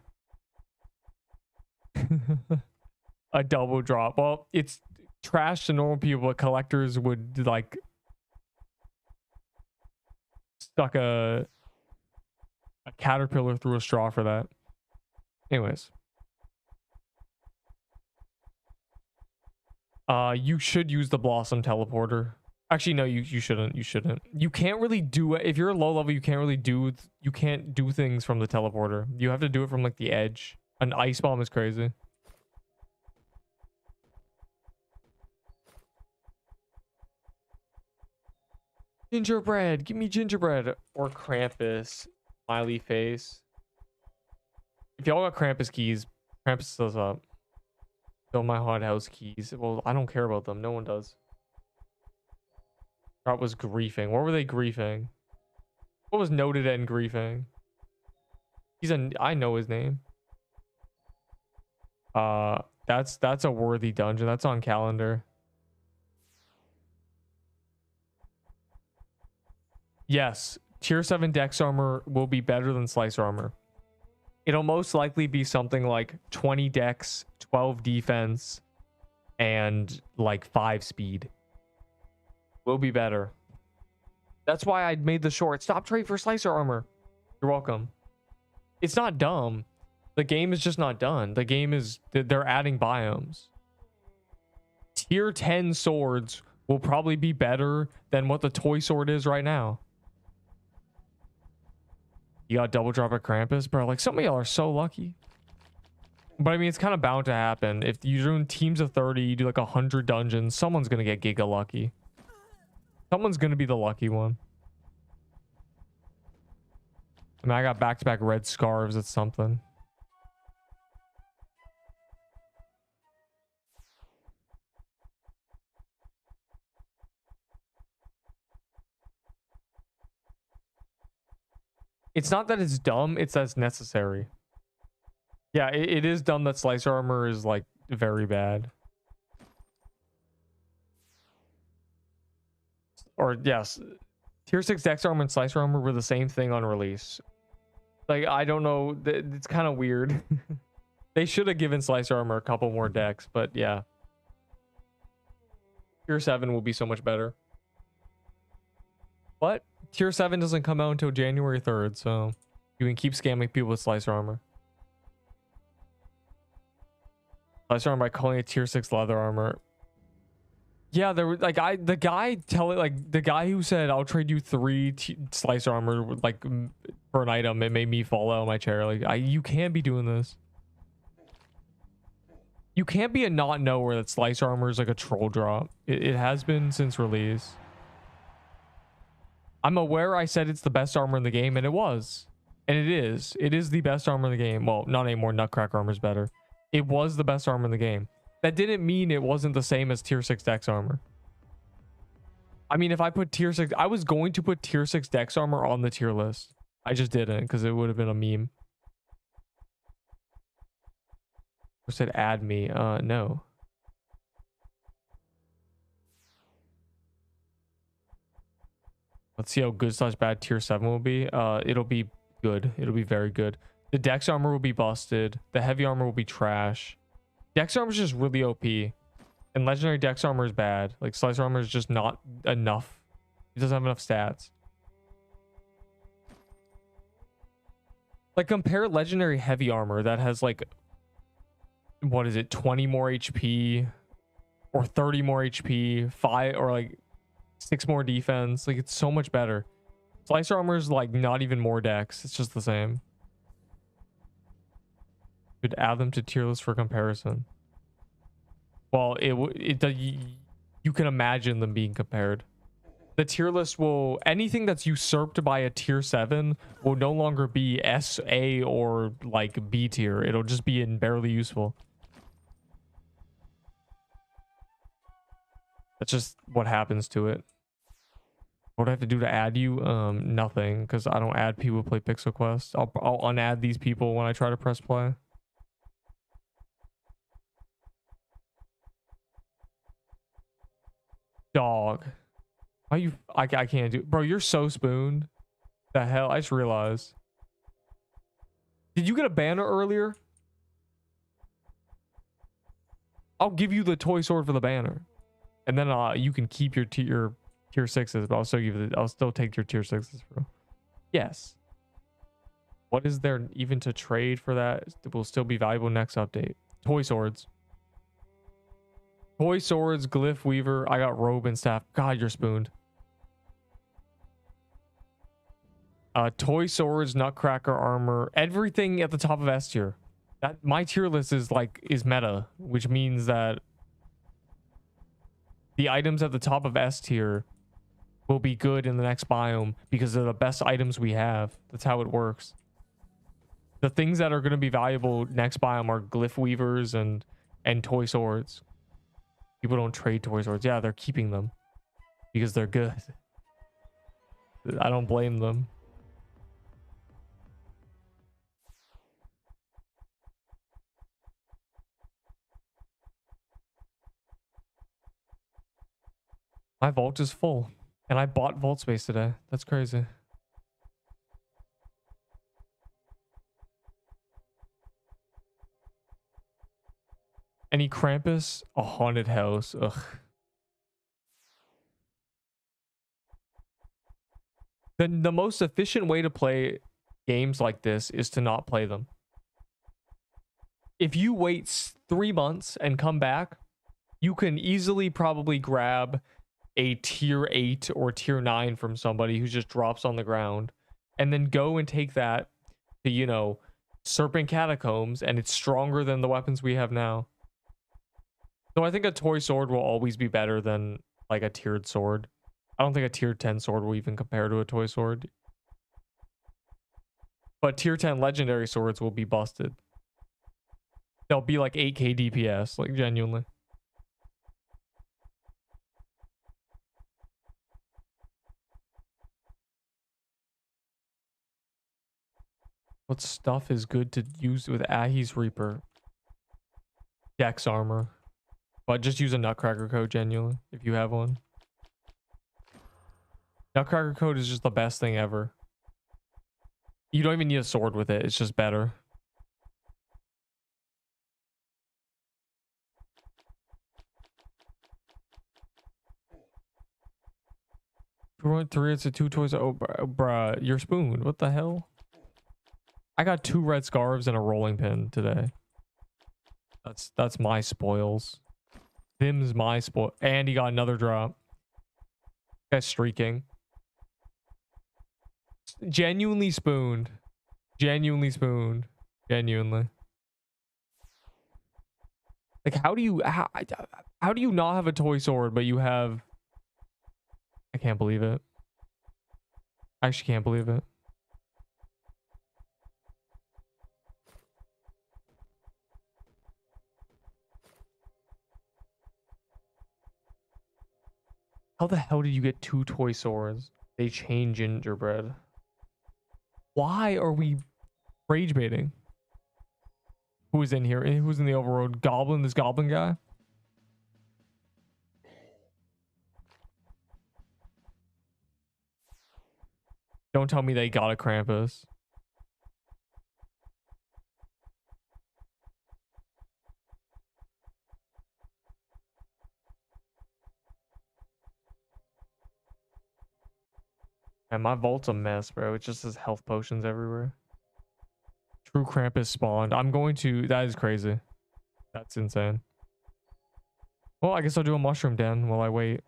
A double drop. Well, it's trash to normal people, but collectors would like stuck a caterpillar through a straw for that. Anyways. You should use the Blossom teleporter. Actually, no, you shouldn't. You shouldn't. You can't really do it. If you're low level, you can't do things from the teleporter. You have to do it from like the edge. An ice bomb is crazy. Gingerbread, give me gingerbread or Krampus. Smiley face. If y'all got Krampus keys, Krampus does up. Fill my hot house keys. Well, I don't care about them. No one does. That was griefing. What were they griefing? What was noted and griefing? I know his name. That's a worthy dungeon. That's on calendar. Yes, tier 7 dex armor will be better than slice armor. It'll most likely be something like 20 dex, 12 defense, and like 5 speed. Will be better. That's why I made the short. Stop trading for slicer armor. You're welcome. It's not dumb. The game is just not done. The game is... They're adding biomes. Tier 10 swords will probably be better than what the toy sword is right now. You got double drop at Krampus? Bro, like some of y'all are so lucky. But I mean, it's kind of bound to happen. If you're doing teams of 30, you do like 100 dungeons, someone's going to get giga lucky. Someone's going to be the lucky one. I mean, I got back-to-back red scarves. It's something. It's not that it's dumb. It's that it's necessary. Yeah, it is dumb that slicer armor is like very bad. Or yes, tier 6 dex armor and slicer armor were the same thing on release. Like, I don't know, it's kind of weird. They should have given slicer armor a couple more decks, but yeah. Tier 7 will be so much better. But tier 7 doesn't come out until January 3rd, so you can keep scamming people with slicer armor. Slicer armor by calling it tier 6 leather armor. Yeah, there was like the guy who said I'll trade you 3 slice armor like for an item. It made me fall out of my chair. Like you can't be doing this. You can't be a not knower that slice armor is like a troll drop. It has been since release. I'm aware I said it's the best armor in the game, and it was, and it is. It is the best armor in the game. Well, not anymore. Nutcracker armor is better. It was the best armor in the game. That didn't mean it wasn't the same as tier 6 dex armor. I mean, if I put tier 6... I was going to put tier 6 dex armor on the tier list. I just didn't, because it would have been a meme. Who said add me? No. Let's see how good / bad tier 7 will be. It'll be good. It'll be very good. The dex armor will be busted. The heavy armor will be trash. Dex armor is just really OP. And legendary dex armor is bad. Like slicer armor is just not enough. It doesn't have enough stats. Like compare legendary heavy armor that has like, what is it, 20 more HP or 30 more HP, 5 or like 6 more defense. Like it's so much better. Slicer armor is like not even more dex. It's just the same. Could add them to tier list for comparison. Well, you can imagine them being compared. The tier list will, anything that's usurped by a tier 7 will no longer be S, A, or like B tier. It'll just be in barely useful. That's just what happens to it. What do I have to do to add you? Nothing, because I don't add people who play Pixel Quest. I'll unadd these people when I try to press play. Dog. Why you? I can't do. Bro, you're so spooned. The hell? I just realized. Did you get a banner earlier? I'll give you the toy sword for the banner, and then you can keep your tier 6s, but I'll still give it. I'll still take your tier 6s, bro. Yes. What is there even to trade for that? It will still be valuable next update. Toy swords. Toy swords, glyph weaver. I got robe and staff. God, you're spooned. Toy swords, nutcracker armor, everything at the top of S tier. That my tier list is meta, which means that the items at the top of S tier will be good in the next biome because they're the best items we have. That's how it works. The things that are going to be valuable next biome are glyph weavers and toy swords. People don't trade toy swords. Yeah, they're keeping them because they're good. I don't blame them. My vault is full, and I bought vault space today. That's crazy. Any Krampus? A haunted house. Ugh. Then the most efficient way to play games like this is to not play them. If you wait 3 months and come back, you can easily probably grab a tier 8 or tier 9 from somebody who just drops on the ground, and then go and take that to, you know, Serpent Catacombs, and it's stronger than the weapons we have now. So I think a toy sword will always be better than like a tiered sword. I don't think a tier 10 sword will even compare to a toy sword. But tier 10 legendary swords will be busted. They'll be like 8k DPS, like genuinely. What stuff is good to use with Ahi's Reaper? Dex armor. But just use a Nutcracker code, genuinely, if you have one. Nutcracker code is just the best thing ever. You don't even need a sword with it. It's just better. We're 3, it's a 2 toys. Oh, bruh, you're spooned. What the hell? I got 2 red scarves and a rolling pin today. That's my spoils. Them's my spoil. And he got another drop. Guy's streaking. Genuinely spooned. Genuinely spooned. Genuinely. Like, how do you not have a toy sword, but you have... I can't believe it. I actually can't believe it. How the hell did you get 2 toy swords? They change Gingerbread. Why are we rage baiting? Who is in here? Who's in the overworld? Goblin? This goblin guy? Don't tell me they got a Krampus. And my vault's a mess, bro. It just has health potions everywhere. True Krampus spawned. I'm going to... That is crazy. That's insane. Well, I guess I'll do a mushroom den while I wait.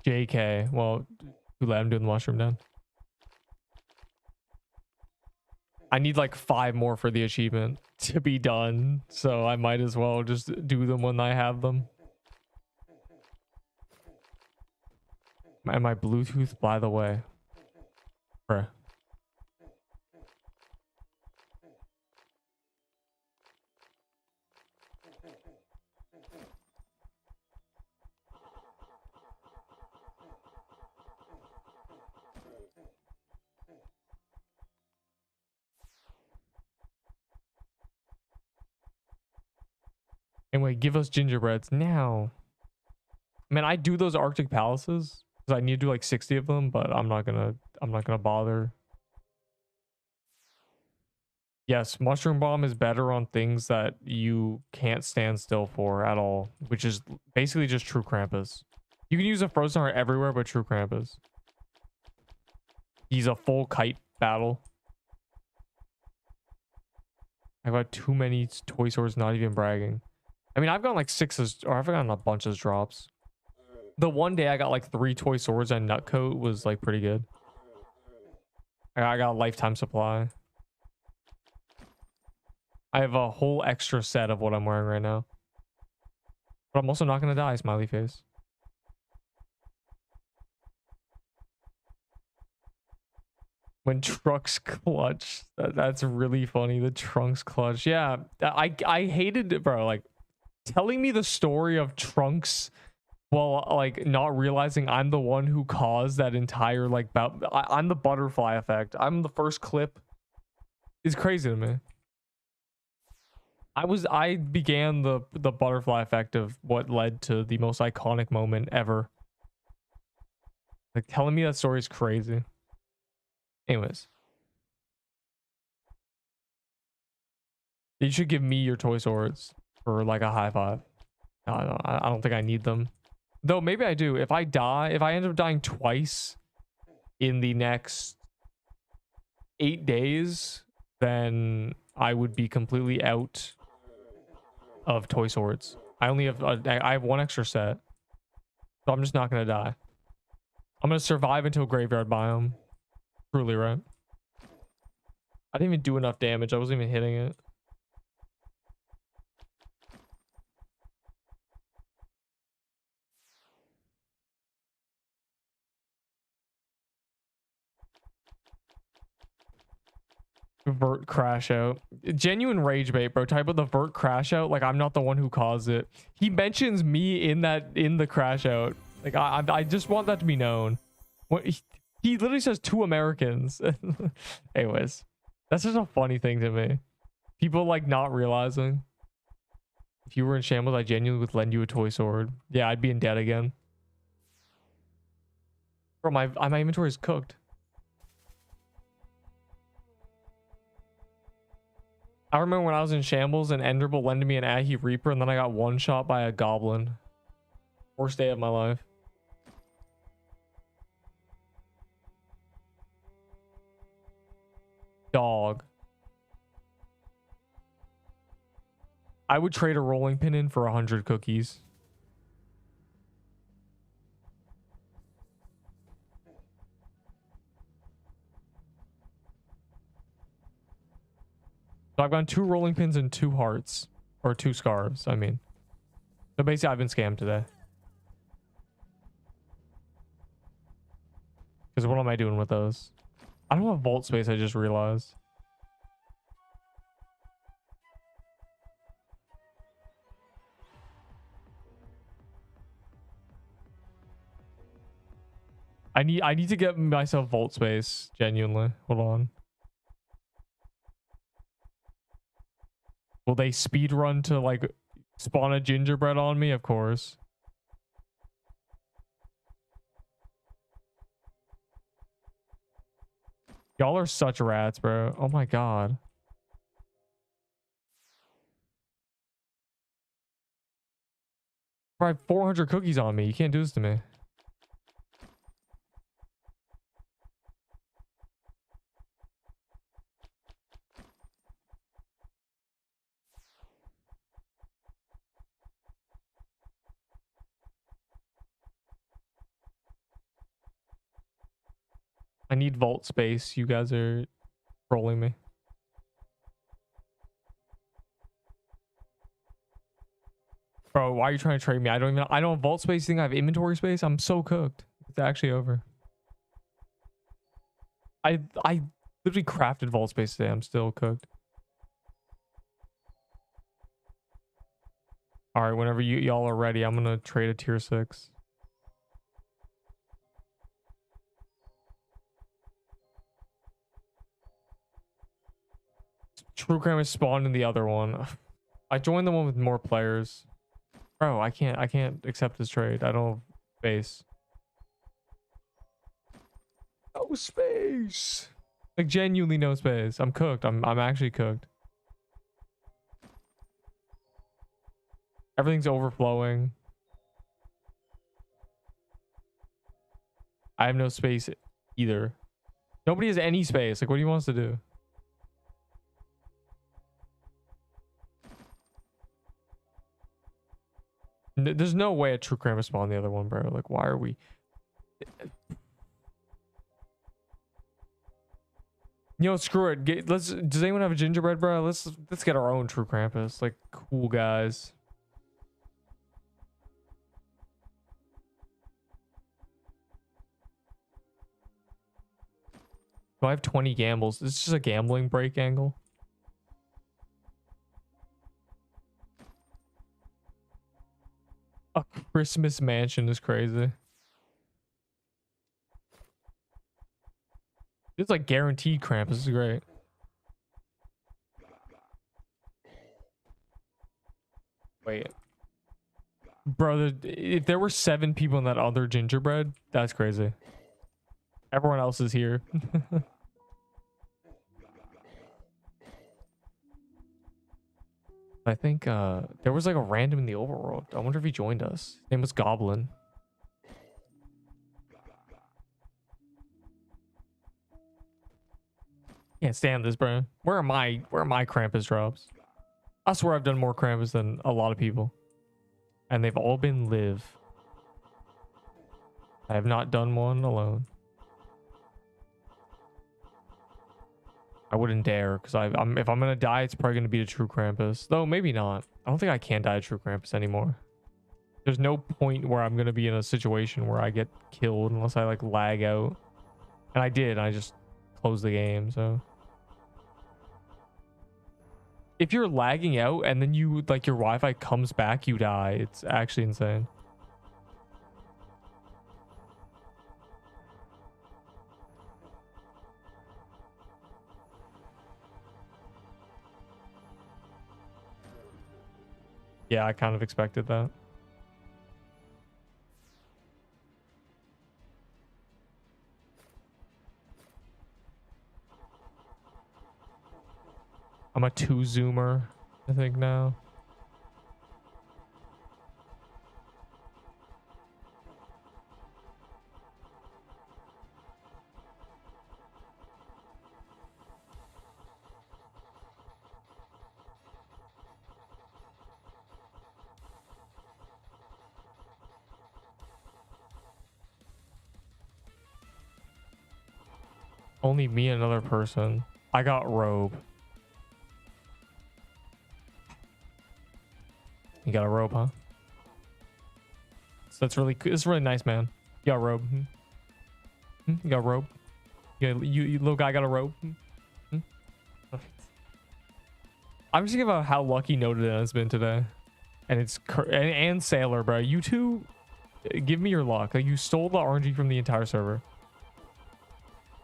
JK. Well, let him do the mushroom den. I need like 5 more for the achievement to be done. So I might as well just do them when I have them. And my Bluetooth, by the way. Bruh. Anyway, give us gingerbreads now. Man, I do those Arctic palaces because I need to do like 60 of them, but I'm not gonna bother. Yes, mushroom bomb is better on things that you can't stand still for at all, which is basically just true Krampus. You can use a frozen heart everywhere but true Krampus. He's a full kite battle. I've got too many toy swords, not even bragging. I mean, I've gotten like 6s, or I've gotten a bunch of drops. The one day I got like 3 toy swords and nutcoat was like pretty good. I got a lifetime supply. I have a whole extra set of what I'm wearing right now. But I'm also not gonna die, smiley face. When trucks clutch. That's really funny. The trunks clutch. Yeah, I hated it, bro. Like, telling me the story of trunks while like not realizing I'm the one who caused that entire like I'm the butterfly effect. I'm the first clip. Is crazy to me. I began the butterfly effect of what led to the most iconic moment ever. Like, telling me that story is crazy. Anyways, you should give me your toy swords for like a high five. No, I don't think I need them. Though maybe I do. If I end up dying twice in the next 8 days, then I would be completely out of toy swords. I have 1 extra set. So I'm just not going to die. I'm going to survive until graveyard biome. Truly, right? I didn't even do enough damage. I wasn't even hitting it. Vert crash out. Genuine rage bait, bro. Type of the vert crash out. Like, I'm not the one who caused it. He mentions me in the crash out. Like, I just want that to be known. What he literally says 2 Americans. Anyways, that's just a funny thing to me. People like not realizing. If you were in shambles, I genuinely would lend you a toy sword. Yeah, I'd be in debt again. Bro, my inventory is cooked. I remember when I was in shambles and Enderable lended me an Ahi Reaper and then I got one shot by a goblin. Worst day of my life. Dog. I would trade a rolling pin in for 100 cookies. So I've gotten 2 rolling pins and 2 hearts. Or 2 scarves, I mean. So basically I've been scammed today. Because what am I doing with those? I don't have vault space, I just realized. I need to get myself vault space, genuinely. Hold on. Will they speed run to like spawn a gingerbread on me? Of course. Y'all are such rats, bro. Oh my god. I have 400 cookies on me. You can't do this to me. I need vault space. You guys are trolling me. Bro, why are you trying to trade me? I don't have vault space. You think I have inventory space? I'm so cooked. It's actually over. I literally crafted vault space today. I'm still cooked. All right, whenever y'all are ready, I'm gonna trade a tier 6. True Crime is spawned in the other one. I joined the one with more players. Bro, I can't accept this trade. I don't have space. No space. Like genuinely no space. I'm cooked. I'm actually cooked. Everything's overflowing. I have no space either. Nobody has any space. Like, what do you want us to do? There's no way a true crime is spawned the other one, bro. Like, why are we? You know, screw it. Does anyone have a gingerbread, bro? Let's get our own true Krampus. Like, cool guys. Do I have 20 gambles? It's just a gambling break angle. A Christmas mansion is crazy. It's like guaranteed Krampus. This is great. Wait. Bro, if there were 7 people in that other gingerbread, that's crazy. Everyone else is here. I think there was like a random in the overworld. I wonder if he joined us. His name was Goblin. Can't stand this, bro. Where are my Krampus drops? I swear I've done more Krampus than a lot of people. And they've all been live. I have not done one alone. I wouldn't dare, because if I'm gonna die, it's probably gonna be a true Krampus. Though maybe not. I don't think I can die a true Krampus anymore. There's no point where I'm gonna be in a situation where I get killed unless I like lag out. And I did. I just closed the game. So if you're lagging out and then you like your Wi-Fi comes back, you die. It's actually insane. Yeah, I kind of expected that. I'm a 2 zoomer, I think now. Only me and another person. I got robe. You got a robe, huh? So that's really cool. It's really nice, man. You got a robe. You got a robe. You little guy got a robe. I'm just thinking about how lucky Noted has been today, and it's and Sailor, bro. You two, give me your luck. Like, you stole the RNG from the entire server.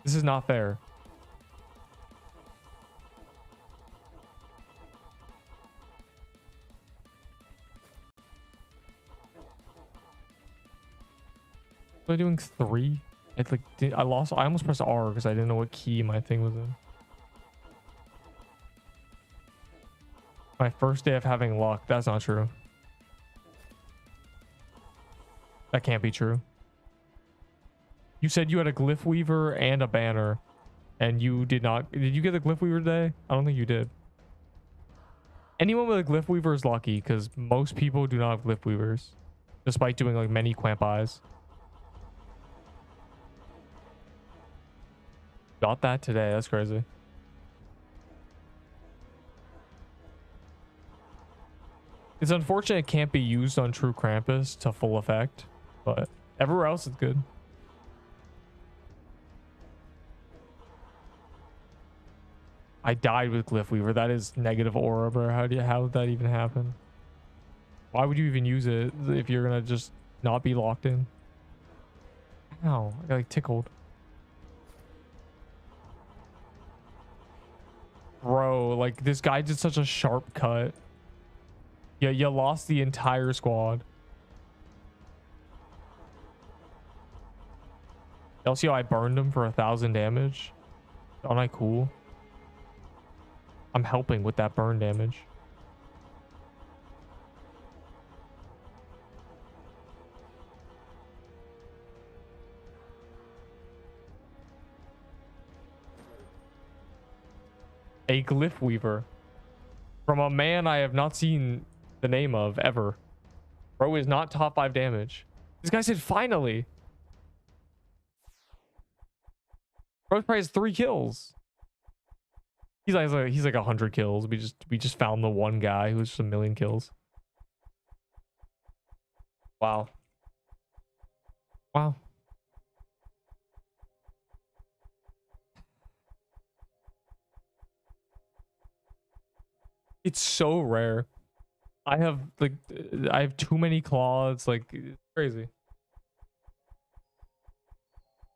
This is not fair. Was I doing 3? It's like I almost pressed R because I didn't know what key my thing was in. My first day of having luck. That's not true. That can't be true. You said you had a glyph weaver and a banner, and you did not. Did you get the glyph weaver today? I don't think you did. Anyone with a glyph weaver is lucky, because most people do not have glyph weavers, despite doing like many quamp eyes. Got that today. That's crazy. It's unfortunate it can't be used on True Krampus to full effect, but everywhere else it's good. I died with Glyph Weaver. That is negative aura, bro. How did that even happen? Why would you even use it if you're gonna just not be locked in? Ow, I got like tickled. Bro, like this guy did such a sharp cut. Yeah, you lost the entire squad. Y'all see how I burned him for 1,000 damage? Aren't I cool? I'm helping with that burn damage. A Glyph Weaver. From a man I have not seen the name of ever. Bro is not top 5 damage. This guy said finally. Bro probably has 3 kills. He's like 100 kills. We just found the one guy who's just a million kills. Wow. Wow. It's so rare. I have too many claws. Like, it's crazy.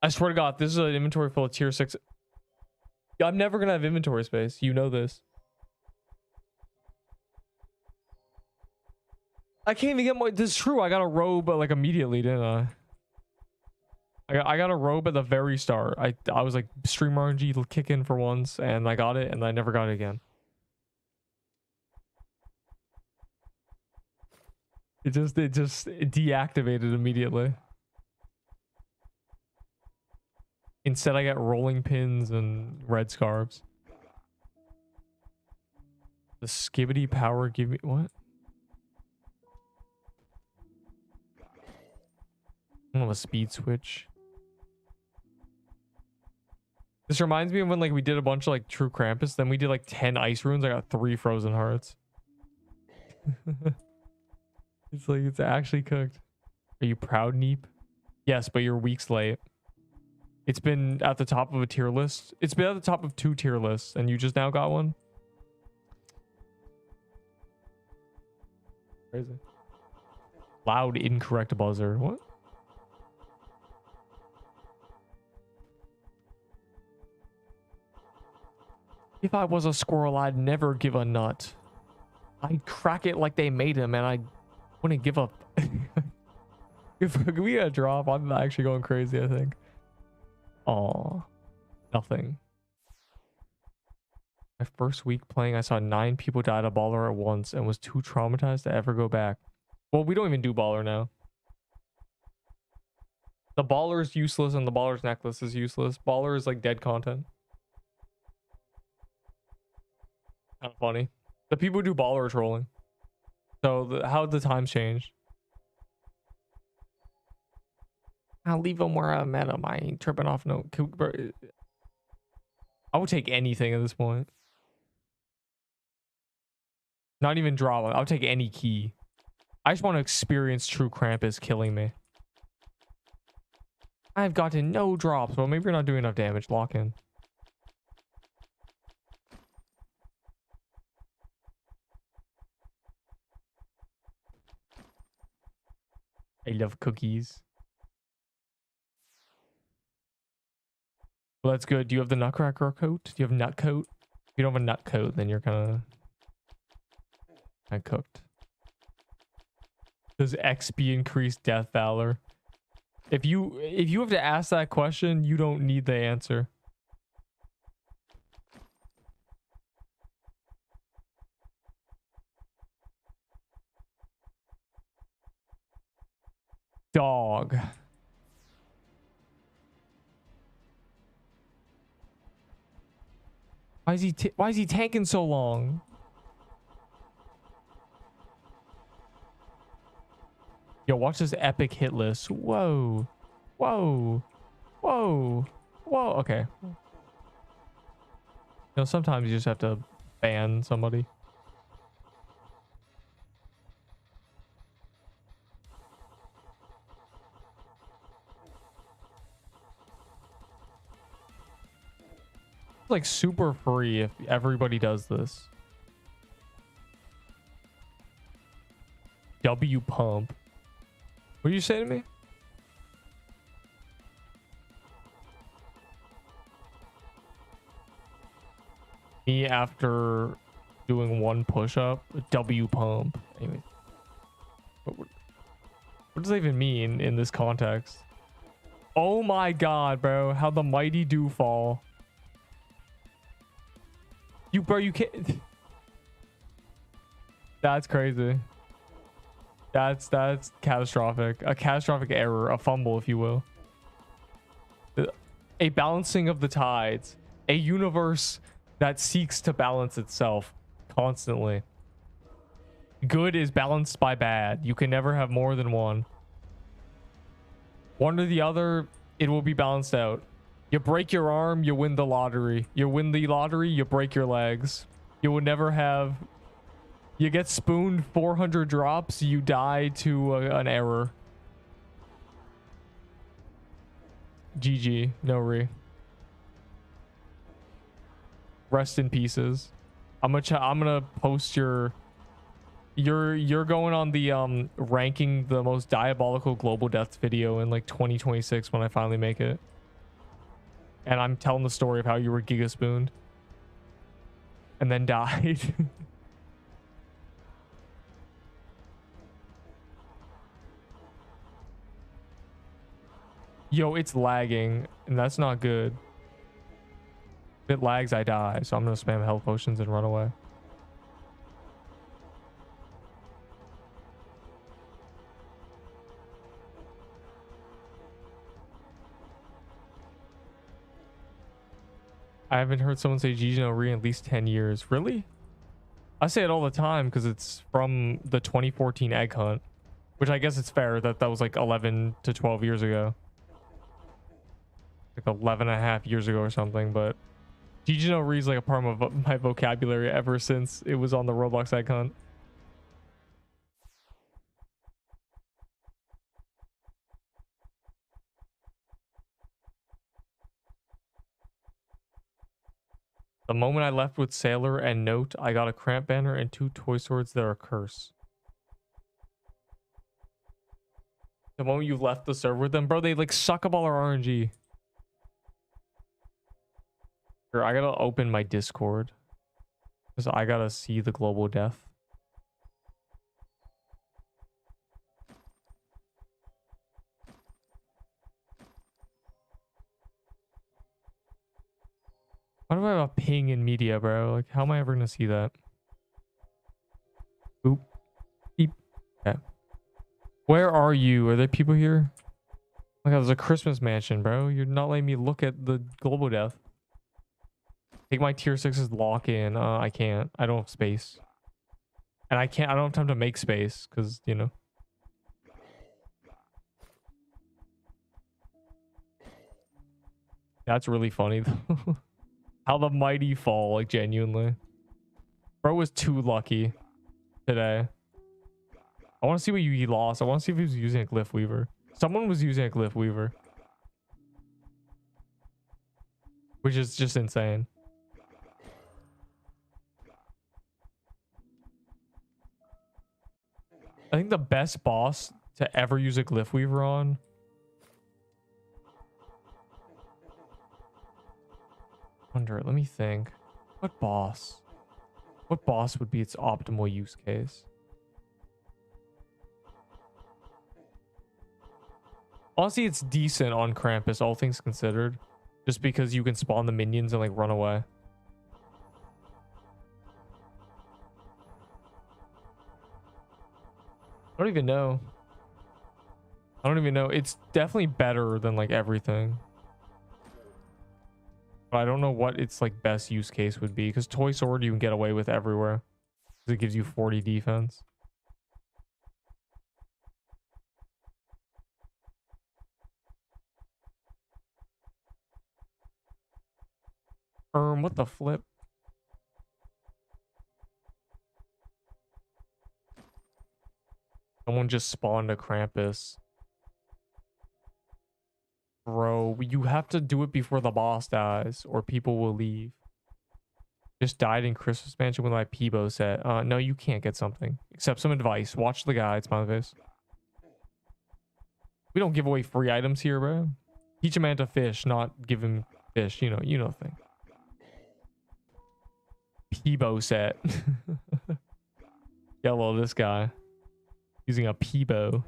I swear to God, this is an inventory full of tier 6. I'm never gonna have inventory space. You know this. I can't even get more. This is true. I got a robe like immediately, didn't I? I got a robe at the very start. I was like stream RNG kick in for once, and I got it, and I never got it again. It just deactivated immediately. Instead, I got rolling pins and red scarves. The skibbity power give me what? I don't have a speed switch. This reminds me of when like we did a bunch of like True Krampus, then we did like 10 ice runes. I got 3 frozen hearts. It's like it's actually cooked. Are you proud, Neep? Yes, but you're weeks late. It's been at the top of a tier list. It's been at the top of 2 tier lists, and you just now got one. Crazy. Loud incorrect buzzer. What? If I was a squirrel, I'd never give a nut. I'd crack it like they made him, and I wouldn't give up. If we get a drop, I'm actually going crazy, I think. Aw. Nothing. My first week playing, I saw 9 people die at a baller at once and was too traumatized to ever go back. Well, we don't even do baller now. The baller is useless and the baller's necklace is useless. Baller is like dead content. Kind of funny. The people who do baller are trolling. So how the times changed? I'll leave them where I met them. I ain't tripping off no. I would take anything at this point. Not even drama. I'll take any key. I just want to experience True Krampus killing me. I've gotten no drops. Well, maybe you're not doing enough damage. Lock in. I love cookies. Well, that's good. Do you have the Nutcracker coat? Do you have nut coat? If you don't have a nut coat, then you're kind of cooked. Does XP increase death valor? If you have to ask that question, you don't need the answer. Dog. Why is he tanking so long? Yo, watch this epic hit list. Whoa. Whoa. Whoa. Whoa. Okay. You know, sometimes you just have to ban somebody. It's like super free if everybody does this. W pump. What do you say to me? Me after doing one push-up, W pump. Anyway, what does that even mean in this context? Oh my god, bro! How the mighty do fall. Bro, you can't. That's crazy. That's catastrophic. A catastrophic error, a fumble, if you will. A balancing of the tides. A universe that seeks to balance itself constantly. Good is balanced by bad. You can never have more than one. One or the other, it will be balanced out. You break your arm, you win the lottery. You win the lottery, you break your legs. You will never have... You get spooned 400 drops, you die to an error. GG, no re. Rest in pieces. I'm gonna post your... You're going on the ranking the most diabolical global deaths video in like 2026 when I finally make it. And I'm telling the story of how you were giga spooned and then died. Yo, it's lagging and that's not good. If it lags, I die. So I'm gonna spam health potions and run away. I haven't heard someone say GG no re in at least 10 years. Really? I say it all the time because it's from the 2014 egg hunt, which I guess it's fair that that was like 11 to 12 years ago. Like 11 and a half years ago or something, but GG no re is like a part of my vocabulary ever since it was on the Roblox egg hunt. The moment I left with Sailor and Note, I got a cramp banner and 2 toy swords that are a curse. The moment you left the server with them, bro, they like suck up all our RNG. Here, I gotta open my Discord. Because I gotta see the global death. Why do I have a ping in media, bro? Like, how am I ever gonna see that? Oop. Beep. Okay. Where are you? Are there people here? Oh my god, there's a Christmas mansion, bro. You're not letting me look at the global death. Take my tier 6's lock in. I can't. I don't have space. And I don't have time to make space, because, you know. That's really funny, though. How the mighty fall, like, genuinely. Bro was too lucky today. I want to see what he lost. I want to see if he was using a Glyph Weaver. Someone was using a Glyph Weaver. Which is just insane. I think the best boss to ever use a Glyph Weaver on... Let me think. What boss? What boss would be its optimal use case? Honestly, it's decent on Krampus, all things considered. Just because you can spawn the minions and like run away. I don't even know. I don't even know. It's definitely better than like everything. But I don't know what its like best use case would be, because Toy Sword you can get away with everywhere. It gives you 40 defense. What the flip? Someone just spawned a Krampus. Bro, you have to do it before the boss dies, or people will leave. Just died in Christmas Mansion with my Peebo set. No, you can't get something. Accept some advice. Watch the guides, my face. We don't give away free items here, bro. Teach a man to fish, not give him fish. You know the thing. Peebo set. Yellow, this guy. Using a Peebo.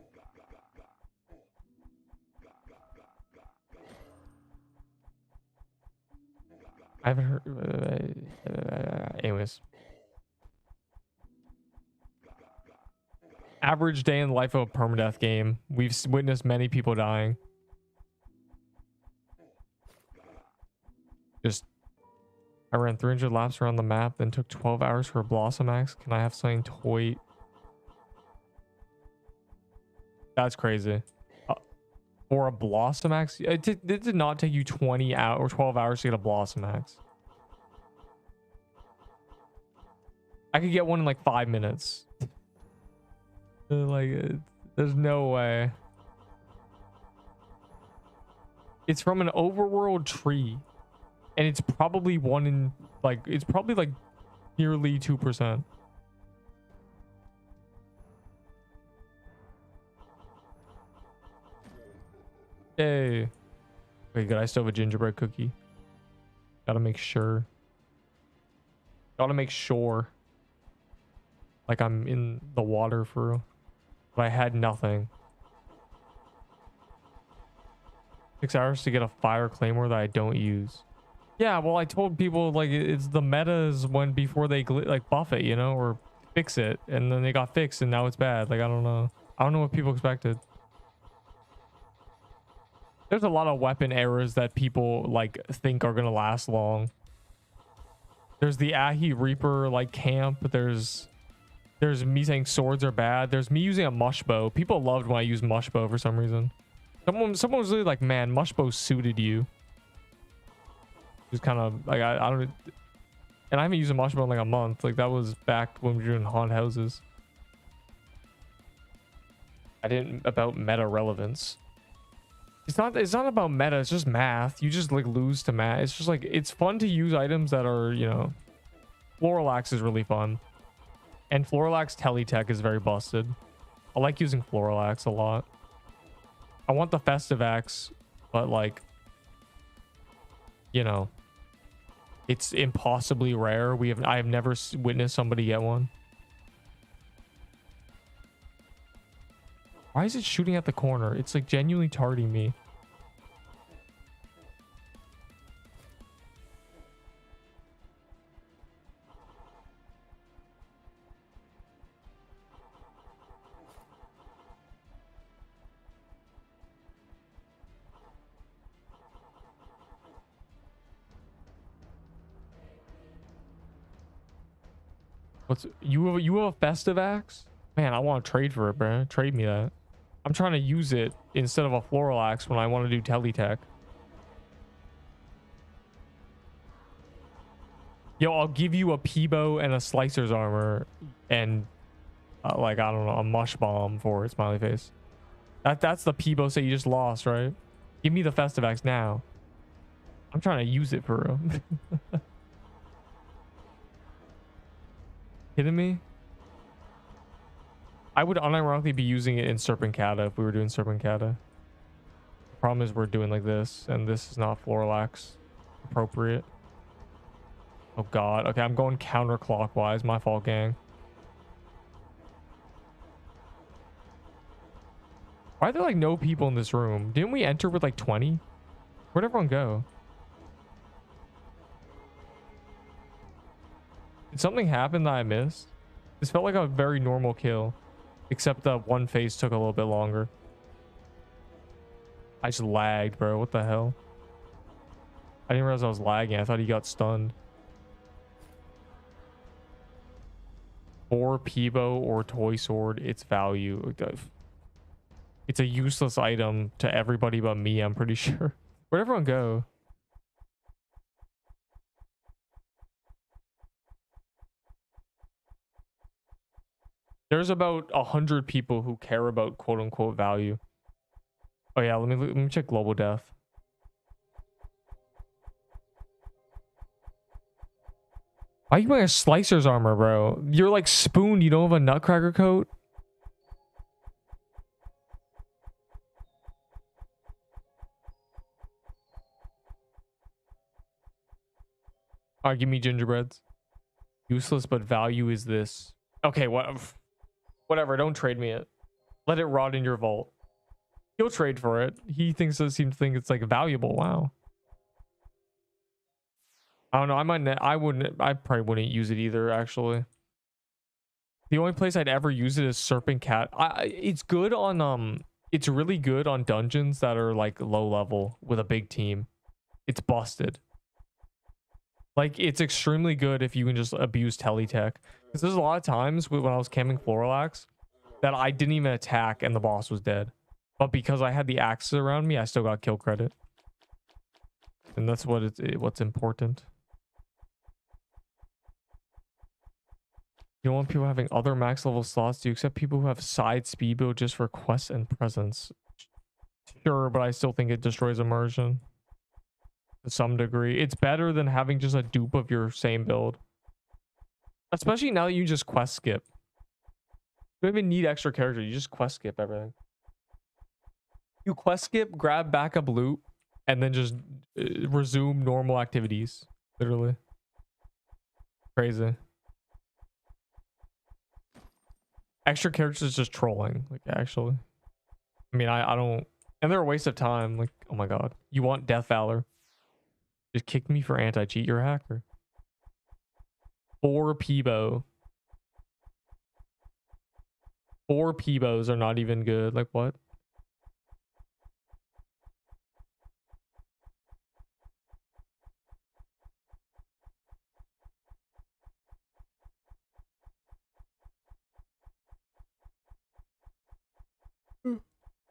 I haven't heard. Anyways. Average day in the life of a permadeath game. We've witnessed many people dying. I ran 300 laps around the map, then took 12 hours for a Blossom Axe. Can I have something toy? That's crazy. For a Blossom Axe? It did not take you 20 hours or 12 hours to get a Blossom Axe. I could get one in like 5 minutes. There's no way. It's from an overworld tree. And it's probably one in it's probably like nearly 2%. Yay. Wait, good. I still have a gingerbread cookie. Gotta make sure. Like I'm in the water for real. But I had nothing. 6 hours to get a fire claymore that I don't use. Yeah, well, I told people like it's the metas when before they like buff it, you know, or fix it, and then they got fixed and now it's bad. Like I don't know what people expected. There's a lot of weapon errors that people like think are gonna last long. There's the Ahi Reaper like camp. There's me saying swords are bad. There's me using a mush bow. People loved when I used mush bow for some reason. Someone was really like, man, mush bow suited you. Just kind of like I don't, and I haven't used a mush bow in like a month. Like that was back when we were doing haunt houses. I didn't about meta relevance. It's not about meta. It's just math. You just like lose to math. It's just like it's fun to use items that are, you know, Floralax is really fun, and Floralax Teletech is very busted. I like using Floralax a lot. I want the Festive Axe, but like, you know, it's impossibly rare. I have never witnessed somebody get one. Why is it shooting at the corner? It's like genuinely targeting me. You have a Festive Axe? Man, I want to trade for it, bro. Trade me that. I'm trying to use it instead of a Floral Axe when I want to do Teletech. Yo, I'll give you a Peebo and a Slicer's armor and like I don't know, a Mush Bomb for it, smiley face. That's the Peebo set you just lost, right? Give me the Festive Axe now. I'm trying to use it for real. Kidding me? I would unironically be using it in Serpencata if we were doing Serpencata. The problem is we're doing like this, and this is not Floralax appropriate. Oh god. Okay, I'm going counterclockwise. My fault, gang. Why are there like no people in this room? Didn't we enter with like 20? Where'd everyone go? Did something happen that I missed? This felt like a very normal kill. Except that one phase took a little bit longer. I just lagged, bro. What the hell? I didn't realize I was lagging. I thought he got stunned. 4 Peebo or toy sword. Its value. It's a useless item to everybody but me, I'm pretty sure. Where'd everyone go? There's about 100 people who care about quote unquote value. Oh yeah, let me check global death. Why are you wearing a slicer's armor, bro? You're like Spoon, you don't have a nutcracker coat? Alright, give me gingerbreads. Useless, but value is this. Okay, whatever, don't trade me it. Let it rot in your vault. He'll trade for it. He seems to think it's like valuable. Wow. I don't know. I probably wouldn't use it either, actually. The only place I'd ever use it is Serpent Cat. It's good on it's really good on dungeons that are like low level with a big team. It's busted. Like, it's extremely good if you can just abuse teletech. Because there's a lot of times when I was camping Florilax that I didn't even attack and the boss was dead. But because I had the axes around me, I still got kill credit. And that's what's important. You don't want people having other max level slots. Do you accept people who have side speed build just for quests and presents? Sure, but I still think it destroys immersion. To some degree. It's better than having just a dupe of your same build. Especially now that you just quest skip. You don't even need extra character. You just quest skip everything. You quest skip, grab backup loot, and then just resume normal activities. Literally. Crazy. Extra characters is just trolling. Like, actually. I mean, I don't... And they're a waste of time. Like, oh my god. You want Death Valor. Just kick me for anti-cheat. You're a hacker. 4 Peebo. 4 Peebos are not even good. Like, what?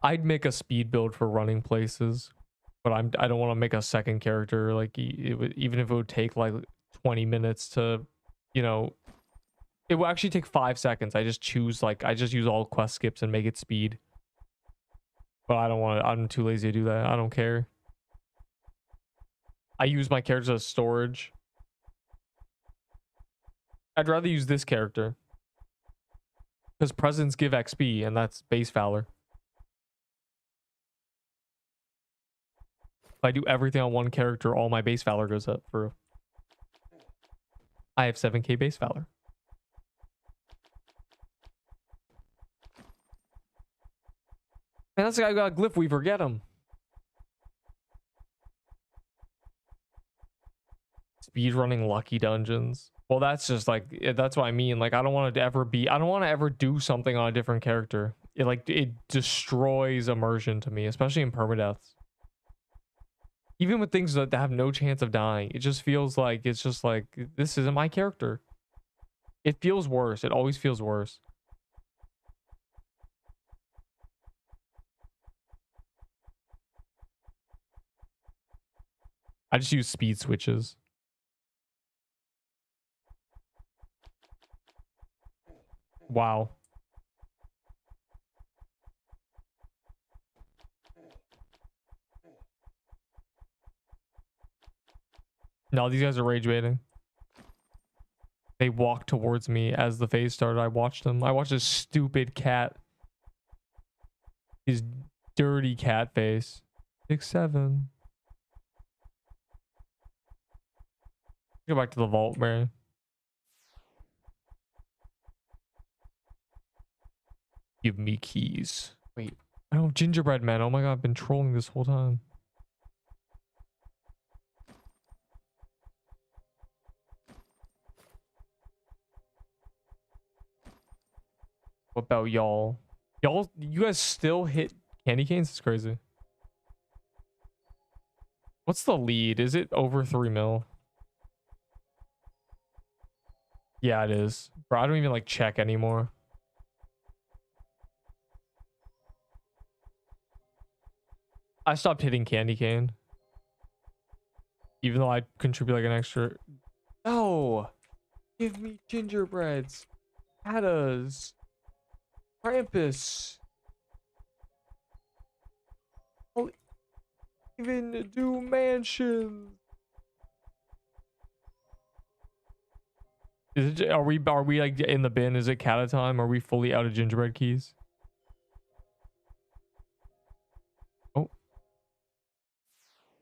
I'd make a speed build for running places, but I don't want to make a second character. Like, even if it would take like 20 minutes to, you know, it will actually take 5 seconds. I just choose, like, I just use all quest skips and make it speed. But I don't want to, I'm too lazy to do that. I don't care. I use my characters as storage. I'd rather use this character. Because presents give XP, and that's base valor. If I do everything on one character, all my base valor goes up for... I have 7k base valor. Man, that's the guy who got Glyph Weaver. Get him. Speedrunning lucky dungeons. Well, that's just like, that's what I mean. Like, I don't want to ever be, I don't want to ever do something on a different character. It destroys immersion to me, especially in permadeaths. Even with things that have no chance of dying, it just feels like, it's just like, this isn't my character. It feels worse. It always feels worse. I just use speed switches. Wow. No, these guys are rage baiting. They walked towards me as the phase started. I watched them. I watched this stupid cat. His dirty cat face. 6-7. Go back to the vault, man. Give me keys. Wait. Oh, gingerbread man. Oh my god, I've been trolling this whole time. What about y'all? Y'all, you guys still hit candy canes? It's crazy. What's the lead? Is it over 3 mil? Yeah, it is. Bro, I don't even like check anymore. I stopped hitting candy cane. Even though I contribute like an extra. No! Give me gingerbreads. Hattas. Krampus. I'll even do mansions. Is it, are we like in the bin? Is it cata time? Are we fully out of gingerbread keys? Oh.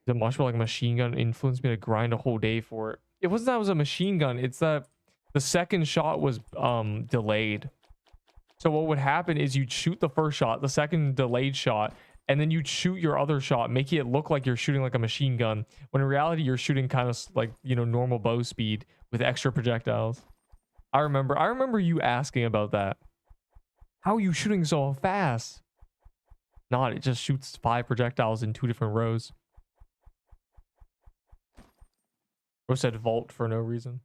The marshmallow like machine gun influenced me to grind a whole day for it. It wasn't that it was a machine gun, it's that the second shot was delayed. So what would happen is you'd shoot the first shot, the second delayed shot, and then you'd shoot your other shot, making it look like you're shooting like a machine gun, when in reality you're shooting kind of like, you know, normal bow speed with extra projectiles. I remember you asking about that. How are you shooting so fast? Not, it just shoots 5 projectiles in 2 different rows. Or said vault for no reason.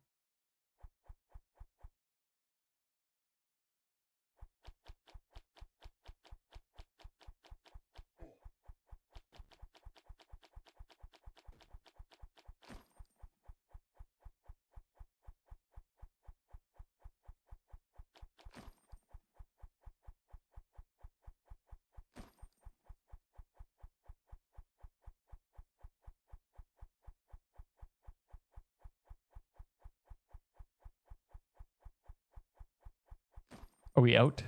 Are we out?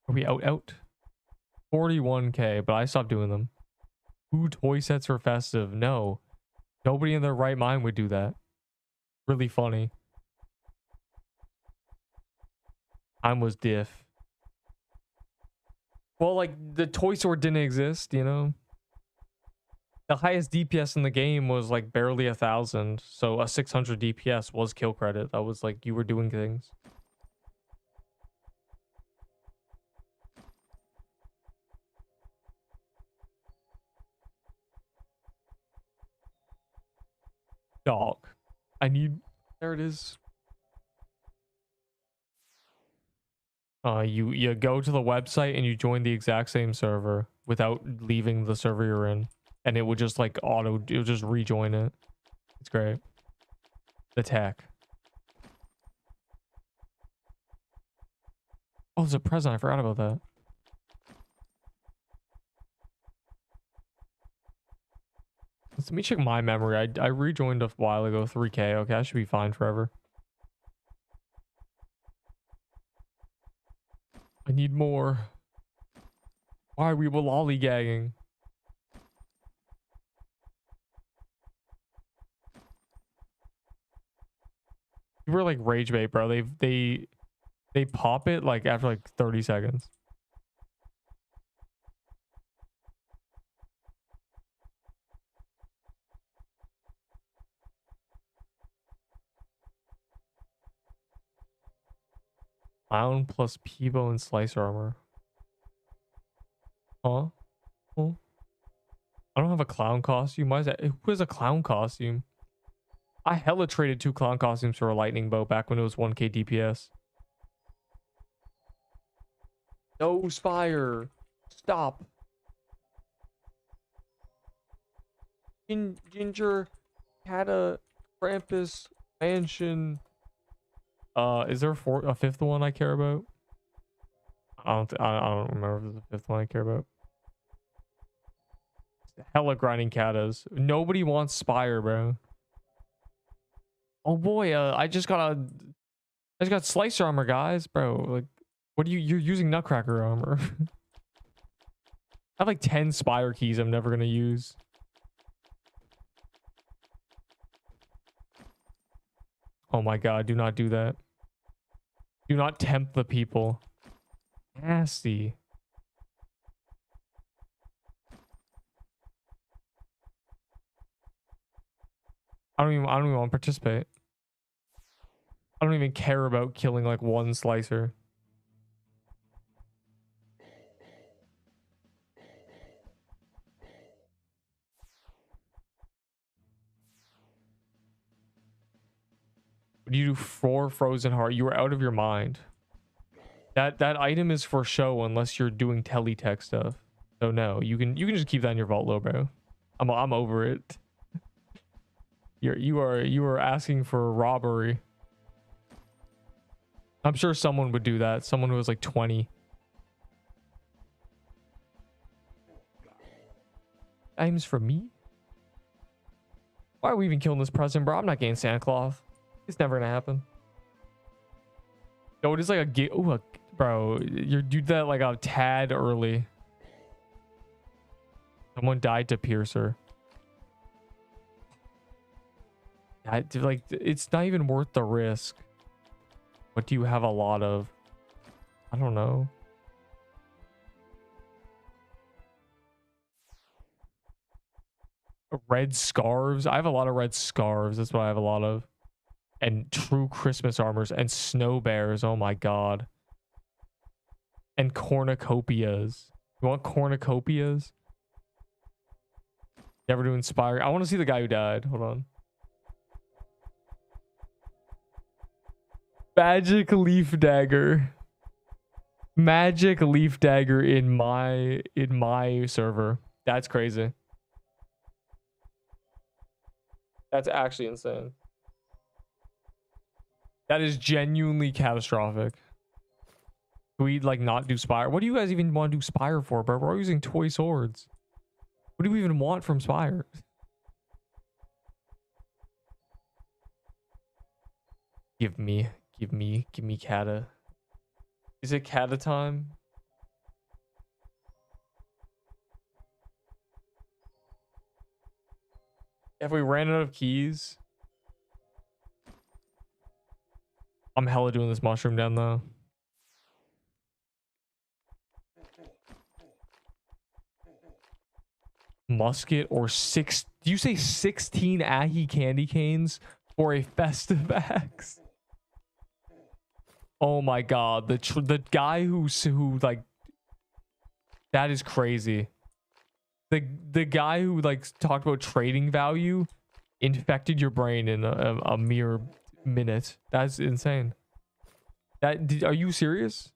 Are we out? 41k, but I stopped doing them. 2 toy sets for festive. No. Nobody in their right mind would do that. Really funny. Time was diff. Well, like, the toy store didn't exist, you know? The highest DPS in the game was like barely 1,000. So a 600 DPS was kill credit. That was like, you were doing things. Dog. I need... There it is. You go to the website and you join the exact same server without leaving the server you're in. And it would just like it'll just rejoin it. It's great. The tech. Oh, there's a present. I forgot about that. Let me check my memory. I rejoined a while ago. 3k. Okay, I should be fine forever. I need more. Why are we lollygagging? We're like rage bait, bro. They pop it like after like 30 seconds. Clown plus Peebo and Slicer armor. Huh? Oh. I don't have a clown costume. Why is that? Who has a clown costume? I hella traded 2 clown costumes for a lightning bow back when it was 1k DPS. No Spire. Stop. Ginger had a Krampus mansion. Is there a 5th one I care about? I don't remember if there's a 5th one I care about. Hella grinding katas. Nobody wants Spire, bro. Oh boy, I just got Slicer armor, guys, bro. Like, what do you're using Nutcracker armor? I have like 10 Spire keys I'm never gonna use. Oh my god, do not do that. Do not tempt the people. Nasty. I don't even want to participate. I don't even care about killing like 1 Slicer. What do you do for frozen heart? You are out of your mind. That item is for show unless you're doing teletech stuff. So no, you can just keep that in your vault, low, bro. I'm over it. You are asking for robbery. I'm sure someone would do that. Someone who was like 20. Items for me? Why are we even killing this present, bro? I'm not getting Santa Claus. It's never gonna happen. No, it is like a get. Oh, bro, you did that like a tad early. Someone died to Piercer. Like, it's not even worth the risk. What do you have a lot of? I don't know. Red scarves. I have a lot of red scarves. That's what I have a lot of. And true Christmas armors and snow bears. Oh my god. And cornucopias. You want cornucopias? Never do inspire. I want to see the guy who died. Hold on. Magic leaf dagger. Magic leaf dagger in my server. That's crazy. That's actually insane. That is genuinely catastrophic. Can we like not do Spire? What do you guys even want to do Spire for, bro? We're all using toy swords. What do we even want from Spire? Give me Kata. Is it Kata time? If we ran out of keys, I'm hella doing this mushroom down though. Musket or six? Do you say 16 ahi candy canes for a festive axe? Oh my god, the guy who like, that is crazy. The guy who like talked about trading value infected your brain in a mere minute. That's insane. Are you serious?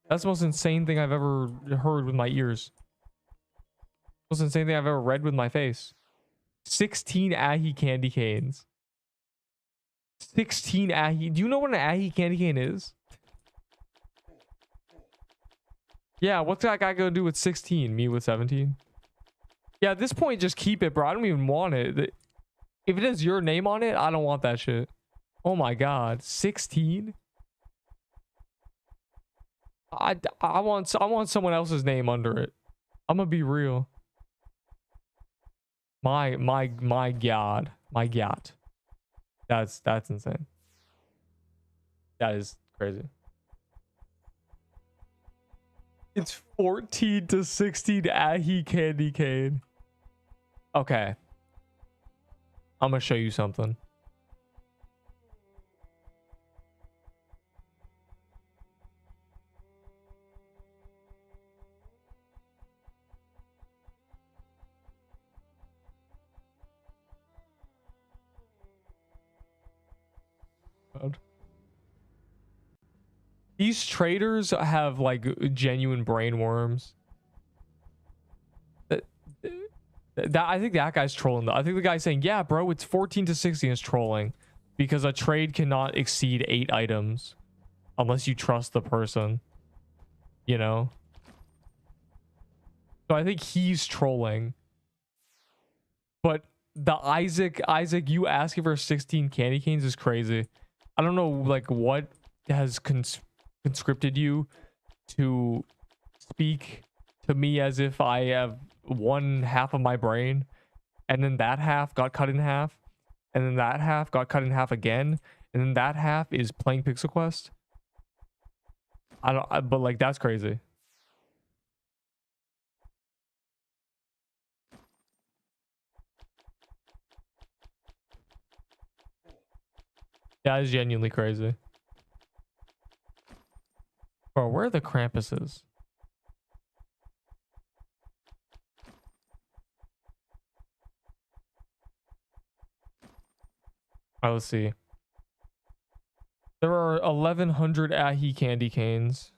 That's the most insane thing I've ever heard with my ears. Most insane thing I've ever read with my face. 16 ahi candy canes. 16 ahi. Do you know what an ahi candy cane is? Yeah, what's that guy gonna do with 16? Me with 17? Yeah, at this point, just keep it, bro. I don't even want it. If it has your name on it, I don't want that shit. Oh my god, 16? I want someone else's name under it. I'm gonna be real. My god. My god. That's insane. That is crazy. It's 14 to 16 ahi candy cane. Okay. I'm gonna show you something. These traders have like genuine brain worms. I think that guy's trolling though. I think the guy's saying, yeah, bro, it's 14 to 16 is trolling because a trade cannot exceed 8 items unless you trust the person, you know? So I think he's trolling. But the Isaac, you asking for 16 candy canes is crazy. I don't know like what has conscripted you to speak to me as if I have one half of my brain, and then that half got cut in half, and then that half got cut in half again, and then that half is playing Pixel Quest. But like that's crazy. That is genuinely crazy. Bro, where are the Krampuses? Oh, let's see. There are 1,100 ahi candy canes.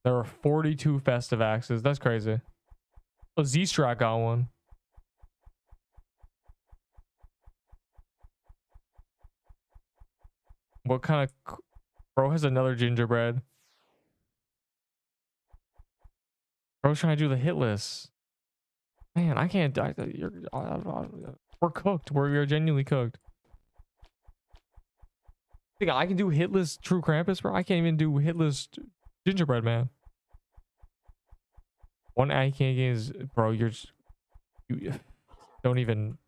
There are 42 festive axes. That's crazy. Oh, Z-Strat got one. What kind of... Bro has another gingerbread. Bro's trying to do the hit list. Man, I can't... we're cooked. We're genuinely cooked. Think I can do hit list True Krampus, bro? I can't even do hit list gingerbread, man. One I can't get is... Bro, you don't even...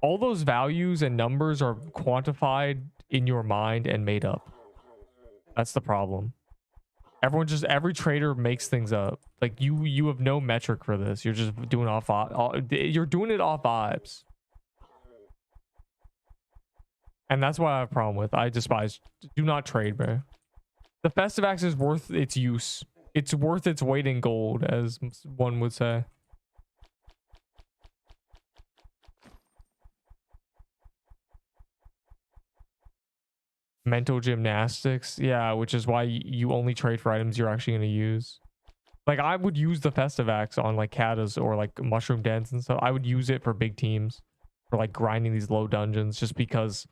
All those values and numbers are quantified in your mind and made up. That's the problem. Every trader makes things up. Like you have no metric for this. You're just doing you're doing it off vibes. And that's what I have a problem with. I despise. Do not trade, bro. The festive axe is worth its use. It's worth its weight in gold, as one would say. Mental gymnastics, yeah, which is why you only trade for items you're actually going to use. Like I would use the festive axe on like katas or like mushroom dens and stuff. I would use it for big teams, for like grinding these low dungeons, just because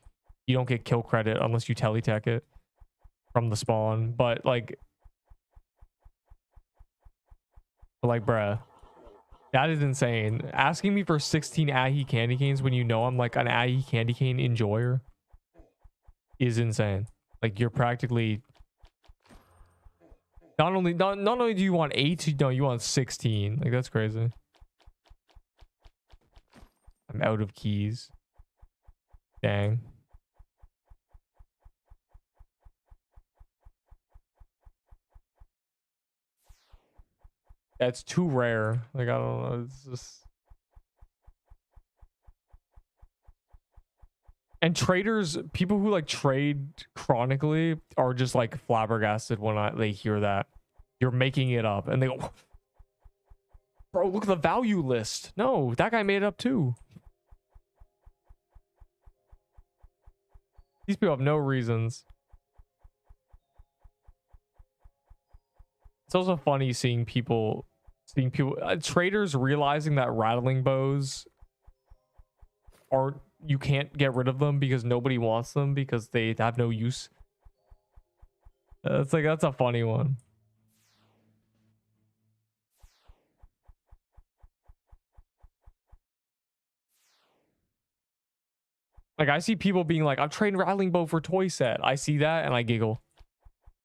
you don't get kill credit unless you teletech it from the spawn. But like bruh, that is insane. Asking me for 16 ahi candy canes when you know I'm like an ahi candy cane enjoyer is insane. Like you're practically not only do you want 8, no, you want 16. Like that's crazy. I'm out of keys. Dang. That's too rare. Like I don't know. It's just... And traders, people who like trade chronically are just like flabbergasted when they hear that you're making it up, and they go, bro, look at the value list. No, that guy made it up too. These people have no reasons. It's also funny seeing people traders realizing that rattling bows aren't, you can't get rid of them because nobody wants them because they have no use. It's like, that's a funny one. Like I see people being like, I'm trading rattling bow for toy set. I see that and I giggle.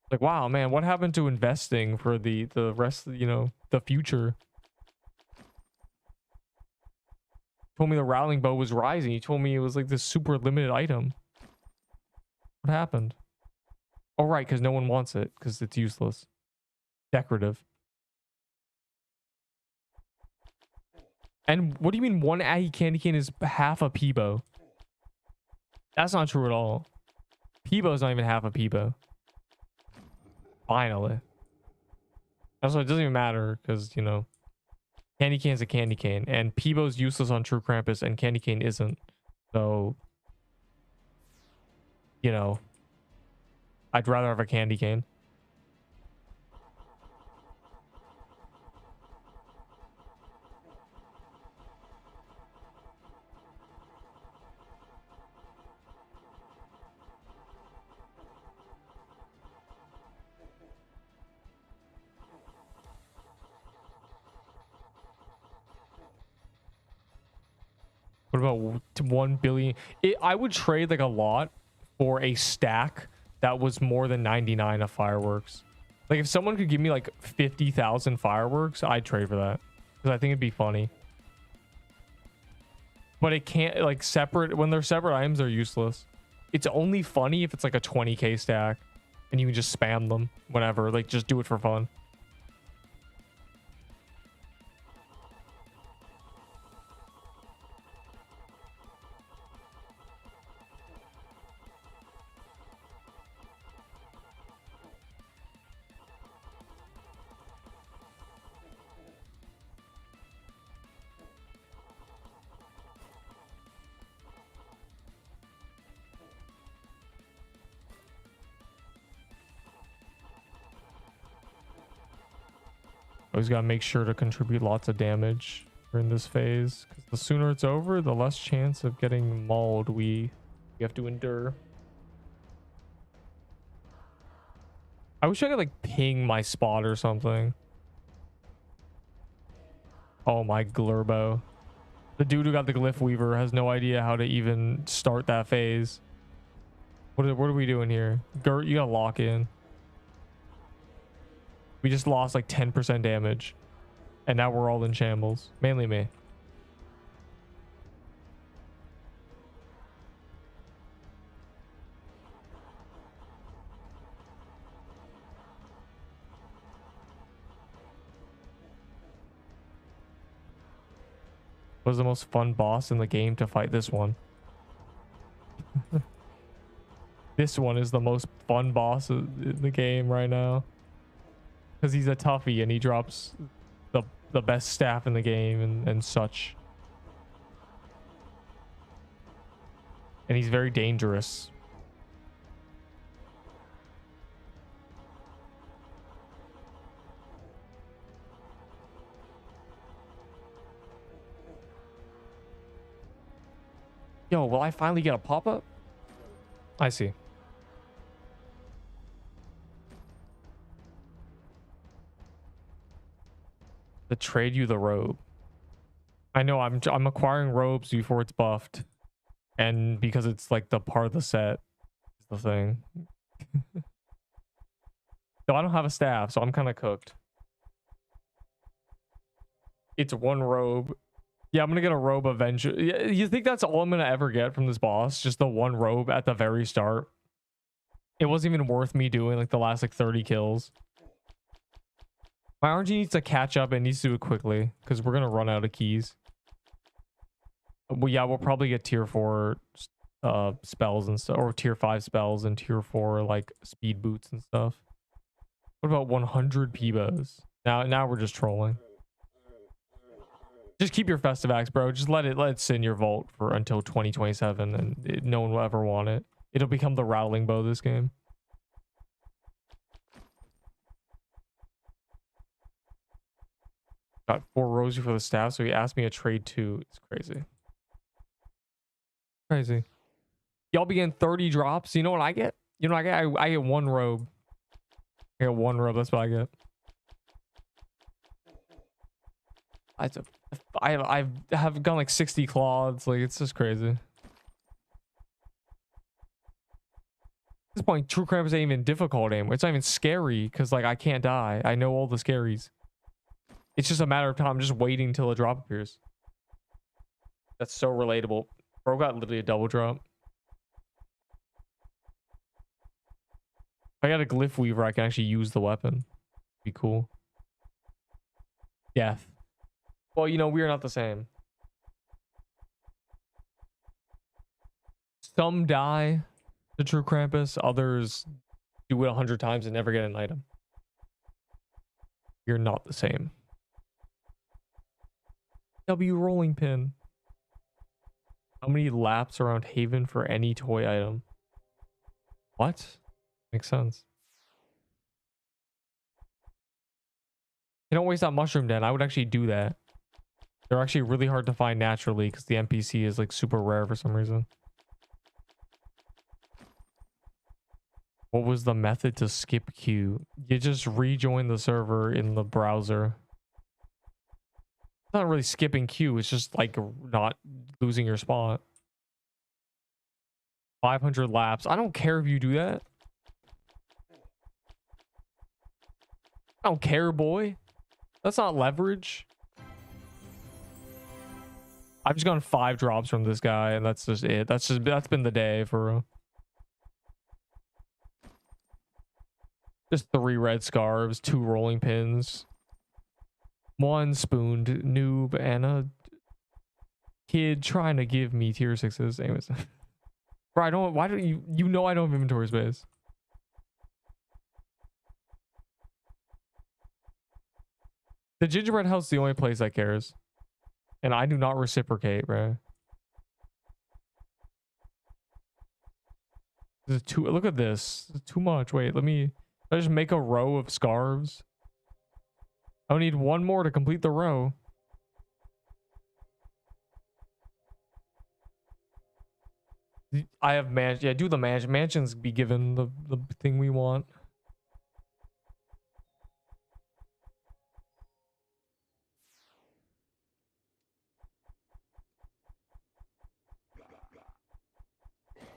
Like, wow, man, what happened to investing for the rest of, you know, the future? Told me the rattling bow was rising. You told me it was like this super limited item. What happened? Oh, right, because no one wants it because it's useless. Decorative. And what do you mean one ahi candy cane is half a Peebo? That's not true at all. Peebo's not even half a Peebo. Finally. Also, it doesn't even matter because, you know, candy cane's a candy cane, and Peebo's useless on True Krampus, and candy cane isn't. So, you know, I'd rather have a candy cane. What about 1 billion? I would trade like a lot for a stack that was more than 99 of fireworks. Like if someone could give me like 50,000 fireworks, I'd trade for that because I think it'd be funny. But it can't, like, separate, when they're separate items, they're useless. It's only funny if it's like a 20k stack and you can just spam them whenever, like just do it for fun. Always gotta make sure to contribute lots of damage during this phase, because the sooner it's over, the less chance of getting mauled we have to endure. I wish I could like ping my spot or something. Oh my glurbo. The dude who got the glyph weaver has no idea how to even start that phase. What are we doing here? Gert, you gotta lock in. We just lost like 10% damage. And now we're all in shambles. Mainly me. Was the most fun boss in the game to fight this one? This one is the most fun boss in the game right now. Because he's a toughie and he drops the best staff in the game and such. And he's very dangerous. Yo, will I finally get a pop-up? I see. To trade you the robe. I know I'm acquiring robes before it's buffed. And because it's like the part of the set is the thing. So I don't have a staff, so I'm kind of cooked. It's one robe. Yeah, I'm gonna get a robe eventually. You think that's all I'm gonna ever get from this boss? Just the one robe at the very start? It wasn't even worth me doing like the last like 30 kills. My RNG needs to catch up and needs to do it quickly because we're gonna run out of keys. Well, yeah, we'll probably get tier 4 spells and stuff, or tier 5 spells and tier 4 like speed boots and stuff. What about 100 Peebos? Now we're just trolling. Just keep your festive axe, bro. Just let it sit in your vault for until 2027 and no one will ever want it. It'll become the rattling bow this game. Got 4 rosy for the staff, so he asked me to trade 2. It's crazy. Crazy. Y'all be getting 30 drops. You know what I get? You know what I get? I get 1 robe. I get 1 robe. That's what I get. I have gone like 60 cloths. Like, it's just crazy. At this point, True Krampus ain't even difficult anymore. It's not even scary because like I can't die. I know all the scaries. It's just a matter of time. I'm just waiting till a drop appears. That's so relatable. Bro got literally a double drop. If I got a glyph weaver, I can actually use the weapon. Be cool. Death. Well, you know, we are not the same. Some die to True Krampus. Others do it 100 times and never get an item. You're not the same. W rolling pin. How many laps around Haven for any toy item? What? Makes sense. You don't waste that mushroom den. I would actually do that. They're actually really hard to find naturally because the NPC is like super rare for some reason. What was the method to skip queue? You just rejoin the server in the browser. It's not really skipping queue. It's just like not losing your spot. 500 laps. I don't care if you do that. I don't care, boy. That's not leverage. I've just gotten 5 drops from this guy, and that's just it. That's been the day for real. Just 3 red scarves, 2 rolling pins, 1 spooned noob, and a kid trying to give me tier 6s. Anyways, bro, I don't. Why don't you? You know I don't have inventory space. The gingerbread house is the only place that cares. And I do not reciprocate, bro. This is too. Look at this. This is too much. Wait, let me. I just make a row of scarves. I need one more to complete the row. I have mansion. Yeah, do the mansion. Mansions be given the thing we want.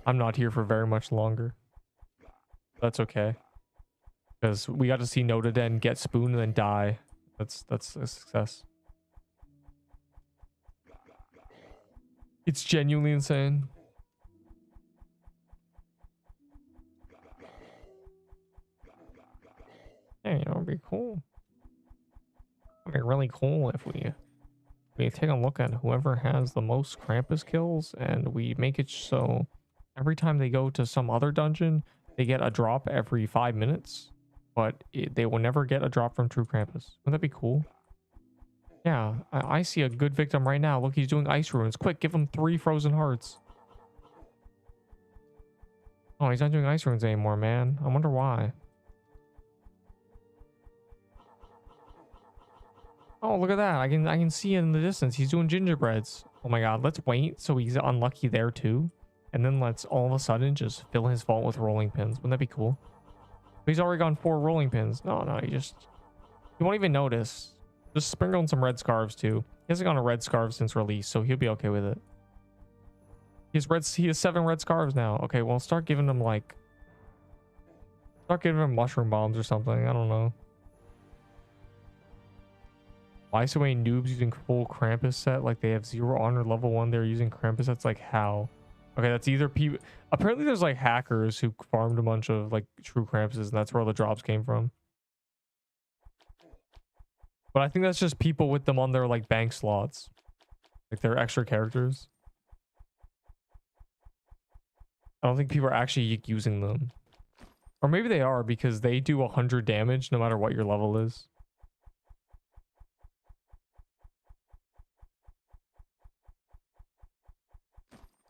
I'm not here for very much longer. That's okay. Because we got to see Notaden get Spoon and then die. That's a success. It's genuinely insane. Hey, it would be cool. It'd be really cool if we take a look at whoever has the most Krampus kills and we make it so every time they go to some other dungeon, they get a drop every 5 minutes, but they will never get a drop from True Krampus. Wouldn't that be cool? Yeah, I see a good victim right now. Look, he's doing ice runes. Quick, give him 3 frozen hearts. Oh, he's not doing ice runes anymore, man. I wonder why. Oh, look at that. I can see it in the distance. He's doing gingerbreads. Oh my god, let's wait so he's unlucky there too. And then let's all of a sudden just fill his vault with rolling pins. Wouldn't that be cool? He's already gone 4 rolling pins. No, he won't even notice. Just sprinkle in some red scarves too. He hasn't gone a red scarf since release, so he'll be okay with it. He has 7 red scarves now. Okay, well start giving him mushroom bombs or something. I don't know. Why so many noobs using full Krampus set? Like they have 0 honor level 1. They're using Krampus sets. Like how? Okay, that's either people. Apparently, there's like hackers who farmed a bunch of like true Krampuses, and that's where all the drops came from. But I think that's just people with them on their like bank slots, like their extra characters. I don't think people are actually using them, or maybe they are because they do 100 damage no matter what your level is.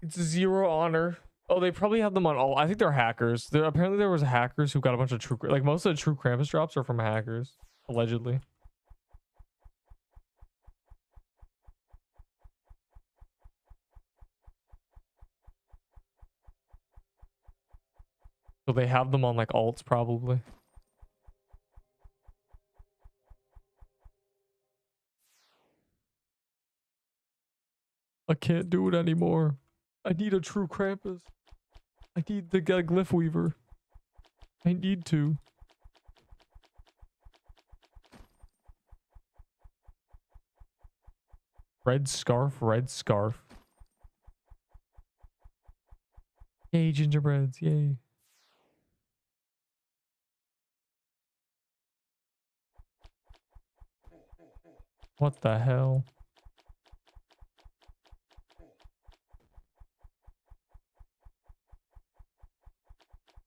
It's 0 honor. Oh, they probably have them on all. I think they're hackers. Apparently there was hackers who got a bunch of true, like most of the true Krampus drops are from hackers, allegedly. So they have them on like alts probably. I can't do it anymore. I need a true Krampus. I need the Glyph Weaver. I need to. Red scarf, red scarf. Yay, gingerbreads, yay. What the hell?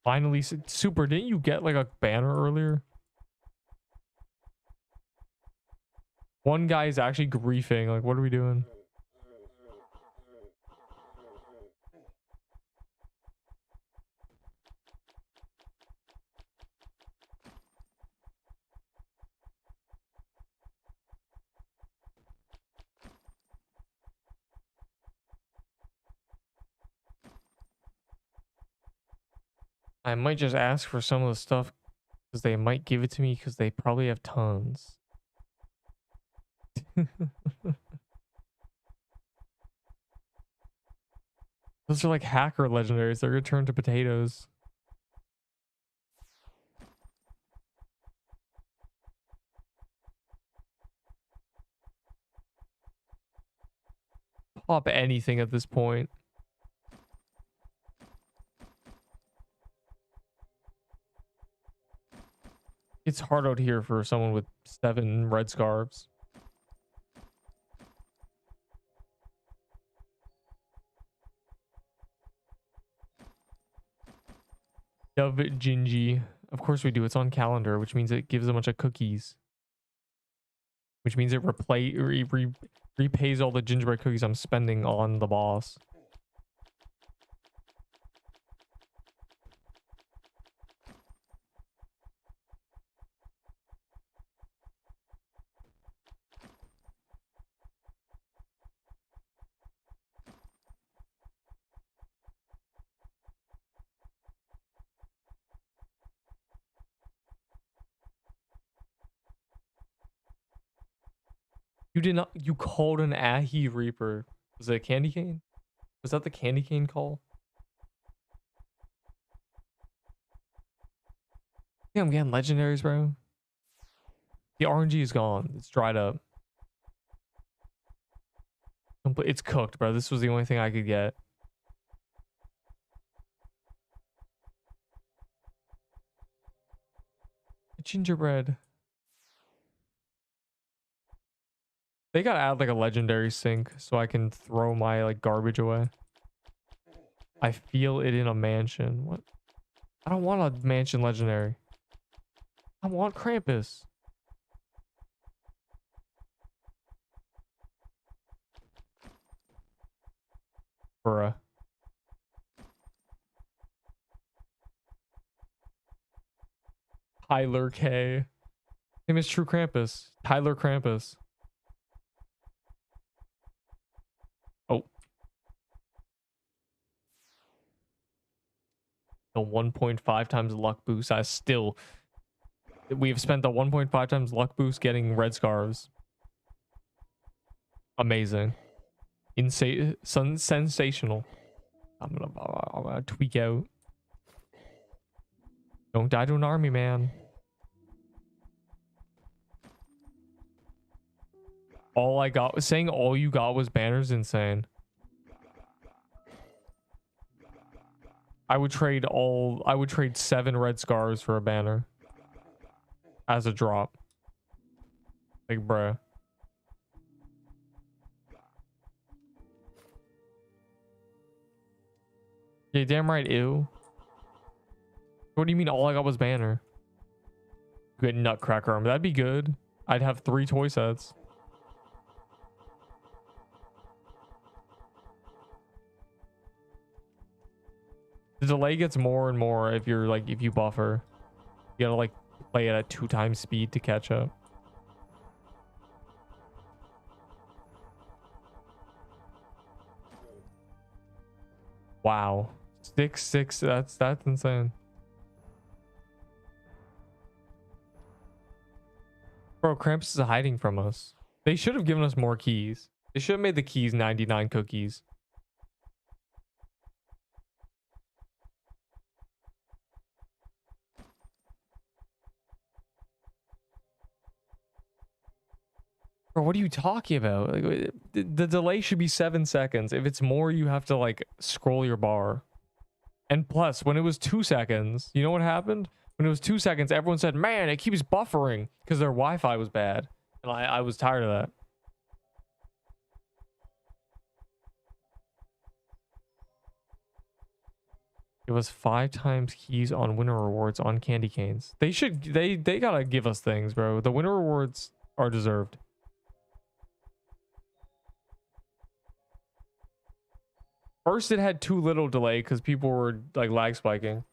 Finally, Super, didn't you get like a banner earlier? One guy is actually griefing. Like, what are we doing? I might just ask for some of the stuff because they might give it to me because they probably have tons. Those are like hacker legendaries. They're gonna turn to potatoes. Pop anything at this point. It's hard out here for someone with 7 red scarves. Dove Gingy. Of course we do. It's on calendar, which means it gives a bunch of cookies. Which means it repays all the gingerbread cookies I'm spending on the boss. You did not. You called an Ahi Reaper. Was it a candy cane? Was that the candy cane call? Yeah, I'm getting legendaries, bro. The RNG is gone. It's dried up. It's cooked, bro. This was the only thing I could get. Gingerbread. They gotta add like a legendary sink so I can throw my like garbage away. I feel it in a mansion. What? I don't want a mansion legendary. I want Krampus. Bruh. Tyler K. Name is True Krampus. Tyler Krampus. Oh. The 1.5 times luck boost. We have spent the 1.5 times luck boost getting red scarves. Amazing. Sensational. I'm gonna tweak out. Don't die to an army, man. All I got was saying all you got was banners insane. I would trade 7 red scars for a banner. As a drop. Like, bruh. Yeah, damn right, ew. What do you mean all I got was banner? Good nutcracker armor. That'd be good. I'd have 3 toy sets. The delay gets more and more if you buffer. You gotta like play it at 2 times speed to catch up. Wow. 6-6, that's insane. Bro, Krampus is hiding from us. They should have given us more keys. They should have made the keys 99 cookies. Bro, what are you talking about? Like, the delay should be 7 seconds. If it's more, you have to like scroll your bar. And plus, when it was 2 seconds, you know what happened? When it was 2 seconds, everyone said, man, it keeps buffering because their Wi-Fi was bad. And I was tired of that. It was 5 times keys on winner rewards on candy canes. They gotta give us things, bro. The winner rewards are deserved. First, it had too little delay because people were like lag spiking.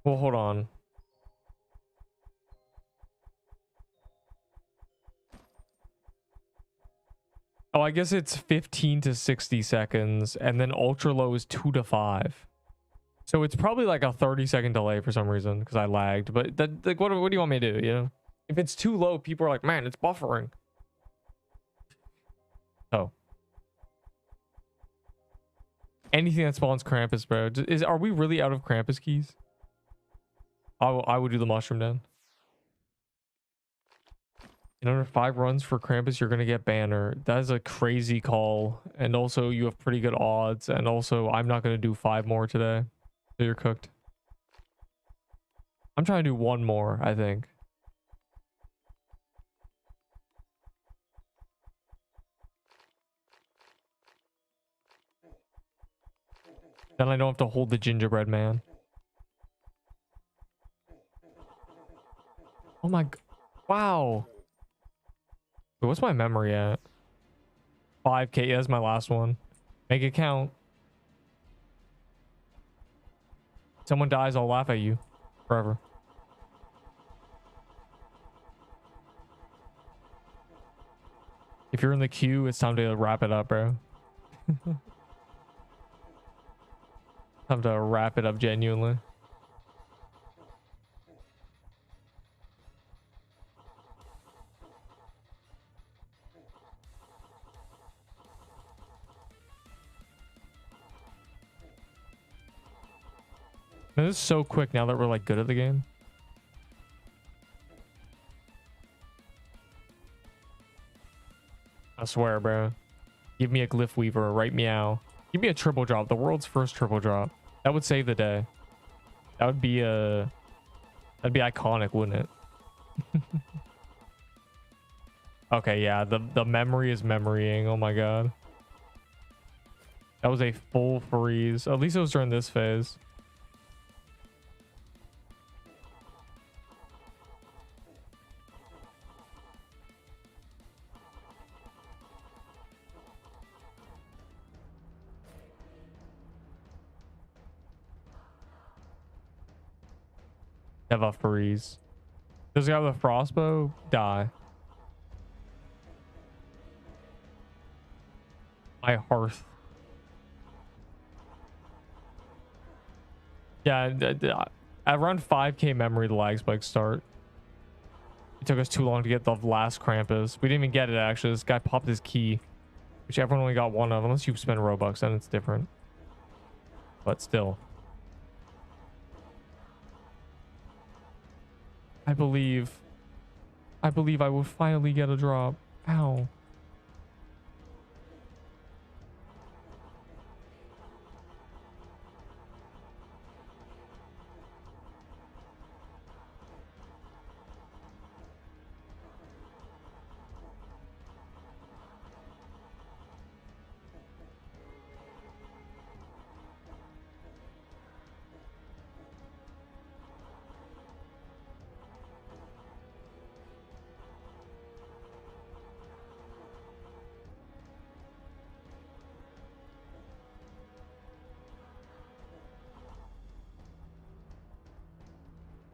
Well, hold on. Oh, I guess it's 15 to 60 seconds, and then ultra low is 2 to 5. So it's probably like a 30-second delay for some reason because I lagged. But that, like, what do you want me to do? You know? If it's too low, people are like, man, it's buffering. Oh. Anything that spawns Krampus, bro. Are we really out of Krampus keys? I would do the mushroom den. In under 5 runs for Krampus, you're going to get banner. That is a crazy call. And also, you have pretty good odds. And also, I'm not going to do 5 more today. So you're cooked. I'm trying to do 1 more, I think. Then I don't have to hold the gingerbread man. Oh my... Wow. Wait, what's my memory at? 5K. Yeah, that's my last one. Make it count. Someone dies, I'll laugh at you. Forever. If you're in the queue, it's time to wrap it up, bro. Time to wrap it up genuinely. Man, this is so quick now that we're like good at the game. I swear, bro. Give me a Glyph Weaver right meow. Give me a triple drop, the world's first triple drop. That would save the day. That would be that'd be iconic, wouldn't it? Okay, yeah, the memory is memorying. Oh my god. That was a full freeze. At least it was during this phase. Have a freeze. Does he have a frostbow? Die. My hearth. Yeah, at around 5k memory, the lag spikes start. It took us too long to get the last Krampus. We didn't even get it, actually. This guy popped his key, which everyone only got one of, unless you spend Robux, then it's different. But still. I believe I will finally get a drop. Ow.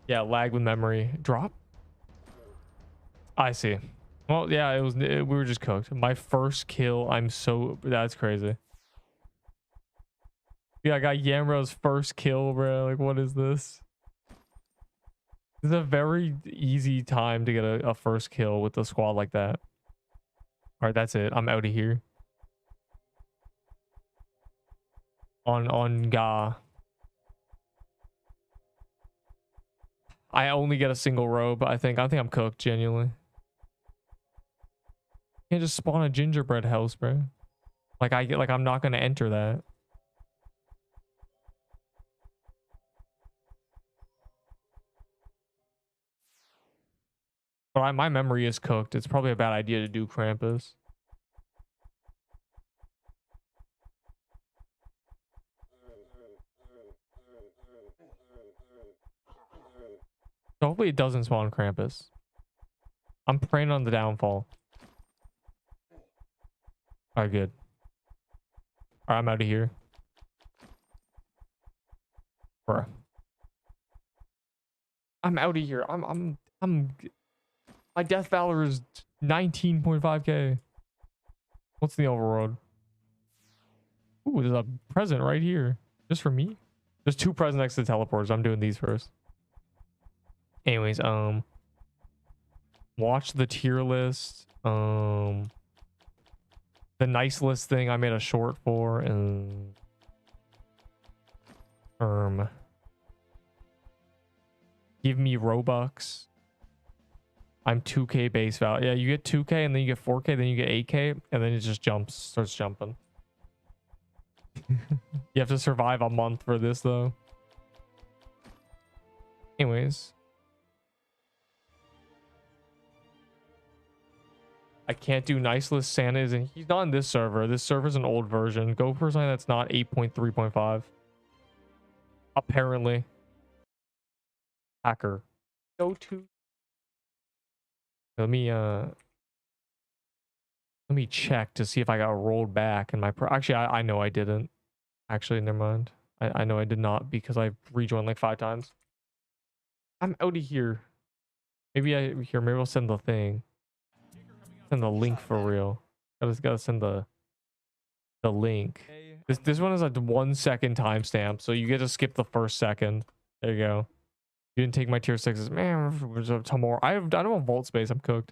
Yeah, lag with memory. Drop? I see. Well, yeah, we were just cooked. My first kill, that's crazy. Yeah, I got Yamro's first kill, bro. Like, what is this? This is a very easy time to get a first kill with a squad like that. All right, that's it. I'm out of here. On Ga. I only get a single robe. I think I'm cooked, genuinely. Can't just spawn a gingerbread house, bro. I'm not gonna enter that. But my memory is cooked. It's probably a bad idea to do Krampus. So hopefully it doesn't spawn Krampus. I'm praying on the downfall. Alright, good. Alright, I'm out of here. Bruh. I'm out of here. I'm my death valor is 19.5k. What's the overworld? Ooh, there's a present right here. Just for me? There's 2 presents next to the teleporters. I'm doing these first. Anyways, watch the tier list. The nice list thing I made a short for, and give me Robux. I'm 2k base value. Yeah, you get 2k and then you get 4k, then you get 8k, and then it just starts jumping. You have to survive a month for this though. Anyways, I can't do nice list. Santa isn't. He's not in this server. This server's an old version. Go for something that's not 8.3.5. Apparently. Hacker. Go to. Let me check to see if I got rolled back in my actually I know I didn't. Actually, never mind. I know I did not because I rejoined like 5 times. I'm out of here. Maybe I'll send the thing. Send the link for real. I just gotta send the link. This one is a 1 second timestamp, so you get to skip the first second. There you go. You didn't take my tier 6s. Man, tomorrow. I don't have vault space. I'm cooked.